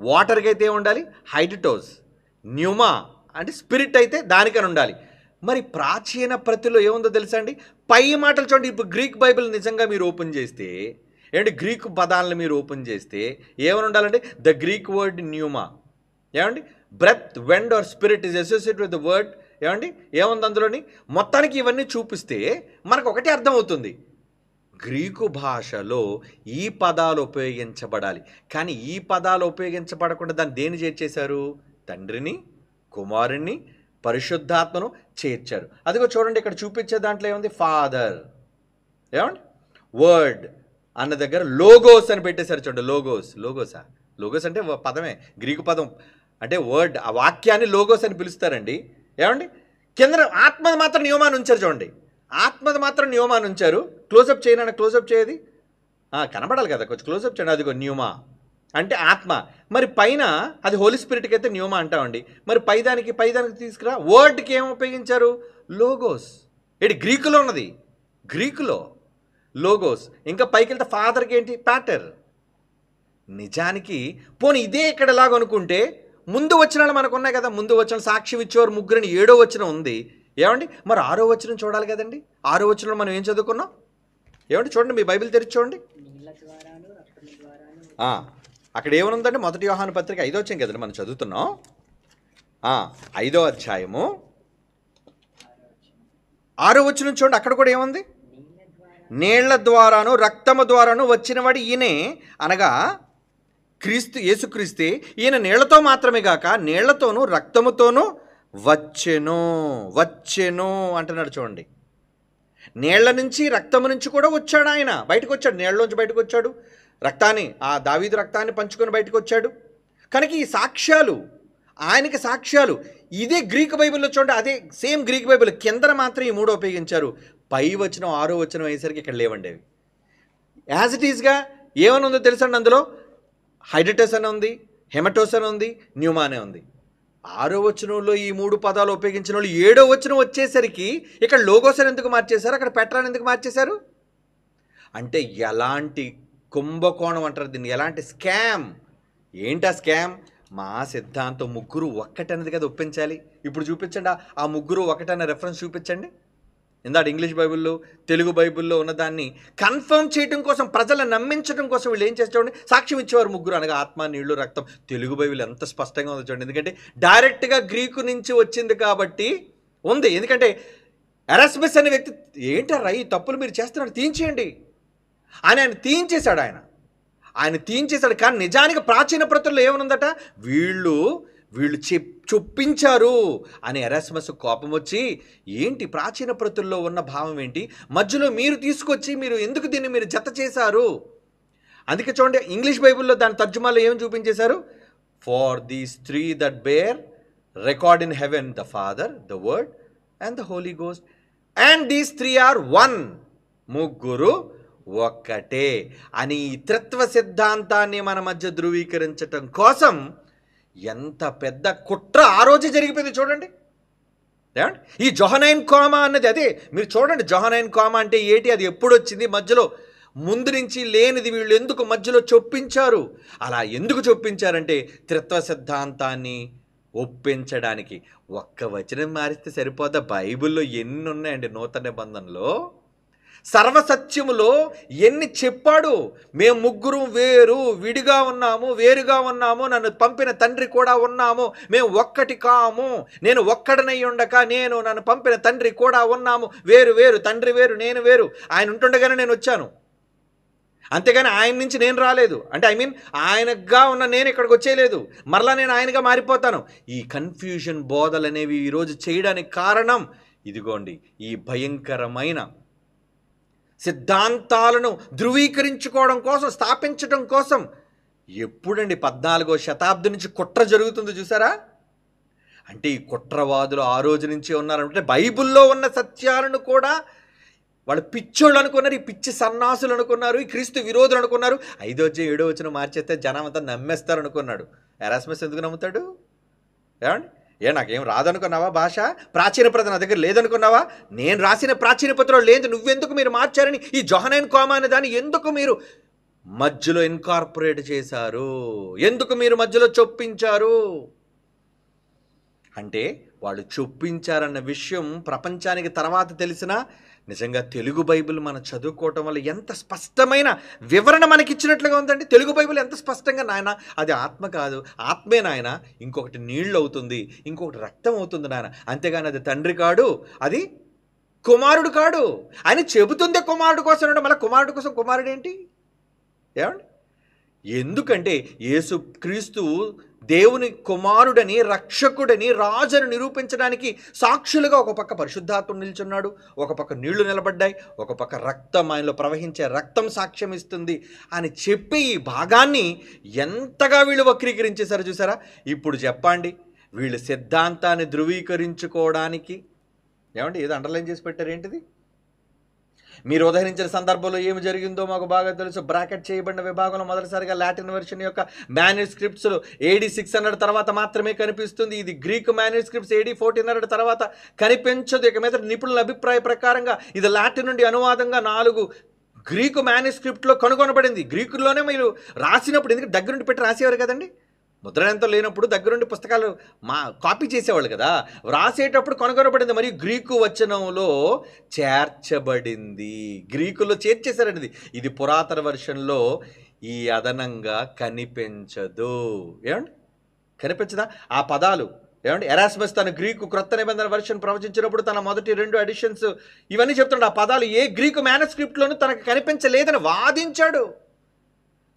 వాటర్కి అయితే ఏం ఉండాలి? హైడ్రోటోస్. న్యూమా అంటే స్పిరిట్ అయితే దానికని ఉండాలి. మరి ప్రాచీన ప్రతిలో ఏముందో తెలుసా అండి? పై మాటలు చూడండి. ఇప్పుడు గ్రీక్ బైబిల్ నిజంగా మీరు ఓపెన్ చేస్తే, ఏమంటే గ్రీకు పదాలను మీరు ఓపెన్ చేస్తే ఏమని ఉండాలంటే ద గ్రీక్ వర్డ్ న్యూమా. ఏమండి breath, wind or spirit is associated with the word. ఏమండి ఏముంది అందులోని? మొత్తానికి ఇవన్నీ చూపిస్తే మనకు ఒకటే అర్థమవుతుంది, గ్రీకు భాషలో ఈ పదాలు ఉపయోగించబడాలి. కానీ ఈ పదాలు ఉపయోగించబడకుండా దాన్ని దేని చేర్చేశారు? తండ్రిని, కుమారుణ్ణి, పరిశుద్ధాత్మను చేర్చారు. అదిగో చూడండి, ఇక్కడ చూపించే దాంట్లో ఏముంది? ఫాదర్. ఏమండి వర్డ్ అన్న దగ్గర లోగోస్ అని పెట్టేశారు. చూడండి, లోగోసా? లోగోస్ అంటే పదమే, గ్రీకు పదం. అంటే వర్డ్, ఆ వాక్యాన్ని లోగోస్ అని పిలుస్తారండి. ఏమండి కింద ఆత్మది మాత్రం నియమాన్ని ఉంచారు. చూడండి, ఆత్మది మాత్రం నియమాన్ని ఉంచారు. క్లోజప్ చేయనన్నా, క్లోజప్ చేయది కనబడాలి కదా, కొంచెం క్లోజప్ చేయండి. అదిగో న్యూమా అంటే ఆత్మ. మరి పైన అది హోలీ స్పిరిట్కి అయితే న్యూమా అంటామండి. మరి పైదానికి తీసుకురా వర్డ్కి ఏం ఉపయోగించారు? లోగోస్. ఏంటి గ్రీకులో ఉన్నది, గ్రీకులో లోగోస్. ఇంకా పైకి వెళ్తే ఫాదర్కి ఏంటి? ప్యాటర్. నిజానికి పోనీ ఇదే ఇక్కడ ఎలాగనుకుంటే ముందు వచనాలు మనకు ఉన్నాయి కదా, ముందు వచనం సాక్షి ఇచ్చేవారు ముగ్గురిని 7వ వచనం ఉంది. ఏమండి మరి 6వ వచనం చూడాలి కదండి. 6వ వచనంలో మనం ఏం చదువుకున్నాం? ఏమండి చూడండి, మీ బైబిల్ తెరిచి చూడండి. అక్కడ ఏమనుందండి? 1 యోహాను పత్రిక 5వ అధ్యాయం కదండి మనం చదువుతున్నాం. 5వ అధ్యాయము 6వ వచనం చూడండి. అక్కడ కూడా ఏముంది? నీళ్ల ద్వారాను రక్తము ద్వారాను వచ్చినవాడు ఈయనే, అనగా క్రీస్తు, యేసుక్రీస్తే. ఈయన నీళ్లతో మాత్రమే గాక నీళ్లతోనూ రక్తముతోనూ వచ్చెను అంటున్నాడు. చూడండి, నీళ్ల నుంచి రక్తము నుంచి కూడా వచ్చాడు ఆయన. బయటకు వచ్చాడు, నీళ్ళలోంచి బయటకు వచ్చాడు. రక్తాన్ని, ఆ దావీదు రక్తాన్ని పంచుకొని బయటకు వచ్చాడు. కనుక ఈ సాక్ష్యాలు ఆయనకి సాక్ష్యాలు. ఇదే గ్రీక్ బైబిల్లో చూడండి, అదే సేమ్ గ్రీక్ బైబిల్ కిందన మాత్రం ఈ 3 ఉపయోగించారు. పై వచనం 6వ వచనం అయ్యేసరికి ఇక్కడ లేవండి అవి. యాజ్ ఇట్ ఈస్గా ఏమని ఉందో తెలుసండి, అందులో హైడ్రోటస్ అని ఉంది, హెమటోస్ అని ఉంది, న్యూమా అనే ఉంది. 6వ వచనంలో ఈ 3 పదాలు ఉపయోగించిన వాళ్ళు 7వ వచనం వచ్చేసరికి ఇక్కడ లోగోస్ అని ఎందుకు మార్చేశారు? అక్కడ పెట్రాని ఎందుకు మార్చేశారు? అంటే ఎలాంటి కుంభకోణం అంటారు దీన్ని, ఎలాంటి స్కామ్. ఏంటా స్కామ్? మా సిద్ధాంతం ముగ్గురు ఒక్కటనేది కదా ఒప్పించాలి. ఇప్పుడు చూపించండి, ఆ ముగ్గురు ఒకటనే రెఫరెన్స్ చూపించండి. ఇందాక ఇంగ్లీష్ బైబిల్లో, తెలుగు బైబిల్లో ఉన్నదాన్ని కన్ఫర్మ్ చేయడం కోసం, ప్రజలను నమ్మించడం కోసం వీళ్ళు ఏం చేసేవాడిని? సాక్ష్యం ఇచ్చేవారు ముగ్గురు, అనగా ఆత్మ, నీళ్లు, రక్తం. తెలుగు బైబిల్ ఎంత స్పష్టంగా ఉందో చూడండి. ఎందుకంటే డైరెక్ట్గా గ్రీకు నుంచి వచ్చింది కాబట్టి ఉంది. ఎందుకంటే ఎరాస్మస్ అనే వ్యక్తి, ఏంటారా ఈ తప్పులు మీరు చేస్తున్నారు, తీయించేయండి అని ఆయన తీయించేశాడు. ఆయన తీయించేశాడు. కానీ నిజానికి ప్రాచీన ప్రతుల్లో ఏమనుందట? వీళ్ళు చొప్పించారు అని ఎరాస్మస్ కోపం వచ్చి, ఏంటి ప్రాచీన ప్రతుల్లో ఉన్న భావం ఏంటి, మధ్యలో మీరు తీసుకొచ్చి మీరు ఎందుకు దీన్ని మీరు జత చేశారు? అందుకే చూడండి, ఇంగ్లీష్ బైబిల్లో దాని తర్జుమాలో ఏం చూపించేశారు? For these 3 that bear record in heaven, the Father, the Word and the Holy Ghost, and these 3 are one. ముగ్గురు ఒక్కటే అని ఈ త్రిత్వ సిద్ధాంతాన్ని మన మధ్య ధృవీకరించటం కోసం ఎంత పెద్ద కుట్ర ఆ రోజే జరిగిపోయింది చూడండి. ఏమండి ఈ జొహనైన్ కోమా అన్నది అదే. మీరు చూడండి, జొహనైన్ కోమా అంటే ఏంటి, అది ఎప్పుడు వచ్చింది, మధ్యలో ముందు నుంచి లేనిది వీళ్ళు ఎందుకు మధ్యలో చొప్పించారు? అలా ఎందుకు చొప్పించారంటే త్రిత్వ సిద్ధాంతాన్ని ఒప్పించడానికి. ఒక్క వచనం మారిస్తే సరిపోదా? బైబిల్లో ఎన్ని ఉన్నాయండి నూతన నిబంధనలో. సర్వసత్యములో ఎన్ని చెప్పాడు. మేము ముగ్గురు వేరు విడిగా ఉన్నాము, వేరుగా ఉన్నాము, నన్ను పంపిన తండ్రి కూడా ఉన్నాము, మేము ఒక్కటి కాము, నేను ఒక్కడనై ఉండక నేను నన్ను పంపిన తండ్రి కూడా ఉన్నాము, వేరు వేరు, తండ్రి వేరు నేను వేరు. ఆయన ఉంటుండగానే నేను వచ్చాను, అంతేగాని ఆయన నుంచి నేను రాలేదు. అంటే ఆయనగా ఉన్న నేను ఇక్కడికి వచ్చేయలేదు, మరలా నేను ఆయనగా మారిపోతాను. ఈ కన్ఫ్యూజన్ బోధలు అనేవి ఈరోజు చేయడానికి కారణం ఇదిగోండి, ఈ భయంకరమైన సిద్ధాంతాలను ధృవీకరించుకోవడం కోసం, స్థాపించడం కోసం. ఎప్పుడండి 14వ శతాబ్దం నుంచి కుట్ర జరుగుతుందో చూసారా? అంటే ఈ కుట్రవాదులు ఆ రోజు నుంచి ఉన్నారంటే బైబిల్లో ఉన్న సత్యాలను కూడా వాళ్ళు పిచ్చోళ్ళు అనుకున్నారు, ఈ పిచ్చి సన్నాసులు అనుకున్నారు, ఈ క్రీస్తు విరోధులు అనుకున్నారు. 5వ అధ్యాయం 7వ వచనం మార్చేస్తే జనం అంతా నమ్మేస్తారు అనుకున్నాడు. ఎరాస్మస్ ఎందుకు నమ్ముతాడు? ఏమండి, నాకేం రాదనుకున్నావా? భాష ప్రాచీన పత్రం నా దగ్గర లేదనుకున్నావా? నేను రాసిన ప్రాచీన పత్రం లేదు, నువ్వెందుకు మీరు మార్చారని ఈ జొహనైన్ కోమా అనే దాన్ని ఎందుకు మీరు మధ్యలో ఇన్కార్పొరేట్ చేశారు? ఎందుకు మీరు మధ్యలో చొప్పించారు? అంటే వాళ్ళు చొప్పించారన్న విషయం ప్రపంచానికి తర్వాత తెలిసినా నిజంగా తెలుగు బైబిల్ మనం చదువుకోవటం వల్ల ఎంత స్పష్టమైన వివరణ మనకిచ్చినట్లుగా ఉందండి. తెలుగు బైబిల్ ఎంత స్పష్టంగా, నాయన అది ఆత్మ కాదు, ఆత్మే నాయన, ఇంకొకటి నీళ్ళు అవుతుంది, ఇంకొకటి రక్తం అవుతుంది నాయన, అంతేగాని అది తండ్రి కాడు, అది కుమారుడు కాడు అని చెబుతుందే. కుమారుడు కోసం మళ్ళీ కుమారుడు కోసం కుమారుడు ఏంటి? ఏమండి, ఎందుకంటే యేసు క్రీస్తు దేవుని కుమారుడని, రక్షకుడని, రాజుని నిరూపించడానికి సాక్షులుగా ఒక పక్క పరిశుద్ధాత్మ నిల్చున్నాడు, ఒక పక్క నీళ్లు నిలబడ్డాయి, ఒక పక్క రక్తం, ఆయనలో ప్రవహించే రక్తం సాక్ష్యం ఇస్తుంది అని చెప్పి ఈ భాగాన్ని ఎంతగా వీళ్ళు వక్రీకరించేశారు చూసారా? ఇప్పుడు చెప్పండి, వీళ్ళు సిద్ధాంతాన్ని ధృవీకరించుకోవడానికి ఏమండి ఏదో అండర్లైన్ చేసి పెట్టారు. ఏంటిది? మీరు ఉదహరించిన సందర్భంలో ఏమి జరిగిందో మాకు బాగా తెలుసు. బ్రాకెట్ చేయబడిన విభాగంలో మొదటిసారిగా లాటిన్ వెర్షన్ యొక్క మాన్యుస్క్రిప్ట్స్లో AD 600 తర్వాత మాత్రమే కనిపిస్తుంది. ఇది గ్రీక్ మాన్యుస్క్రిప్ట్స్ AD 1400 తర్వాత కనిపించదు. ఇక మీద నిపుణుల అభిప్రాయ ప్రకారంగా ఇది లాటిన్ నుండి అనువాదంగా 4 గ్రీకు మాన్యుస్క్రిప్ట్లో కనుగొనబడింది. గ్రీకుల్లోనే మీరు రాసినప్పుడు, ఎందుకంటే దగ్గరుండి పెట్టి రాసేవారు కదండి, ముద్రణంతో లేనప్పుడు దగ్గరుండి పుస్తకాలు కాపీ చేసేవాళ్ళు కదా, వ్రాసేటప్పుడు కనుగొనబడింది. మరియు గ్రీకు వచనంలో చేర్చబడింది, గ్రీకులో చేర్చేశారండి. ఇది పురాతన వర్షన్లో ఈ అదనంగా కనిపించదు. ఏమండి, కనిపించదా ఆ పదాలు? ఏమండి, ఎరాస్మస్ తన గ్రీకు క్రొత్త నిబంధన వర్షన్ ప్రవచించినప్పుడు తన మొదటి 2 ఎడిషన్స్ ఇవన్నీ చెప్తున్నాడు. ఆ పదాలు ఏ గ్రీకు మ్యానుస్క్రిప్ట్లోనూ తనకు కనిపించలేదని వాదించాడు.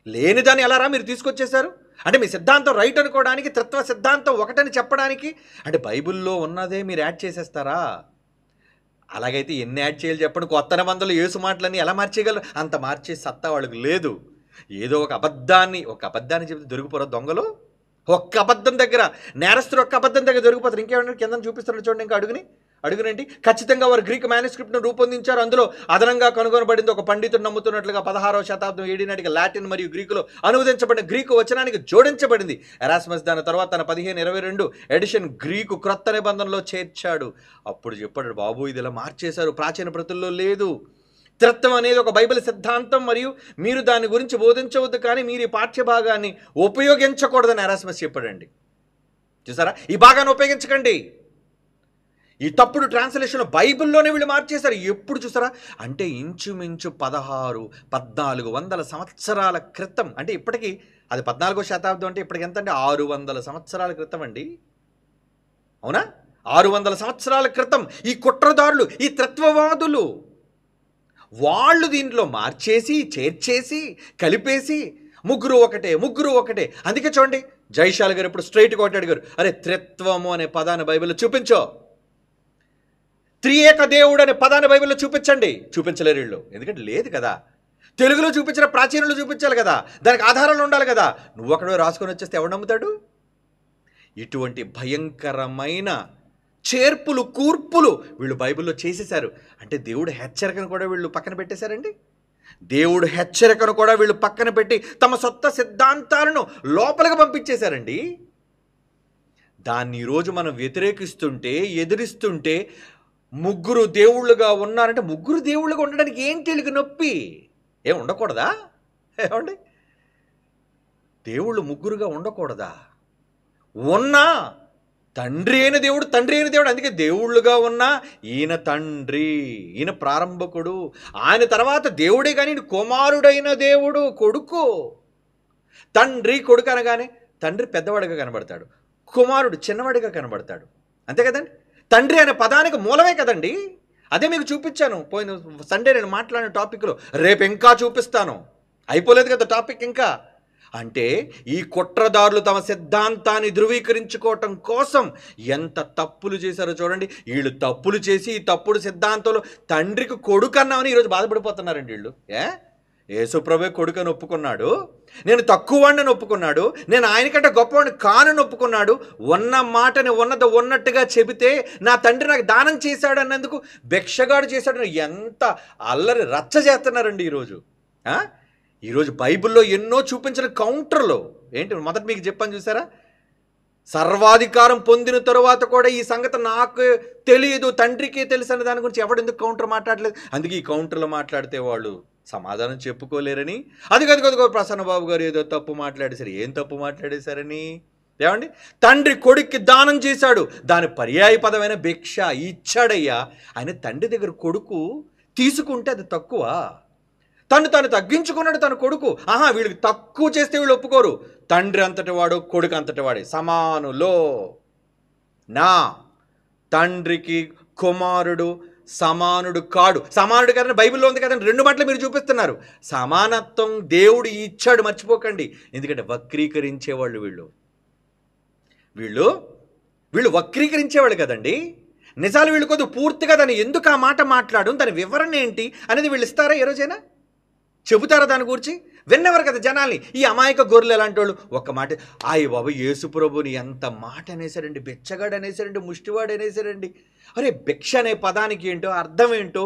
లేనిదాన్ని ఎలా మీరు తీసుకొచ్చేశారు? అంటే మీ సిద్ధాంతం రైట్ అనుకోవడానికి, తత్వ సిద్ధాంతం ఒకటని చెప్పడానికి, అంటే బైబిల్లో ఉన్నదే మీరు యాడ్ చేసేస్తారా? అలాగైతే ఎన్ని యాడ్ చేయాలి చెప్పండి? కొత్త నిబంధనలు యేసు మాటలన్నీ ఎలా మార్చేయగలరు? అంత మార్చే సత్తా వాళ్ళకి లేదు. ఏదో ఒక అబద్ధాన్ని చెప్తే దొరికిపోరా దొంగలు? ఒక్క అబద్ధం దగ్గర, నేరస్తుడు ఒక్క అబద్ధం దగ్గర దొరికిపోతారు. ఇంకేమన్నా కింద చూపిస్తున్నారు చూడండి, ఇంకా అడుగునేంటి? ఖచ్చితంగా వారు గ్రీక్ మాన్యుస్క్రిప్ట్ను రూపొందించారు. అందులో అదనంగా కనుగొనబడింది. ఒక పండితుడు నమ్ముతున్నట్లుగా 16వ శతాబ్దం AD నాటికి లాటిన్ మరియు గ్రీకులో అనువదించబడిన గ్రీకు వచనానికి జోడించబడింది. ఎరాస్మస్ దాని తర్వాత తన 1522 ఎడిషన్ గ్రీకు క్రొత్త నిబంధనలో చేర్చాడు. అప్పుడు చెప్పాడు, బాబు ఇది ఇలా మార్చేశారు, ప్రాచీన ప్రతుల్లో లేదు. త్రిత్వం అనేది ఒక బైబిల్ సిద్ధాంతం, మరియు మీరు దాని గురించి బోధించవద్దు, కానీ మీరు ఈ పాఠ్యభాగాన్ని ఉపయోగించకూడదని ఎరాస్మస్ చెప్పాడండి. చూసారా, ఈ భాగాన్ని ఉపయోగించకండి. ఈ తప్పుడు ట్రాన్స్లేషన్ బైబిల్లోనే వీళ్ళు మార్చేశారు. ఎప్పుడు చూసారా? అంటే ఇంచుమించు 1400 సంవత్సరాల క్రితం. అంటే ఇప్పటికీ అది 14వ శతాబ్దం, అంటే ఇప్పటికి ఎంత అంటే 600 సంవత్సరాల క్రితం అండి. అవునా? 600 సంవత్సరాల క్రితం ఈ కుట్రదారులు, ఈ తత్వవాదులు, వాళ్ళు దీంట్లో మార్చేసి, చేర్చేసి, కలిపేసి ముగ్గురు ఒకటే. అందుకే చూడండి, జైశాల్ గారు ఇప్పుడు స్ట్రైట్గా ఒకటి అడిగారు, అరే త్రిత్వము అనే పదాన్ని బైబిల్లో చూపించో, త్రియేక దేవుడు అనే పదాన్ని బైబిల్లో చూపించలేరు వీళ్ళు. ఎందుకంటే లేదు కదా. తెలుగులో చూపించిన ప్రాచీనంలో చూపించాలి కదా, దానికి ఆధారాలు ఉండాలి కదా. నువ్వు అక్కడ రాసుకొని వచ్చేస్తే ఎవడు నమ్ముతాడు? ఇటువంటి భయంకరమైన చేర్పులు, కూర్పులు వీళ్ళు బైబిల్లో చేసేశారు. అంటే దేవుడు హెచ్చరికను కూడా వీళ్ళు పక్కన పెట్టేశారండి. దేవుడు హెచ్చరికను కూడా వీళ్ళు పక్కన పెట్టి తమ సొంత సిద్ధాంతాలను లోపలికి పంపించేశారండి. దాన్ని ఈరోజు మనం వ్యతిరేకిస్తుంటే, ఎదిరిస్తుంటే, ముగ్గురు దేవుళ్ళుగా ఉన్నారంటే ముగ్గురు దేవుళ్ళుగా ఉండడానికి ఏంటి వీళ్ళకి నొప్పి? ఏం ఉండకూడదా? ఏమండి, దేవుళ్ళు ముగ్గురుగా ఉండకూడదా? ఉన్నా తండ్రి అయిన దేవుడు, తండ్రి అయిన దేవుడు. అందుకే దేవుళ్ళుగా ఉన్న ఈయన తండ్రి, ఈయన ప్రారంభకుడు. ఆయన తర్వాత దేవుడే కానీ కుమారుడైన దేవుడు, కొడుకు. తండ్రి కొడుకు అనగానే తండ్రి పెద్దవాడిగా కనబడతాడు, కుమారుడు చిన్నవాడిగా కనబడతాడు. అంతే కదండి. తండ్రి అనే పదానికి మూలమే కదండి. అదే మీకు చూపించాను పోయిన సండే నేను మాట్లాడిన టాపిక్లో. రేపు ఇంకా చూపిస్తాను, అయిపోలేదు కదా టాపిక్ ఇంకా. అంటే ఈ కుట్రదారులు తమ సిద్ధాంతాన్ని ధృవీకరించుకోవటం కోసం ఎంత తప్పులు చేశారో చూడండి. వీళ్ళు తప్పులు చేసి ఈ తప్పుడు సిద్ధాంతంలో తండ్రికి కొడుకు అన్నామని ఈరోజు బాధపడిపోతున్నారండి వీళ్ళు. యేసుప్రభువే కొడుకు అని ఒప్పుకున్నాడు, నేను తక్కువవాడిని ఒప్పుకున్నాడు, నేను ఆయనకంటే గొప్పవాడిని కానని ఒప్పుకున్నాడు. ఉన్న మాటని ఉన్నది ఉన్నట్టుగా చెబితే నా తండ్రి నాకు దానం చేశాడు అన్నందుకు భిక్షగాడు చేశాడు. ఎంత అల్లరి రచ్చ చేస్తున్నారండి ఈరోజు. ఈరోజు బైబిల్లో ఎన్నో చూపించిన కౌంటర్లు ఏంటి, మొదట మీకు చెప్పని చూసారా, సర్వాధికారం పొందిన తరువాత కూడా ఈ సంగతి నాకు తెలియదు, తండ్రికే తెలుసు అనే దాని గురించి ఎవడెందుకు కౌంటర్ మాట్లాడలేదు. అందుకే ఈ కౌంటర్లో మాట్లాడితే వాళ్ళు సమాధానం చెప్పుకోలేరని. అదిగదిగో ప్రసన్నబాబు గారు ఏదో తప్పు మాట్లాడేశారు. ఏం తప్పు మాట్లాడేశారని? ఏమండి, తండ్రి కొడుక్కి దానం చేశాడు, దాని పర్యాయ పదమైన భిక్ష ఇచ్చాడయ్యా. ఆయన తండ్రి దగ్గర కొడుకు తీసుకుంటే అది తక్కువ. తను తగ్గించుకున్నాడు తన కొడుకు. వీళ్ళకి తక్కువ చేస్తే వీళ్ళు ఒప్పుకోరు. తండ్రి అంతటి వాడు, కొడుకు అంతటి వాడే, సమానులో. నా తండ్రికి కుమారుడు సమానుడు కాడు. సమానుడు కదండి బైబిల్లో ఉంది కదండి. రెండు మాటలు మీరు చూపిస్తున్నారు. సమానత్వం దేవుడు ఇచ్చాడు, మర్చిపోకండి. ఎందుకంటే వక్రీకరించేవాళ్ళు వీళ్ళు వక్రీకరించేవాళ్ళు కదండి. నిజాలు వీళ్ళు కొద్దిగా పూర్తిగా దాన్ని ఎందుకు ఆ మాట మాట్లాడు, దాని వివరణ ఏంటి అనేది వీళ్ళు ఇస్తారా? ఏ రోజైనా చెబుతారా దాని గురించి? విన్నెవరు కదా జనాల్ని. ఈ అమాయక గొర్రెలు ఎలాంటి వాళ్ళు ఒక్క మాట, బాబు యేసుప్రభుని ఎంత మాట అనేసారండి, బెచ్చగాడు అనేసారండి, ముష్టివాడు అనేసారండి. అరే భిక్ష అనే పదానికి ఏంటో అర్థం ఏంటో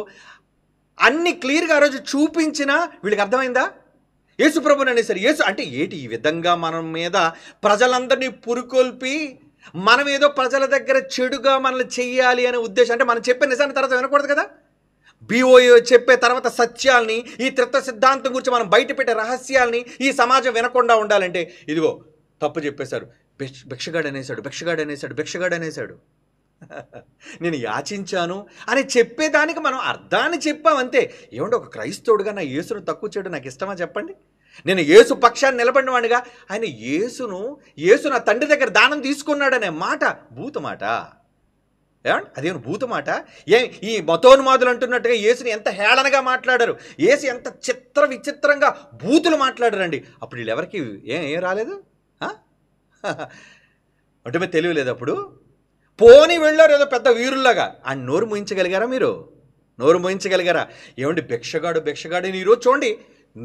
అన్ని క్లియర్గా ఆ రోజు చూపించినా వీళ్ళకి అర్థమైందా? యేసుప్రభుని అనేసారు. యేసు అంటే ఏంటి? ఈ విధంగా మనం మీద ప్రజలందరినీ పురుకొల్పి మనం ఏదో ప్రజల దగ్గర చెడుగా మనల్ని చెయ్యాలి అనే ఉద్దేశం. అంటే మనం చెప్పే నిజాన్ని తర్వాత వినకూడదు కదా. BOA చెప్పే తర్వాత సత్యాల్ని, ఈ త్రిత్వ సిద్ధాంతం గురించి మనం బయట పెట్టే రహస్యాల్ని ఈ సమాజం వినకుండా ఉండాలంటే ఇదిగో తప్పు చెప్పేశారు, భిక్షగాడు అనేసాడు. నేను యాచించాను అని చెప్పేదానికి మనం అర్థాన్ని చెప్పామంతే. ఏమంటే ఒక క్రైస్తవుడుగా నా యేసును తక్కువ చేయడం నాకు ఇష్టమా చెప్పండి? నేను యేసు పక్షాన్ని నిలబడిన వాడిగా ఆయన యేసు నా తండ్రి దగ్గర దానం తీసుకున్నాడనే మాట భూతమాట. ఏమండి అదేమో భూతమాట? ఈ మతోన్మాదులు అంటున్నట్టుగా యేసుని ఎంత హేళనగా మాట్లాడారు, యేసు ఎంత విచిత్రంగా బూతులు మాట్లాడారండి. అప్పుడు వీళ్ళు ఎవరికి ఏం రాలేదు? అంటే తెలియలేదు అప్పుడు. పోని వెళ్ళారు ఏదో పెద్ద వీరుల్లాగా. ఆ నోరు మోయించగలిగారా మీరు? నోరు మోయించగలిగారా? ఏమండి భిక్షగాడు ఈరోజు చూడండి,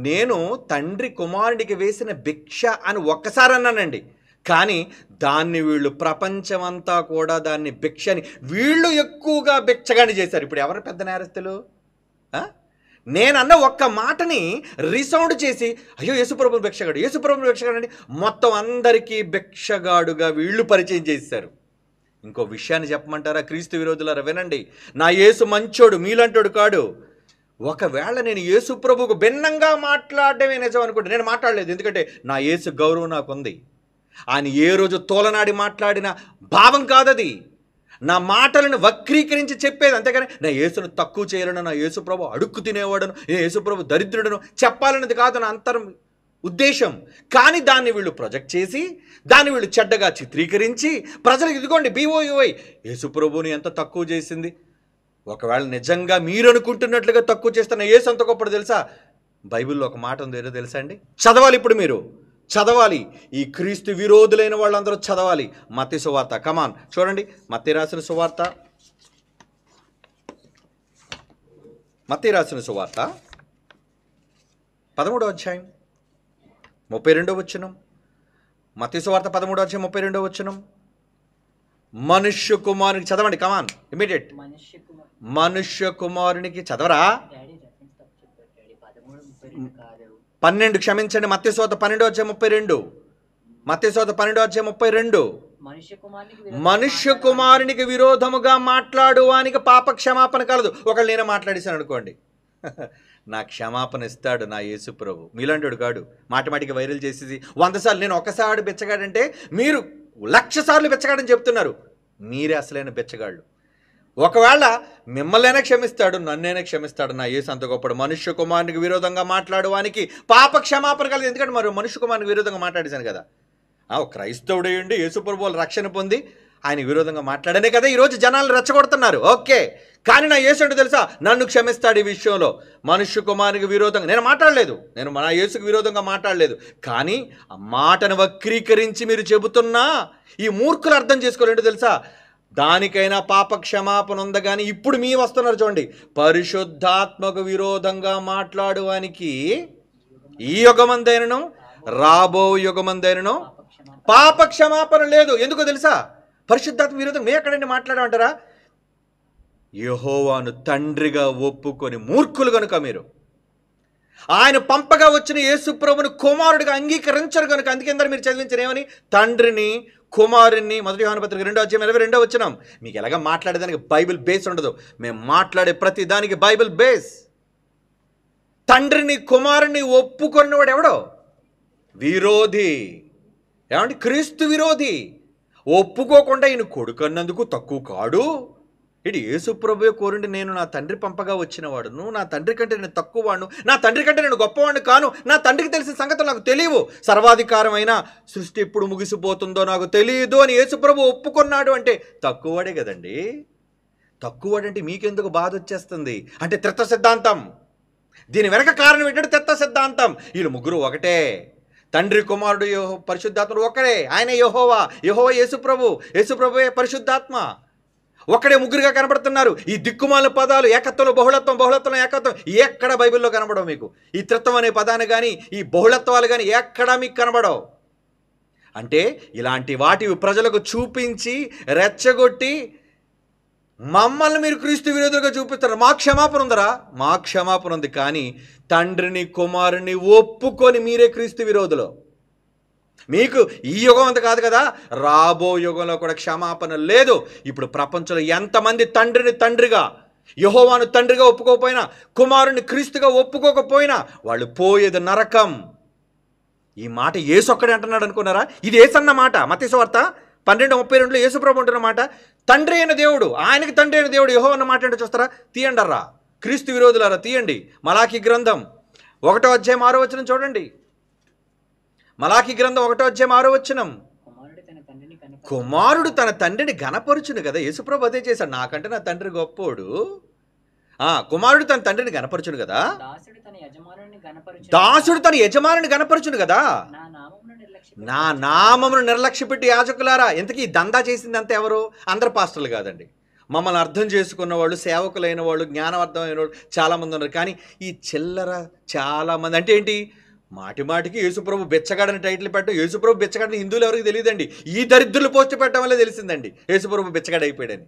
నేను తండ్రి కుమారుడికి వేసిన భిక్ష అని ఒక్కసారి అన్నానండి. కానీ దాన్ని వీళ్ళు ప్రపంచమంతా కూడా దాన్ని భిక్షని వీళ్ళు ఎక్కువగా భిక్షగాని చేశారు. ఇప్పుడు ఎవరు పెద్ద నేరస్తులు? నేనన్న ఒక్క మాటని రీసౌండ్ చేసి అయ్యో యేసుప్రభు భిక్షగాడు అండి, మొత్తం అందరికీ భిక్షగాడుగా వీళ్ళు పరిచయం చేశారు. ఇంకో విషయాన్ని చెప్పమంటారా క్రీస్తు విరోధులారా? వినండి, నా యేసు మంచోడు, మీలాంటోడు కాడు. ఒకవేళ నేను యేసుప్రభుకు భిన్నంగా మాట్లాడడమే నిజం అనుకుంటే, నేను మాట్లాడలేదు, ఎందుకంటే నా యేసు గౌరవం నాకుంది. ఆయన ఏ రోజు తోలనాడి మాట్లాడిన భావం కాదది. నా మాటలను వక్రీకరించి చెప్పేది. అంతేగాని నా యేసును తక్కువ చేయాలను, నా యేసుప్రభు అడుక్కు తినేవాడను, నేను యేసుప్రభు దరిద్రుడను చెప్పాలన్నది కాదు నా అంతరం ఉద్దేశం. కానీ దాన్ని వీళ్ళు ప్రొజెక్ట్ చేసి, దాన్ని వీళ్ళు చెడ్డగా చిత్రీకరించి ప్రజలకు ఇదిగోండి BOA యేసుప్రభుని ఎంత తక్కువ చేసింది. ఒకవేళ నిజంగా మీరు అనుకుంటున్నట్లుగా తక్కువ చేస్తున్న యేసు అంత గొప్పడు తెలుసా? బైబిల్లో ఒక మాట ఉంది, ఏదో తెలుసా అండి? చదవాలి, ఇప్పుడు మీరు చదవాలి. ఈ క్రీస్తు విరోధులైన వాళ్ళందరూ చదవాలి. మత్తయి సువార్త, కమాన్ చూడండి. మత్తయి రాసిన సువార్త 13వ అధ్యాయం 32వ వచనం. మత్తయి సువార్త 13వ అధ్యాయం 32వ వచనం. మనుష్య కుమారునికి చదవండి, కమాన్ ఇమీడియట్. మనుష్య కుమారునికి చదవరా? 12 క్షమించండి, మత్తయి సువార్త 12వ అధ్యాయం 32. మత్తయి సువార్త 12వ అధ్యాయం 32. మనుష్య కుమారునికి విరోధముగా మాట్లాడువానికి పాప క్షమాపణ కలదు. ఒకళ్ళు నేనే మాట్లాడేశాను అనుకోండి, నా క్షమాపణ ఇస్తాడు నా యేసు ప్రభు. మీలాంటి కాడు మాటిమాటికి వైరల్ చేసేసి 100 సార్లు నేను ఒకసారి బెచ్చగాడంటే మీరు 1,00,000 సార్లు బెచ్చగాడని చెప్తున్నారు. మీరే అసలైన బెచ్చగాళ్ళు. ఒకవేళ మిమ్మల్నైనా క్షమిస్తాడు, నన్నైనా క్షమిస్తాడు. నా యేసు అంత గొప్పడు. మనుష్య కుమారునికి విరోధంగా మాట్లాడడానికి పాప క్షమాపణ కలదు. ఎందుకంటే మరి మనుష్య కుమారునికి విరోధంగా మాట్లాడేశాను కదా. ఒక క్రైస్తవుడేయండి యేసుప్రభు వాళ్ళు రక్షణ పొంది ఆయన విరోధంగా మాట్లాడనే కదా ఈరోజు జనాలు రెచ్చగొడుతున్నారు. ఓకే, కానీ నా యేసు అంటే తెలుసా, నన్ను క్షమిస్తాడు ఈ విషయంలో. మనుష్య కుమారునికి విరోధంగా నేను మాట్లాడలేదు, నేను నా యేసుకు విరోధంగా మాట్లాడలేదు. కానీ ఆ మాటను వక్రీకరించి మీరు చెబుతున్నా ఈ మూర్ఖులు అర్థం చేసుకోలేంటో తెలుసా, దానికైనా పాప క్షమాపణ ఉంది. కానీ ఇప్పుడు మీ వస్తున్నారు చూడండి, పరిశుద్ధాత్మకు విరోధంగా మాట్లాడడానికి ఈ యుగమందైనను రాబో యుగమందైనను పాప క్షమాపణ లేదు. ఎందుకో తెలుసా, పరిశుద్ధాత్మ విరోధం మేము ఎక్కడండి మాట్లాడమంటారా? యెహోవాను తండ్రిగా ఒప్పుకొని మూర్ఖులు కనుక మీరు ఆయన పంపగా వచ్చిన యేసు ప్రభువును కుమారుడిగా అంగీకరించరు కనుక, అందుకే మీరు చదివించిన ఏమని, తండ్రిని కుమారుణ్ణి. 1 యోహాను పత్రిక 2:22 వచ్చినాం. మీకు ఎలాగ మాట్లాడేదానికి బైబిల్ బేస్ ఉండదు, మేము మాట్లాడే ప్రతి దానికి బైబిల్ బేస్. తండ్రిని కుమారుణ్ణి ఒప్పుకున్నవాడు ఎవడో విరోధి. ఏమంటే క్రీస్తు విరోధి. ఒప్పుకోకుండా ఈయన కొడుకన్నందుకు తక్కువ కాడు. ఇటు యేసు ప్రభువే కోరుండి, నేను నా తండ్రి పంపగా వచ్చినవాడును, నా తండ్రి కంటే నేను తక్కువ వాడును, నా తండ్రి కంటే నేను గొప్పవాడిని కాను, నా తండ్రికి తెలిసిన సంగతులు నాకు తెలియవు, సర్వాధికారమైన సృష్టి ఎప్పుడు ముగిసిపోతుందో నాకు తెలియదు అని యేసు ప్రభు ఒప్పుకున్నాడు. అంటే తక్కువవాడే కదండి. తక్కువవాడంటే మీకెందుకు బాధ వచ్చేస్తుంది అంటే త్రిత్వ సిద్ధాంతం. దీని వెనక కారణం ఏంటంటే త్రిత్వ సిద్ధాంతం. వీళ్ళు ముగ్గురు ఒకటే, తండ్రి కుమారుడు పరిశుద్ధాత్ముడు ఒకడే. ఆయన యెహోవా, యెహోవా యేసుప్రభు, యేసుప్రభువే పరిశుద్ధాత్మ. ఒక్కడే ముగ్గురుగా కనబడుతున్నారు. ఈ దిక్కుమాల పదాలు ఏకత్వంలో బహుళత్వం, బహుళత్వంలో ఏకత్వం ఎక్కడ బైబిల్లో కనబడవు మీకు. ఈ త్రిత్వం అనే పదాన్ని కానీ ఈ బహుళత్వాలు కానీ ఎక్కడా మీకు కనబడవు. అంటే ఇలాంటి వాటి ప్రజలకు చూపించి రెచ్చగొట్టి మమ్మల్ని మీరు క్రీస్తు విరోధులుగా చూపిస్తారు. మా క్షమాపణ ఉందరా? మా క్షమాపణ ఉంది. కానీ తండ్రిని కుమారుని ఒప్పుకొని మీరే క్రీస్తు విరోధులు. మీకు ఈ యుగం అంత కాదు కదా, రాబో యుగంలో కూడా క్షమాపణ లేదు. ఇప్పుడు ప్రపంచంలో ఎంతమంది తండ్రిని తండ్రిగా, యెహోవాను తండ్రిగా ఒప్పుకోకపోయినా, కుమారుని క్రీస్తుగా ఒప్పుకోకపోయినా వాళ్ళు పోయేది నరకం. ఈ మాట యేసు ఒక్కడే అంటున్నాడు అనుకున్నారా? ఇది యేసు అన్న మాట. మత్తయి సువార్త 12:32 యేసు ప్రభు అంటున్న మాట. తండ్రి అయిన దేవుడు, ఆయనకి తండ్రి అయిన దేవుడు యెహోవా అన్న మాట అంటే చూస్తారా? తీయండి అర్రా క్రీస్తు విరోధులారా, తీయండి. మలాకి గ్రంథం 1:6 చూడండి. మలాకి గ్రంథం 1:6. కుమారుడు తన తండ్రిని గణపరుచును కదా. యేసుప్రభు అదే చేశాడు. నాకంటే నా తండ్రి గొప్పోడు. కుమారుడు తన తండ్రిని గణపరచును కదా, దాసుడు తన యజమానుని గణపరచును కదా. నా నామమును నిర్లక్ష్యపెట్టి యాజకులారా. ఇంతకీ దందా చేసింది అంతా ఎవరు? అందరు పాస్టర్లు కాదండి. మమ్మల్ని అర్థం చేసుకున్న వాళ్ళు, సేవకులైన వాళ్ళు, జ్ఞానవర్ధమైన వాళ్ళు చాలామంది ఉన్నారు. కానీ ఈ చిల్లర చాలామంది. అంటే ఏంటి, మాటి మాటికి యేసుప్రభు బెచ్చగాడని టైటిల్ పెట్టడం. యేసుప్రభు బెచ్చగాడని హిందువులు ఎవరికి తెలియదండి. ఈ దరిద్రులు పోస్ట్ పెట్టడం వల్లే తెలిసిందండి యేసుప్రభు బెచ్చగాడు అయిపోయాడని.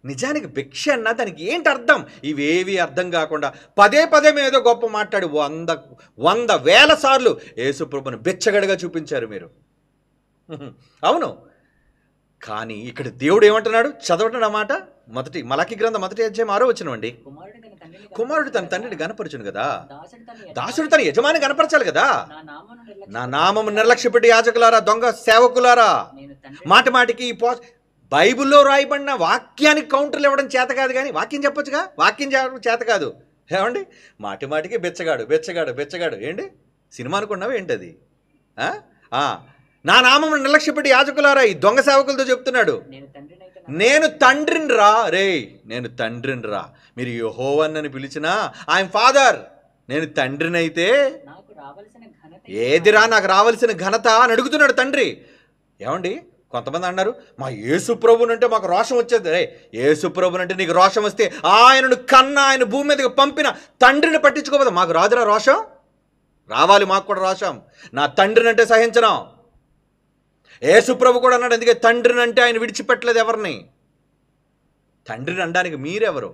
నిజానికి భిక్ష అన్న దానికి ఏంటి అర్థం? ఇవేవి అర్థం కాకుండా పదే పదే ఏదో గొప్ప మాట్లాడి 100,000 సార్లు యేసుప్రభుని బెచ్చగడగా చూపించారు మీరు. అవును, కానీ ఇక్కడ దేవుడు ఏమంటున్నాడు? చదవటం అన్నమాట. మలాకి గ్రంథం 1:6 కుమారుడు తన తండ్రిని గణపరచును కదా, దాసుడు తన యజమాని గణపరచాలి కదా. నా నామము నిర్లక్ష్యపెట్టి యాజకులారా, దొంగ సేవకులారా. మాటి మాటికి బైబిల్లో రాయబడిన వాక్యానికి కౌంటర్లు ఇవ్వడం చేత కాదు, కానీ వాక్యం చెప్పొచ్చుగా. వాక్యం చెప్పడం చేత కాదు. ఏమండి, మాటి మాటికి బెచ్చగాడు బెచ్చగాడు బెచ్చగాడు. ఏంటి సినిమా అనుకున్నావు ఏంటది? నా నామము నిర్లక్ష్యపెట్టి యాజకులారా, ఈ దొంగ సేవకులతో చెప్తున్నాడు. నేను తండ్రిని రా రే, నేను తండ్రిని రా. మీరు యెహోవాని పిలిచినా ఐఎమ్ ఫాదర్. నేను తండ్రిని అయితే ఏదిరా నాకు రావాల్సిన ఘనత అని అడుగుతున్నాడు తండ్రి. ఏమండి, కొంతమంది అన్నారు మా యేసుప్రభునంటే మాకు రోషం వచ్చేది. రే, యేసుప్రభునంటే నీకు రోషం వస్తే ఆయనను కన్నా ఆయన భూమి మీదకి పంపిన తండ్రిని పట్టించుకోవద్దు. మాకు రాదురా రోషం? రావాలి మాకు కూడా రోషం. నా తండ్రిని అంటే సహించను. యేసుప్రభు కూడా అన్నాడు, అందుకే తండ్రిని అంటే ఆయన విడిచిపెట్టలేదు ఎవరిని. తండ్రిని అనడానికి మీరెవరు?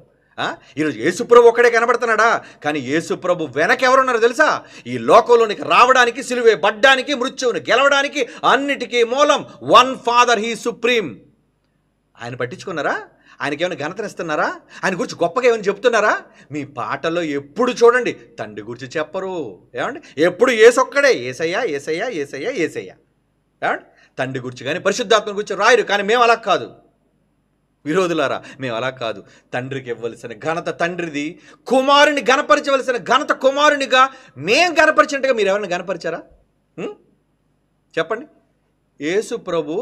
ఈరోజు యేసుప్రభు ఒక్కడే కనబడుతున్నాడా? కానీ యేసుప్రభు వెనక ఎవరున్నారు తెలుసా? ఈ లోకంలోనికి రావడానికి, సిలువే పడ్డానికి, మృత్యువుని గెలవడానికి అన్నిటికీ మూలం వన్ ఫాదర్, హీ సుప్రీం. ఆయన పట్టించుకున్నారా? ఆయనకి ఏమైనా ఘనతనిస్తున్నారా? ఆయన గురించి గొప్పగా ఏమైనా చెప్తున్నారా? మీ పాటల్లో ఎప్పుడు చూడండి తండ్రి గురించి చెప్పరు. ఏమండి, ఎప్పుడు యేసొక్కడే, ఏసయ్యా ఏసయ్యా ఏసయ్యా ఏసయ్యా. ఏమండి, తండ్రి గురించి కానీ పరిశుద్ధాత్మ గురించి రాయరు. కానీ మేము అలా కాదు విరోధులారా, మేము అలా కాదు. తండ్రికి ఇవ్వవలసిన ఘనత తండ్రిది, కుమారుని గణపరచవలసిన ఘనత కుమారునిగా మేము గణపరిచినట్టుగా మీరు ఎవరిని గణపరిచారా? చెప్పండి. యేసు ప్రభు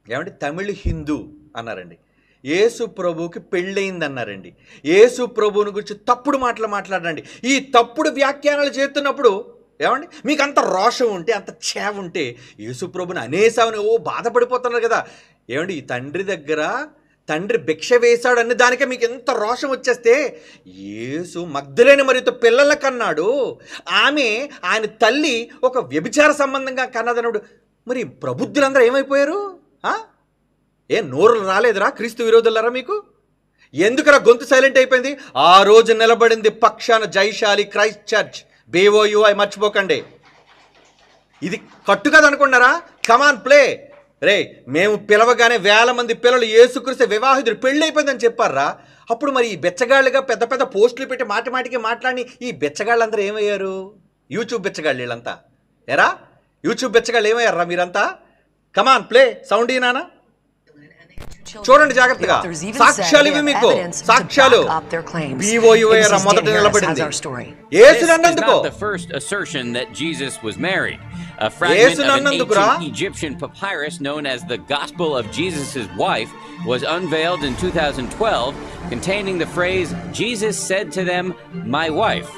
ఏమంటే తమిళ హిందూ అన్నారండి. యేసు ప్రభువుకి పెళ్ళయింది అన్నారండి. యేసు ప్రభువుని గురించి తప్పుడు మాటలు మాట్లాడండి. ఈ తప్పుడు వ్యాఖ్యానాలు చేస్తున్నప్పుడు ఏమండి మీకు అంత రోషం ఉంటే, అంత చేవ ఉంటే యేసు ప్రభుని అనేసామని బాధపడిపోతున్నారు కదా. ఏమండి ఈ తండ్రి దగ్గర తండ్రి భిక్ష వేశాడు అనే దానికే మీకు ఎంత రోషం వచ్చేస్తే, యేసు మగ్దలేని మరియతో పిల్లల కన్నాడు, ఆమె ఆయన తల్లి ఒక వ్యభిచార సంబంధంగా కన్నదన్నాడు. మరి ప్రబుద్ధులందరూ ఏమైపోయారు? నోరులు రాలేదురా క్రీస్తు విరోధులరా మీకు? ఎందుకురా గొంతు సైలెంట్ అయిపోయింది? ఆ రోజు నిలబడింది పక్షాన జైశాలి క్రైస్ట్ చర్చ్ BOUI, మర్చిపోకండి. ఇది కట్టు కదా అనుకున్నారా? కమాన్ ప్లే రే. మేము పిలవగానే వేల మంది పిల్లలు యేసుక్రీస్తు వివాహితుడు పెళ్ళి అయిపోయిందని చెప్పారా? అప్పుడు మరి ఈ బెచ్చగాళ్ళుగా పెద్ద పెద్ద పోస్టులు పెట్టి మాటికి మాట్లాడి ఈ బెచ్చగాళ్ళందరూ ఏమయ్యారు? యూట్యూబ్ బెచ్చగాళ్ళు వీళ్ళంతా. ఎరా యూట్యూబ్ బెచ్చగాళ్ళు ఏమయ్యారా మీరంతా? కమాన్ ప్లే సౌండ్ ఈనానా చూడండి జాగ్రత్తగా. సాక్ష్యాలు ఇవి మీకు, సాక్ష్యాలు. BOUI మొదట నిలబడింది యేసునన్నందుకు. A fragment of an ancient Egyptian papyrus known as the Gospel of Jesus' Wife was unveiled in 2012, containing the phrase, "Jesus said to them, my wife."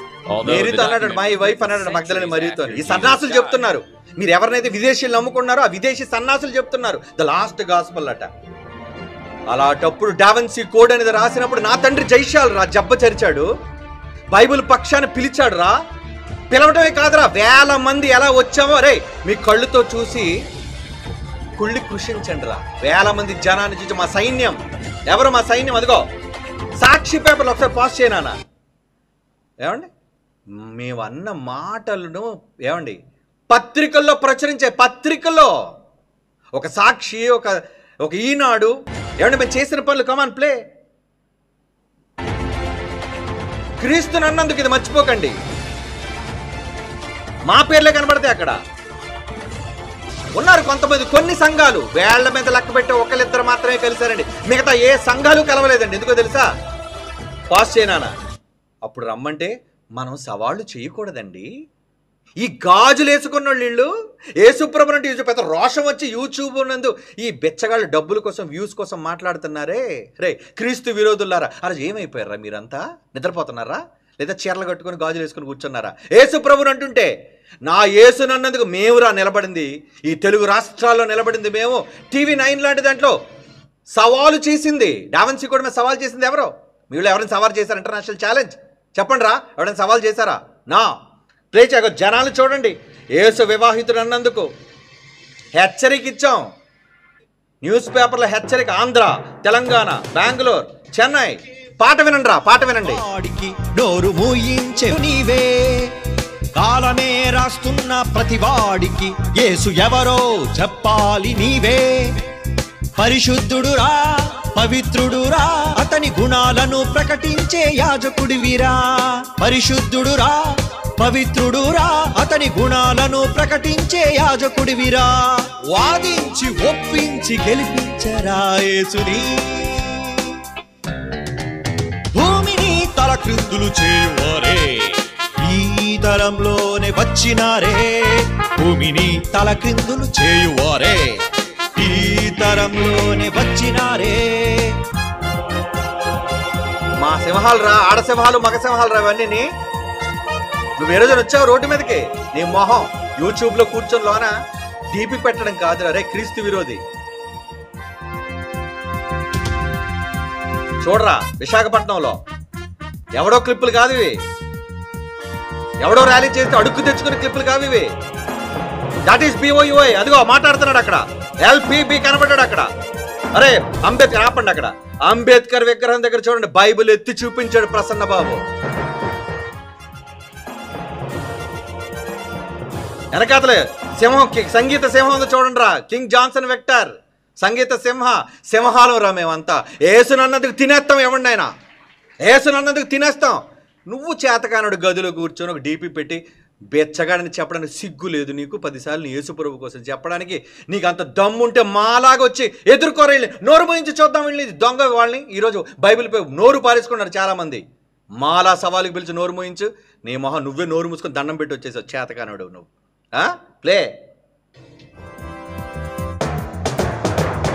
My wife అన్నాడు మగ్దలేని మరియతో. ఈ సన్నాసులు చెప్తున్నారు, మీరు ఎవరినైతే విదేశీయులు నమ్ముకున్నారో ఆ విదేశీ సన్నాసులు చెప్తున్నారు ద లాస్ట్ గాస్పల్ అట. అలాంటప్పుడు డావెన్సీ కోడ్ అనేది రాసినప్పుడు నా తండ్రి జైశాల్ రా జబ్బ చరిచాడు, బైబిల్ పక్షాన్ని పిలిచాడు రా. పిలవటమే కాదురా, వేల మంది ఎలా వచ్చామో రే మీ కళ్ళుతో చూసి కుళ్ళి కృషించండి రా. వేల మంది జనాన్ని చూసి మా సైన్యం ఎవరు? మా సైన్యం అదిగో సాక్షి పేపర్లు ఒకసారి పాస్ చేయనా. ఏమండి మేము అన్న మాటలను ఏమండి పత్రికల్లో ప్రచురించే, పత్రికల్లో ఒక సాక్షి, ఒక ఈనాడు, ఏమండి మేము చేసిన పనులు. కమాన్ ప్లే. క్రీస్తుని అన్నందుకు ఇది మర్చిపోకండి. మా పేర్లే కనబడతాయి అక్కడ. ఉన్నారు కొంతమంది, కొన్ని సంఘాలు వేళ్ల మీద లెక్క పెట్టి ఒకళ్ళిద్దరు మాత్రమే కలిశారండి, మిగతా ఏ సంఘాలు కలవలేదండి. ఎందుకో తెలుసా? పాస్ చేయనా. అప్పుడు రమ్మంటే మనం సవాళ్ళు చేయకూడదండి. ఈ గాజులు వేసుకున్న వీళ్ళు యేసుప్రభు అంటే పెద్ద రోషం వచ్చి యూట్యూబ్ నందు ఈ బెచ్చగాళ్ళు డబ్బుల కోసం, వ్యూస్ కోసం మాట్లాడుతున్నారే. రే క్రీస్తు విరోధులారా, అలా ఏమైపోయారా? మీరంతా నిద్రపోతున్నారా? లేదా చీరలు కట్టుకొని గాజులు వేసుకుని కూర్చున్నారా? యేసుప్రభుని అంటుంటే నా యేసునన్నందుకు మేమురా నిలబడింది, ఈ తెలుగు రాష్ట్రాల్లో నిలబడింది మేము. TV9 లాంటి దాంట్లో సవాలు చేసింది, డావెన్సీ కూడా మేము సవాల్ చేసింది ఎవరో? మీరు ఎవరైనా సవాల్ చేశారు? ఇంటర్నేషనల్ ఛాలెంజ్ చెప్పండి రా, ఎవరైనా సవాల్ చేశారా? నా ప్లే చేయక జనాలు చూడండి. యేసు వివాహితుడు అన్నందుకు హెచ్చరిక ఇచ్చాం. న్యూస్ పేపర్లో హెచ్చరిక. ఆంధ్ర, తెలంగాణ, బెంగళూరు, చెన్నై. పాట వినండి రా, పాట వినండి. నోరు మూయించే నీవే, కాలమే రాస్తున్న ప్రతివాడికి యేసు ఎవరో చెప్పాలి నీవే. పరిశుద్ధుడురా, పవిత్రుడురా, అతని గుణాలను ప్రకటించే యాజకుడివిరా. పరిశుద్ధుడురా, పవిత్రుడురా, అతని గుణాలను ప్రకటించే యాజకుడివిరా. వాదించి ఒప్పించి గెలిపించరా యేసుని. భూమిని తలక్రిందులు చేయువారే ఈ తరంలోనే వచ్చినారే. భూమిని తలక్రిందులు చేయువారే ఈ తరంలోనే వచ్చినారే. మా సింహాలు రా, ఆడసింహాలు, మగ సింహాలు రా. ఇవన్నీ నువ్వు ఏ రోజున వచ్చావు రోడ్డు మీదకి? నీ మొహం యూట్యూబ్లో కూర్చొని లోన డీపీ పెట్టడం కాదురా రే క్రీస్తు విరోధి. చూడరా విశాఖపట్నంలో ఎవడో క్లిప్పులు కాదు ఇవి, ఎవడో ర్యాలీ చేస్తే అడుక్కు తెచ్చుకునే క్లిప్పులు కావు ఇవి. That is BOUI. అదిగో మాట్లాడుతున్నాడు అక్కడ. LPB కనబడ్డాడు అక్కడ. అరే అంబేద్కర్ ఆపండి. అక్కడ అంబేద్కర్ విగ్రహం దగ్గర చూడండి, బైబిల్ ఎత్తి చూపించాడు ప్రసన్న బాబు. వెనకాతలే సింహం, సంగీత సింహం ఉంది చూడండి రా. కింగ్ జాన్సన్ విక్టర్ సంగీత సింహాలు రా. మేమంతా యేసునన్నందుకు తినేస్తాం. ఎవరిని అయినా యేసునన్నందుకు తినేస్తాం. నువ్వు చేతకానుడు గదిలో కూర్చొని ఒక డీపీ పెట్టి బెచ్చగాడని చెప్పడానికి సిగ్గు లేదు నీకు? 10 సార్లు యేసు ప్రభు కోసం చెప్పడానికి నీకు అంత దమ్ముంటే మాలాగా వచ్చి ఎదుర్కోరే, నోరు మూయించి చూద్దాం వెళ్ళి దొంగ వాళ్ళని. ఈరోజు బైబిల్పై నోరు పారేసుకున్నారు చాలామంది. మాలా సవాలుకి పిలిచి నోరు మూయించు, నీ మొహం నువ్వే నోరు మూసుకొని దండం పెట్టి వచ్చేసావు చేతకానోడు నువ్వు. ప్లే.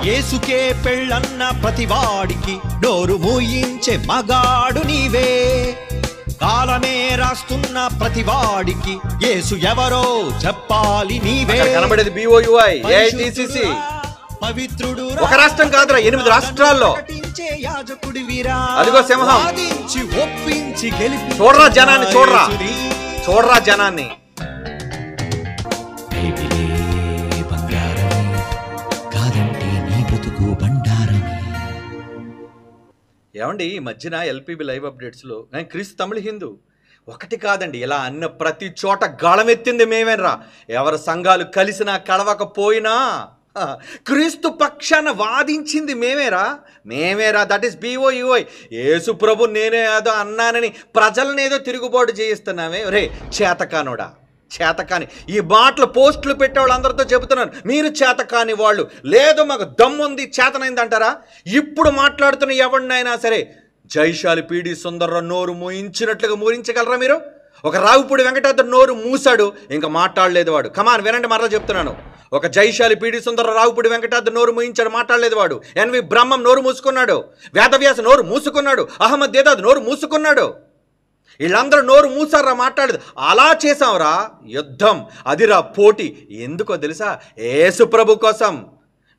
యేసుకే పెళ్ళన్న ప్రతివాడికి నోరు మూయించే మగాడు నీవే. కాలమే రాస్తున్న ప్రతివాడికి యేసు ఎవరో చెప్పాలి నీవే. కనబడేది BOUI AITCC పవిత్రుడు, ఒక రాష్ట్రం కాదురా, 8 రాష్ట్రాల్లో. అదిగో సింహం. ఒప్పించి గెలిపి చూడరా జనాన్ని, చూడరా జనాన్ని. కాదంటే నీ బ్రతుకు బండారని. ఏమండి ఈ మధ్యన LPB లైవ్ అప్డేట్స్లో క్రీస్తు తమిళ హిందూ ఒకటి కాదండి, ఇలా అన్న ప్రతి చోట గళమెత్తింది మేమేనరా. ఎవరి సంఘాలు కలిసినా కలవకపోయినా క్రీస్తు పక్షాన వాదించింది మేమేరా. That is BOUI. యేసు ప్రభు నేనే ఏదో అన్నానని ప్రజలను ఏదో తిరుగుబాటు చేయిస్తున్నామే. రే చేతకానోడా, చేతకాని. ఈ మాటలు పోస్టులు పెట్టేవాళ్ళు అందరితో చెబుతున్నాను, మీరు చేతకాని వాళ్ళు. లేదు మాకు దమ్ముంది, చేతనైంది అంటారా? ఇప్పుడు మాట్లాడుతున్న ఎవరినైనా సరే జైశాలి PD సుందర్రావు నోరు మూయించినట్లుగా మూయించగలరా మీరు? ఒక రావుపూడి వెంకటాద్రి నోరు మూసాడు, ఇంకా మాట్లాడలేదు వాడు. కమాన్ వినండి, మరలా చెప్తున్నాను. ఒక జైశాలి PD సుందర్రావు రావుపూడి వెంకటాద్రి నోరు మూయించాడు, మాట్లాడలేదు వాడు. NV బ్రహ్మం నోరు మూసుకున్నాడు, వేదవ్యాస నోరు మూసుకున్నాడు, అహ్మద్ దేదాద్ నోరు మూసుకున్నాడు. వీళ్ళందరూ నోరు మూసారా, మాట్లాడలేదు. అలా చేసాంరా యుద్ధం, అదిరా పోటీ. ఎందుకో తెలుసా? యేసు ప్రభు కోసం.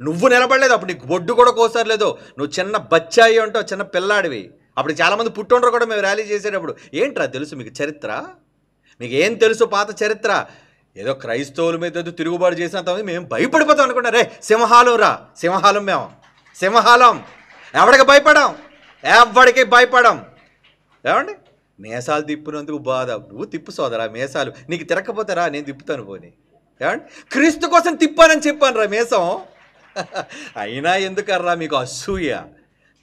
నువ్వు నిలబడలేదు, అప్పుడు నీకు బొడ్డు కూడా కోసరలేదు. నువ్వు చిన్న బచ్చాయి ఉంటావు, చిన్న పిల్లాడివి. అప్పుడు చాలామంది పుట్టుండ్రు కూడా మేము ర్యాలీ చేసేటప్పుడు. ఏంట్రా తెలుసు మీకు చరిత్ర? మీకు ఏం తెలుసు పాత చరిత్ర? ఏదో క్రైస్తవుల మీద తిరుగుబాటు చేసినంత మేము భయపడిపోతాం అనుకున్నా. రే సింహాలం రా, సింహాలం మేము, సింహాలం. ఎవడికి భయపడాం? ఎవడికి భయపడాం. ఏమండి మేసాలు తిప్పినందుకు బాధ. నువ్వు తిప్పు సోదరా మేసాలు, నీకు తిరగకపోతారా? నేను తిప్పుతాను పోనీ. ఏమండి క్రీస్తు కోసం తిప్పానని చెప్పాను రా మేసం. అయినా ఎందుకర్రా మీకు అసూయ?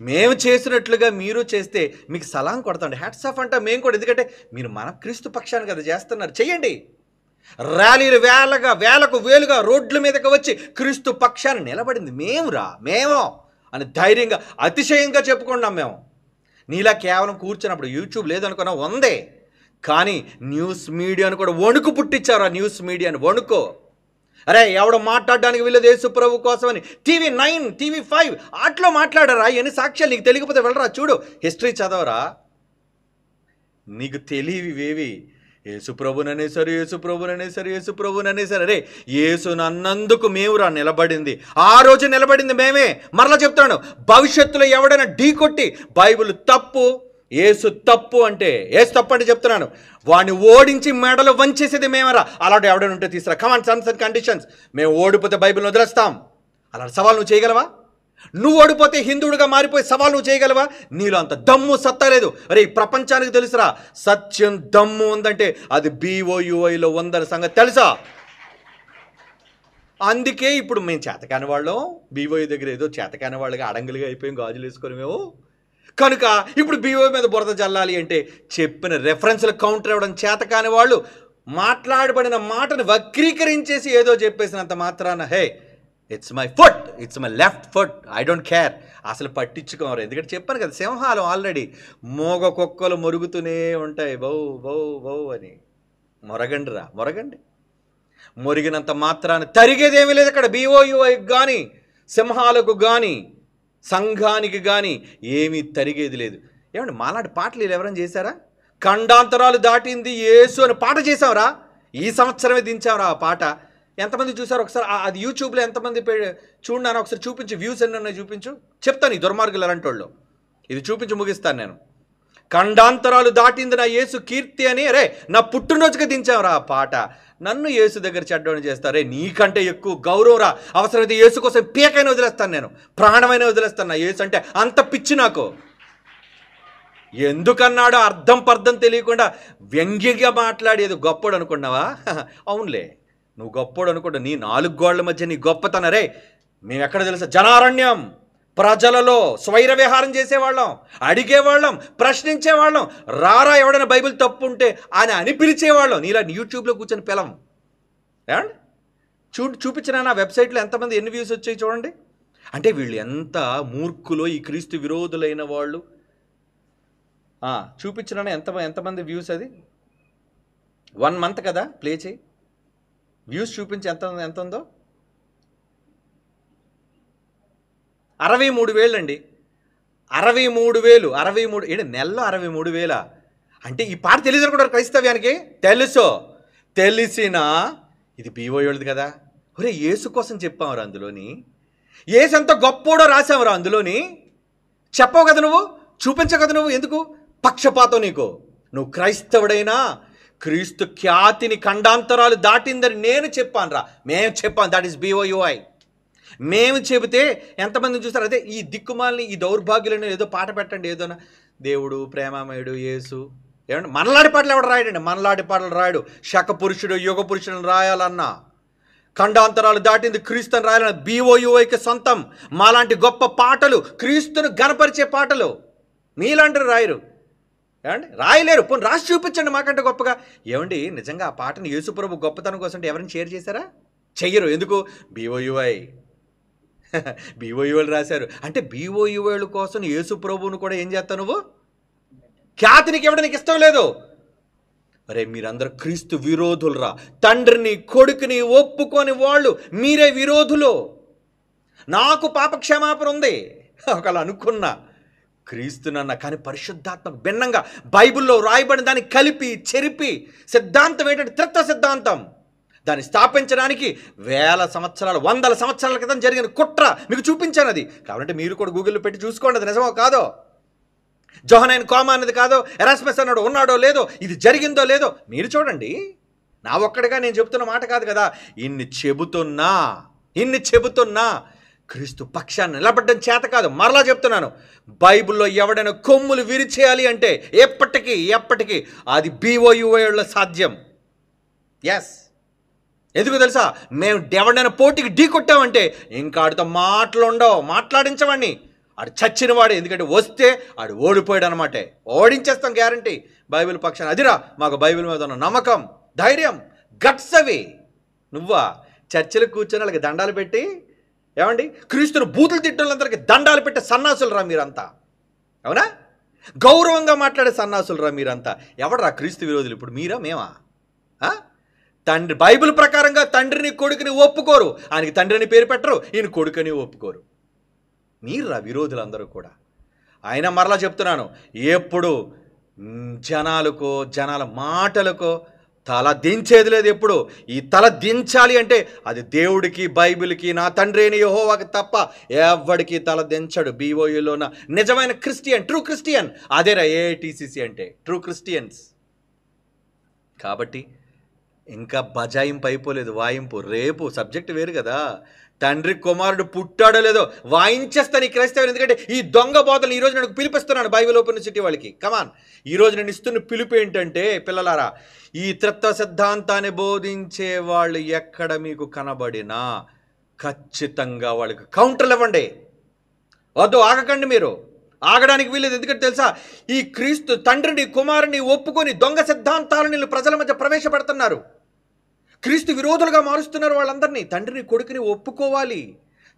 మేము చేసినట్లుగా మీరు చేస్తే మీకు సలాం కొడతాండి, హ్యాట్స్ ఆఫ్ అంటా మేము కూడా. ఎందుకంటే మీరు మన క్రీస్తు పక్షాన్ని కదా చేస్తున్నారు. చెయ్యండి ర్యాలీలు, వేలకు వేలుగా రోడ్ల మీదకి వచ్చి క్రీస్తు పక్షాన్ని నిలబడింది మేము అని ధైర్యంగా అతిశయంగా చెప్పుకున్నాం మేము. నీలా కేవలం కూర్చున్నప్పుడు యూట్యూబ్ లేదనుకున్నా ఉందే, కానీ న్యూస్ మీడియాను కూడా వణుకు పుట్టించారు. ఆ న్యూస్ మీడియాను వణుకో. అరే ఎవడు మాట్లాడడానికి వీళ్ళది యేసు ప్రభు కోసం అని TV9 TV5 అట్లా మాట్లాడారా? ఎన్ని సాక్ష్యాలు నీకు తెలియకపోతే వెళ్ళరా చూడు, హిస్టరీ చదవరా. నీకు తెలియవేవి? యేసు ప్రభుననేసరి, యేసు ప్రభుననేసరి, యేసు ప్రభుననేసరి. అరే యేసు నన్నందుకు మేమురా నిలబడింది. ఆ రోజు నిలబడింది మేమే. మరలా చెప్తాను, భవిష్యత్తులో ఎవడైనా ఢీ కొట్టి బైబిల్ తప్పు, యేసు తప్పు అంటే, యేసు తప్పు అంటే చెప్తున్నాను, వాడిని ఓడించి మెడలు వంచేసేది మేమరా. అలాంటి ఎవడైనా ఉంటే తీసుకురా. కమాన్, టర్మ్స్ అండ్ కండిషన్స్. మేము ఓడిపోతే బైబిల్ని వదిలేస్తాం. అలాంటి సవాల్ నువ్వు చేయగలవా? నువ్వు ఓడిపోతే హిందువుడిగా మారిపోయి సవాల్ నువ్వు చేయగలవా? నీలో అంత దమ్ము సత్తా లేదు. అరే ఈ ప్రపంచానికి తెలుసురా, సత్యం దమ్ము ఉందంటే అది BOUIలో ఉందని సంగతి తెలుసా? అందుకే ఇప్పుడు మేము చేతకాని వాళ్ళం, BOI దగ్గర ఏదో చేతకాని వాళ్ళగా అడంగులుగా అయిపోయాం, గాజులు వేసుకొని మేము. కనుక ఇప్పుడు BOI మీద బురద జల్లాలి అంటే చెప్పిన రెఫరెన్స్ల కౌంటర్ ఇవ్వడం చేతకాని వాళ్ళు మాట్లాడబడిన మాటను వక్రీకరించేసి ఏదో చెప్పేసినంత మాత్రాన hey it's my foot, it's my left foot, I don't care, అసలు పట్టించుకోరు. ఎందుకంటే చెప్పాను కదా, సింహాలు ఆల్రెడీ మోగ కుక్కలు మొరుగుతూనే ఉంటాయి, బౌ బౌ బౌ అని. మొరగండి. మొరిగినంత మాత్రాన తరిగేదేమీ లేదు ఇక్కడ. BOUIకి కానీ సింహాలకు కానీ సంఘానికి కానీ ఏమీ తరిగేది లేదు. ఏమండి మాలాంటి పాటలు వీళ్ళు ఎవరైనా చేశారా? ఖండాంతరాలు దాటింది యేసు అని పాట చేసాంరా, ఈ సంవత్సరమే దించాంరా ఆ పాట. ఎంతమంది చూసారు ఒకసారి? అది యూట్యూబ్లో ఎంతమంది చూడన్నాను ఒకసారి చూపించు, వ్యూస్ ఎన్ని చూపించు, చెప్తాను ఈ దుర్మార్గులు అలాంటి వాళ్ళు. ఇది చూపించి ముగిస్తాను నేను. ఖండాంతరాలు దాటింది నా యేసు కీర్తి అని, అరే నా పుట్టినరోజుగా దించావురా ఆ పాట. నన్ను యేసు దగ్గర చెడ్డని చేస్తారే, నీకంటే ఎక్కువ గౌరవం రా. అవసరమైతే యేసు కోసం పీకైనా వదిలేస్తాను, నేను ప్రాణమైనా వదిలేస్తాను. నా యేసు అంటే అంత పిచ్చి నాకు. ఎందుకన్నాడో అర్థం పర్థం తెలియకుండా వ్యంగ్యంగా మాట్లాడేది గొప్పడు అనుకున్నావా? అవునులే నువ్వు గొప్పోడు అనుకుంటా, నీ 4 గోళ్ల మధ్య నీ గొప్పతనం. రే మేము ఎక్కడ తెలుసా? జనారణ్యం, ప్రజలలో స్వైర విహారం చేసేవాళ్ళం, అడిగేవాళ్ళం, ప్రశ్నించేవాళ్ళం. రారా ఎవడైనా బైబిల్ తప్పు ఉంటే అని పిలిచేవాళ్ళం. నీలా యూట్యూబ్లో కూర్చొని పిలం. ఏమండి చూపించిన నా వెబ్సైట్లో ఎంతమంది ఎన్ని వ్యూస్ వచ్చాయి చూడండి. అంటే వీళ్ళు ఎంత మూర్ఖులో, ఈ క్రీస్తు విరోధులైన వాళ్ళు. చూపించిన ఎంతమంది వ్యూస్, అది 1 month కదా, ప్లే చేయి. వ్యూస్ చూపించి ఎంత ఉందో. 63,000 అండి. 63,000. 63 ఏంటి నెలలో 63,000? అంటే ఈ పాట తెలియదు కూడా క్రైస్తవ్యానికి. తెలిసినా ఇది బీఓయోళ్ళది కదా. ఒరే యేసు కోసం చెప్పావురా అందులోని, యేసు ఎంత గొప్పోడో రాసావురా అందులోని. చెప్పవు కదా నువ్వు, చూపించవు కదా నువ్వు. ఎందుకు పక్షపాతం నీకు? నువ్వు క్రైస్తవుడైనా క్రీస్తు ఖ్యాతిని ఖండాంతరాలు దాటిందని నేను చెప్పాను రా, మేము చెప్పాను. That is BOUI. మేము చెబితే ఎంతమందిని చూస్తారు. అదే ఈ దిక్కుమాలని, ఈ దౌర్భాగ్యులను ఏదో పాట పెట్టండి, ఏదోనా దేవుడు ప్రేమమయుడు యేసు. ఏమంటే మనలాడి పాటలు ఎవడు రాయడండి? మనలాడి పాటలు రాయడు. శక పురుషుడు యుగ పురుషులను రాయాలన్నా, ఖండాంతరాలు దాటింది క్రీస్తుని రాయాలన్న BOUIకి సొంతం. మాలాంటి గొప్ప పాటలు, క్రీస్తును గనపరిచే పాటలు మీలాంటి రాయరు. ఏమండి రాయలేరు. పోనీ రాసి చూపించండి మాకంటే గొప్పగా. ఏమండి నిజంగా ఆ పాటను యేసుప్రభు గొప్పతనం కోసం ఎవరైనా షేర్ చేశారా? చెయ్యరు. ఎందుకు? BOUI రాశారు. అంటే BOUI కోసం యేసుప్రభువును కూడా ఏం చేస్తావు నువ్వు? ఖ్యాతినికి ఇవ్వడానికి ఇష్టం లేదు. అరే మీరందరూ క్రీస్తు విరోధులరా. తండ్రిని కొడుకుని ఒప్పుకొని వాళ్ళు మీరే విరోధులు. నాకు పాపక్షమాపణ ఉంది ఒకళ్ళు అనుకున్నా, క్రీస్తునన్న, కానీ పరిశుద్ధాత్మకు భిన్నంగా బైబిల్లో రాయబడిన దాన్ని కలిపి చెరిపి సిద్ధాంతం ఏంటంటే త్రిత్వ సిద్ధాంతం. దాన్ని స్థాపించడానికి 1000 సంవత్సరాలు 100 సంవత్సరాల క్రితం జరిగిన కుట్ర మీకు చూపించాను. అది కాబట్టి మీరు కూడా గూగుల్లో పెట్టి చూసుకోండి, అది నిజమో కాదో. జోహనైన్ కోమా అనేది కాదో, ఎరాస్మస్ అన్నాడు ఉన్నాడో లేదో, ఇది జరిగిందో లేదో మీరు చూడండి. నా ఒక్కడిగా నేను చెబుతున్న మాట కాదు కదా. ఇన్ని చెబుతున్నా క్రీస్తు పక్షాన్ని నిలబడ్డం చేత కాదు. మరలా చెప్తున్నాను, బైబిల్లో ఎవడైనా కొమ్ములు విరిచేయాలి అంటే ఎప్పటికీ అది BOUI సాధ్యం. ఎస్, ఎందుకు తెలుసా? మేము ఎవడైనా పోటీకి ఢీ కొట్టామంటే ఇంకా ఆడితో మాటలుండవు, మాట్లాడించవాడిని. ఆడు చచ్చిన వాడే. ఎందుకంటే వస్తే ఆడు ఓడిపోయాడు అనమాట. ఓడించేస్తాం గ్యారంటీ బైబిల్ పక్షాన్ని. అదిరా మాకు బైబిల్ మీద ఉన్న నమ్మకం, ధైర్యం, గట్స్ అవి. నువ్వా చర్చలకు కూర్చొని వాళ్ళకి దండాలు పెట్టి, ఏమండి క్రీస్తును బూతులు తిట్టేళ్ళందరికీ దండాలు పెట్టే సన్నాసులు రా మీరంతా. అవునా? గౌరవంగా మాట్లాడే సన్నాసులు రా మీరంతా. ఎవడరా క్రీస్తు విరోధులు? ఇప్పుడు మీరా మేమా? తండ్రి బైబిల్ ప్రకారంగా తండ్రిని కొడుకుని ఒప్పుకోరు. ఆయనకి తండ్రిని పేరు పెట్టరు, ఈయన కొడుకుని ఒప్పుకోరు. మీరు రా విరోధులు అందరూ కూడా. ఆయన మరలా చెప్తున్నాను, ఎప్పుడు జనాల మాటలకో తల దించేది లేదు. ఎప్పుడు ఈ తల దించాలి అంటే అది దేవుడికి, బైబిల్కి, నా తండ్రి అయిన యెహోవాకి తప్ప ఎవడికి తల దించడు. BOUIలోన నిజమైన క్రిస్టియన్, ట్రూ క్రిస్టియన్ అదేరా AITCC అంటే, ట్రూ క్రిస్టియన్స్. కాబట్టి ఇంకా బజాయింపు అయిపోలేదు, వాయింపు. రేపు సబ్జెక్ట్ వేరు కదా. తండ్రి కుమారుడు పుట్టాడో లేదో వాయించేస్తాను ఈ క్రైస్తవులు. ఎందుకంటే ఈ దొంగ బోధలు ఈరోజు నేను పిలిపిస్తున్నాను బైబిల్ ఓపెన్ సిటీ వాళ్ళకి. కమాన్, ఈరోజు నేను ఇస్తున్న పిలుపు ఏంటంటే, పిల్లలారా, ఈ త్రిత్వ సిద్ధాంతాన్ని బోధించే వాళ్ళు ఎక్కడ మీకు కనబడినా ఖచ్చితంగా వాళ్ళకి కౌంటర్లు ఇవ్వండి. వద్దు, ఆగకండి. మీరు ఆగడానికి వీలేదు. ఎందుకంటే తెలుసా, ఈ క్రీస్తు తండ్రిని కుమారుని ఒప్పుకొని దొంగ సిద్ధాంతాలను ప్రజల మధ్య ప్రవేశపెడుతున్నారు. క్రీస్తు విరోధులుగా మారుస్తున్నారు వాళ్ళందరినీ. తండ్రిని కొడుకుని ఒప్పుకోవాలి,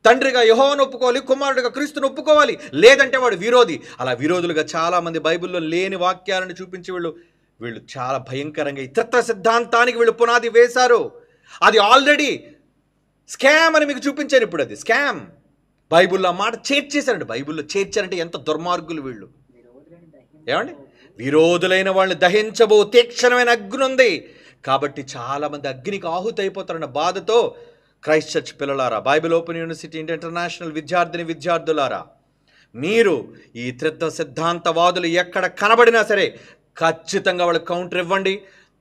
తండ్రిగా యెహోవాను ఒప్పుకోవాలి, కుమారుడిగా క్రీస్తుని ఒప్పుకోవాలి, లేదంటే వాడు విరోధి. అలా విరోధులుగా చాలామంది బైబిల్లో లేని వాక్యాలను చూపించి వీళ్ళు చాలా భయంకరంగా ఈ త్రిత్వ సిద్ధాంతానికి వీళ్ళు పునాది వేశారు. అది ఆల్రెడీ స్కామ్ అని మీకు చూపించారు. ఇప్పుడు అది స్కామ్. బైబిల్లో మాట చేర్చేశారండి. బైబిల్లో చేర్చారంటే ఎంత దుర్మార్గులు వీళ్ళు. ఏమండి, విరోధులైన వాళ్ళని దహించబో తీక్షణమైన అగ్ని ఉంది. కాబట్టి చాలామంది అగ్నికి ఆహుతి అయిపోతారన్న బాధతో క్రైస్ట్ చర్చ్ పిల్లలారా, బైబిల్ ఓపెన్ యూనివర్సిటీ ఇంటర్నేషనల్ విద్యార్థులారా, మీరు ఈ త్రిత్వ సిద్ధాంతవాదులు ఎక్కడ కనబడినా సరే ఖచ్చితంగా వాళ్ళకి కౌంటర్ ఇవ్వండి.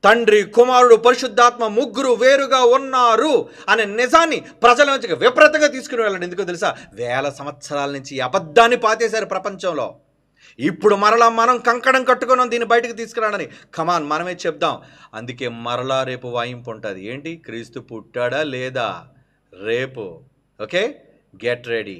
తండ్రి, కుమారుడు, పరిశుద్ధాత్మ ముగ్గురు వేరుగా ఉన్నారు అనే నిజాన్ని ప్రజల నుంచి విపరీతంగా తీసుకుని వెళ్ళండి. ఎందుకో తెలుసా, 1000 సంవత్సరాల నుంచి ఈ అబద్ధాన్ని పాతేశారు ప్రపంచంలో. ఇప్పుడు మరలా మనం కంకణం కట్టుకున్నాం దీన్ని బయటకు తీసుకురాడని. కమాన్, మనమే చెప్దాం. అందుకే మరలా రేపు వాయింపు ఉంటుంది. ఏంటి, క్రీస్తు పుట్టాడా లేదా రేపు? Okay, get ready.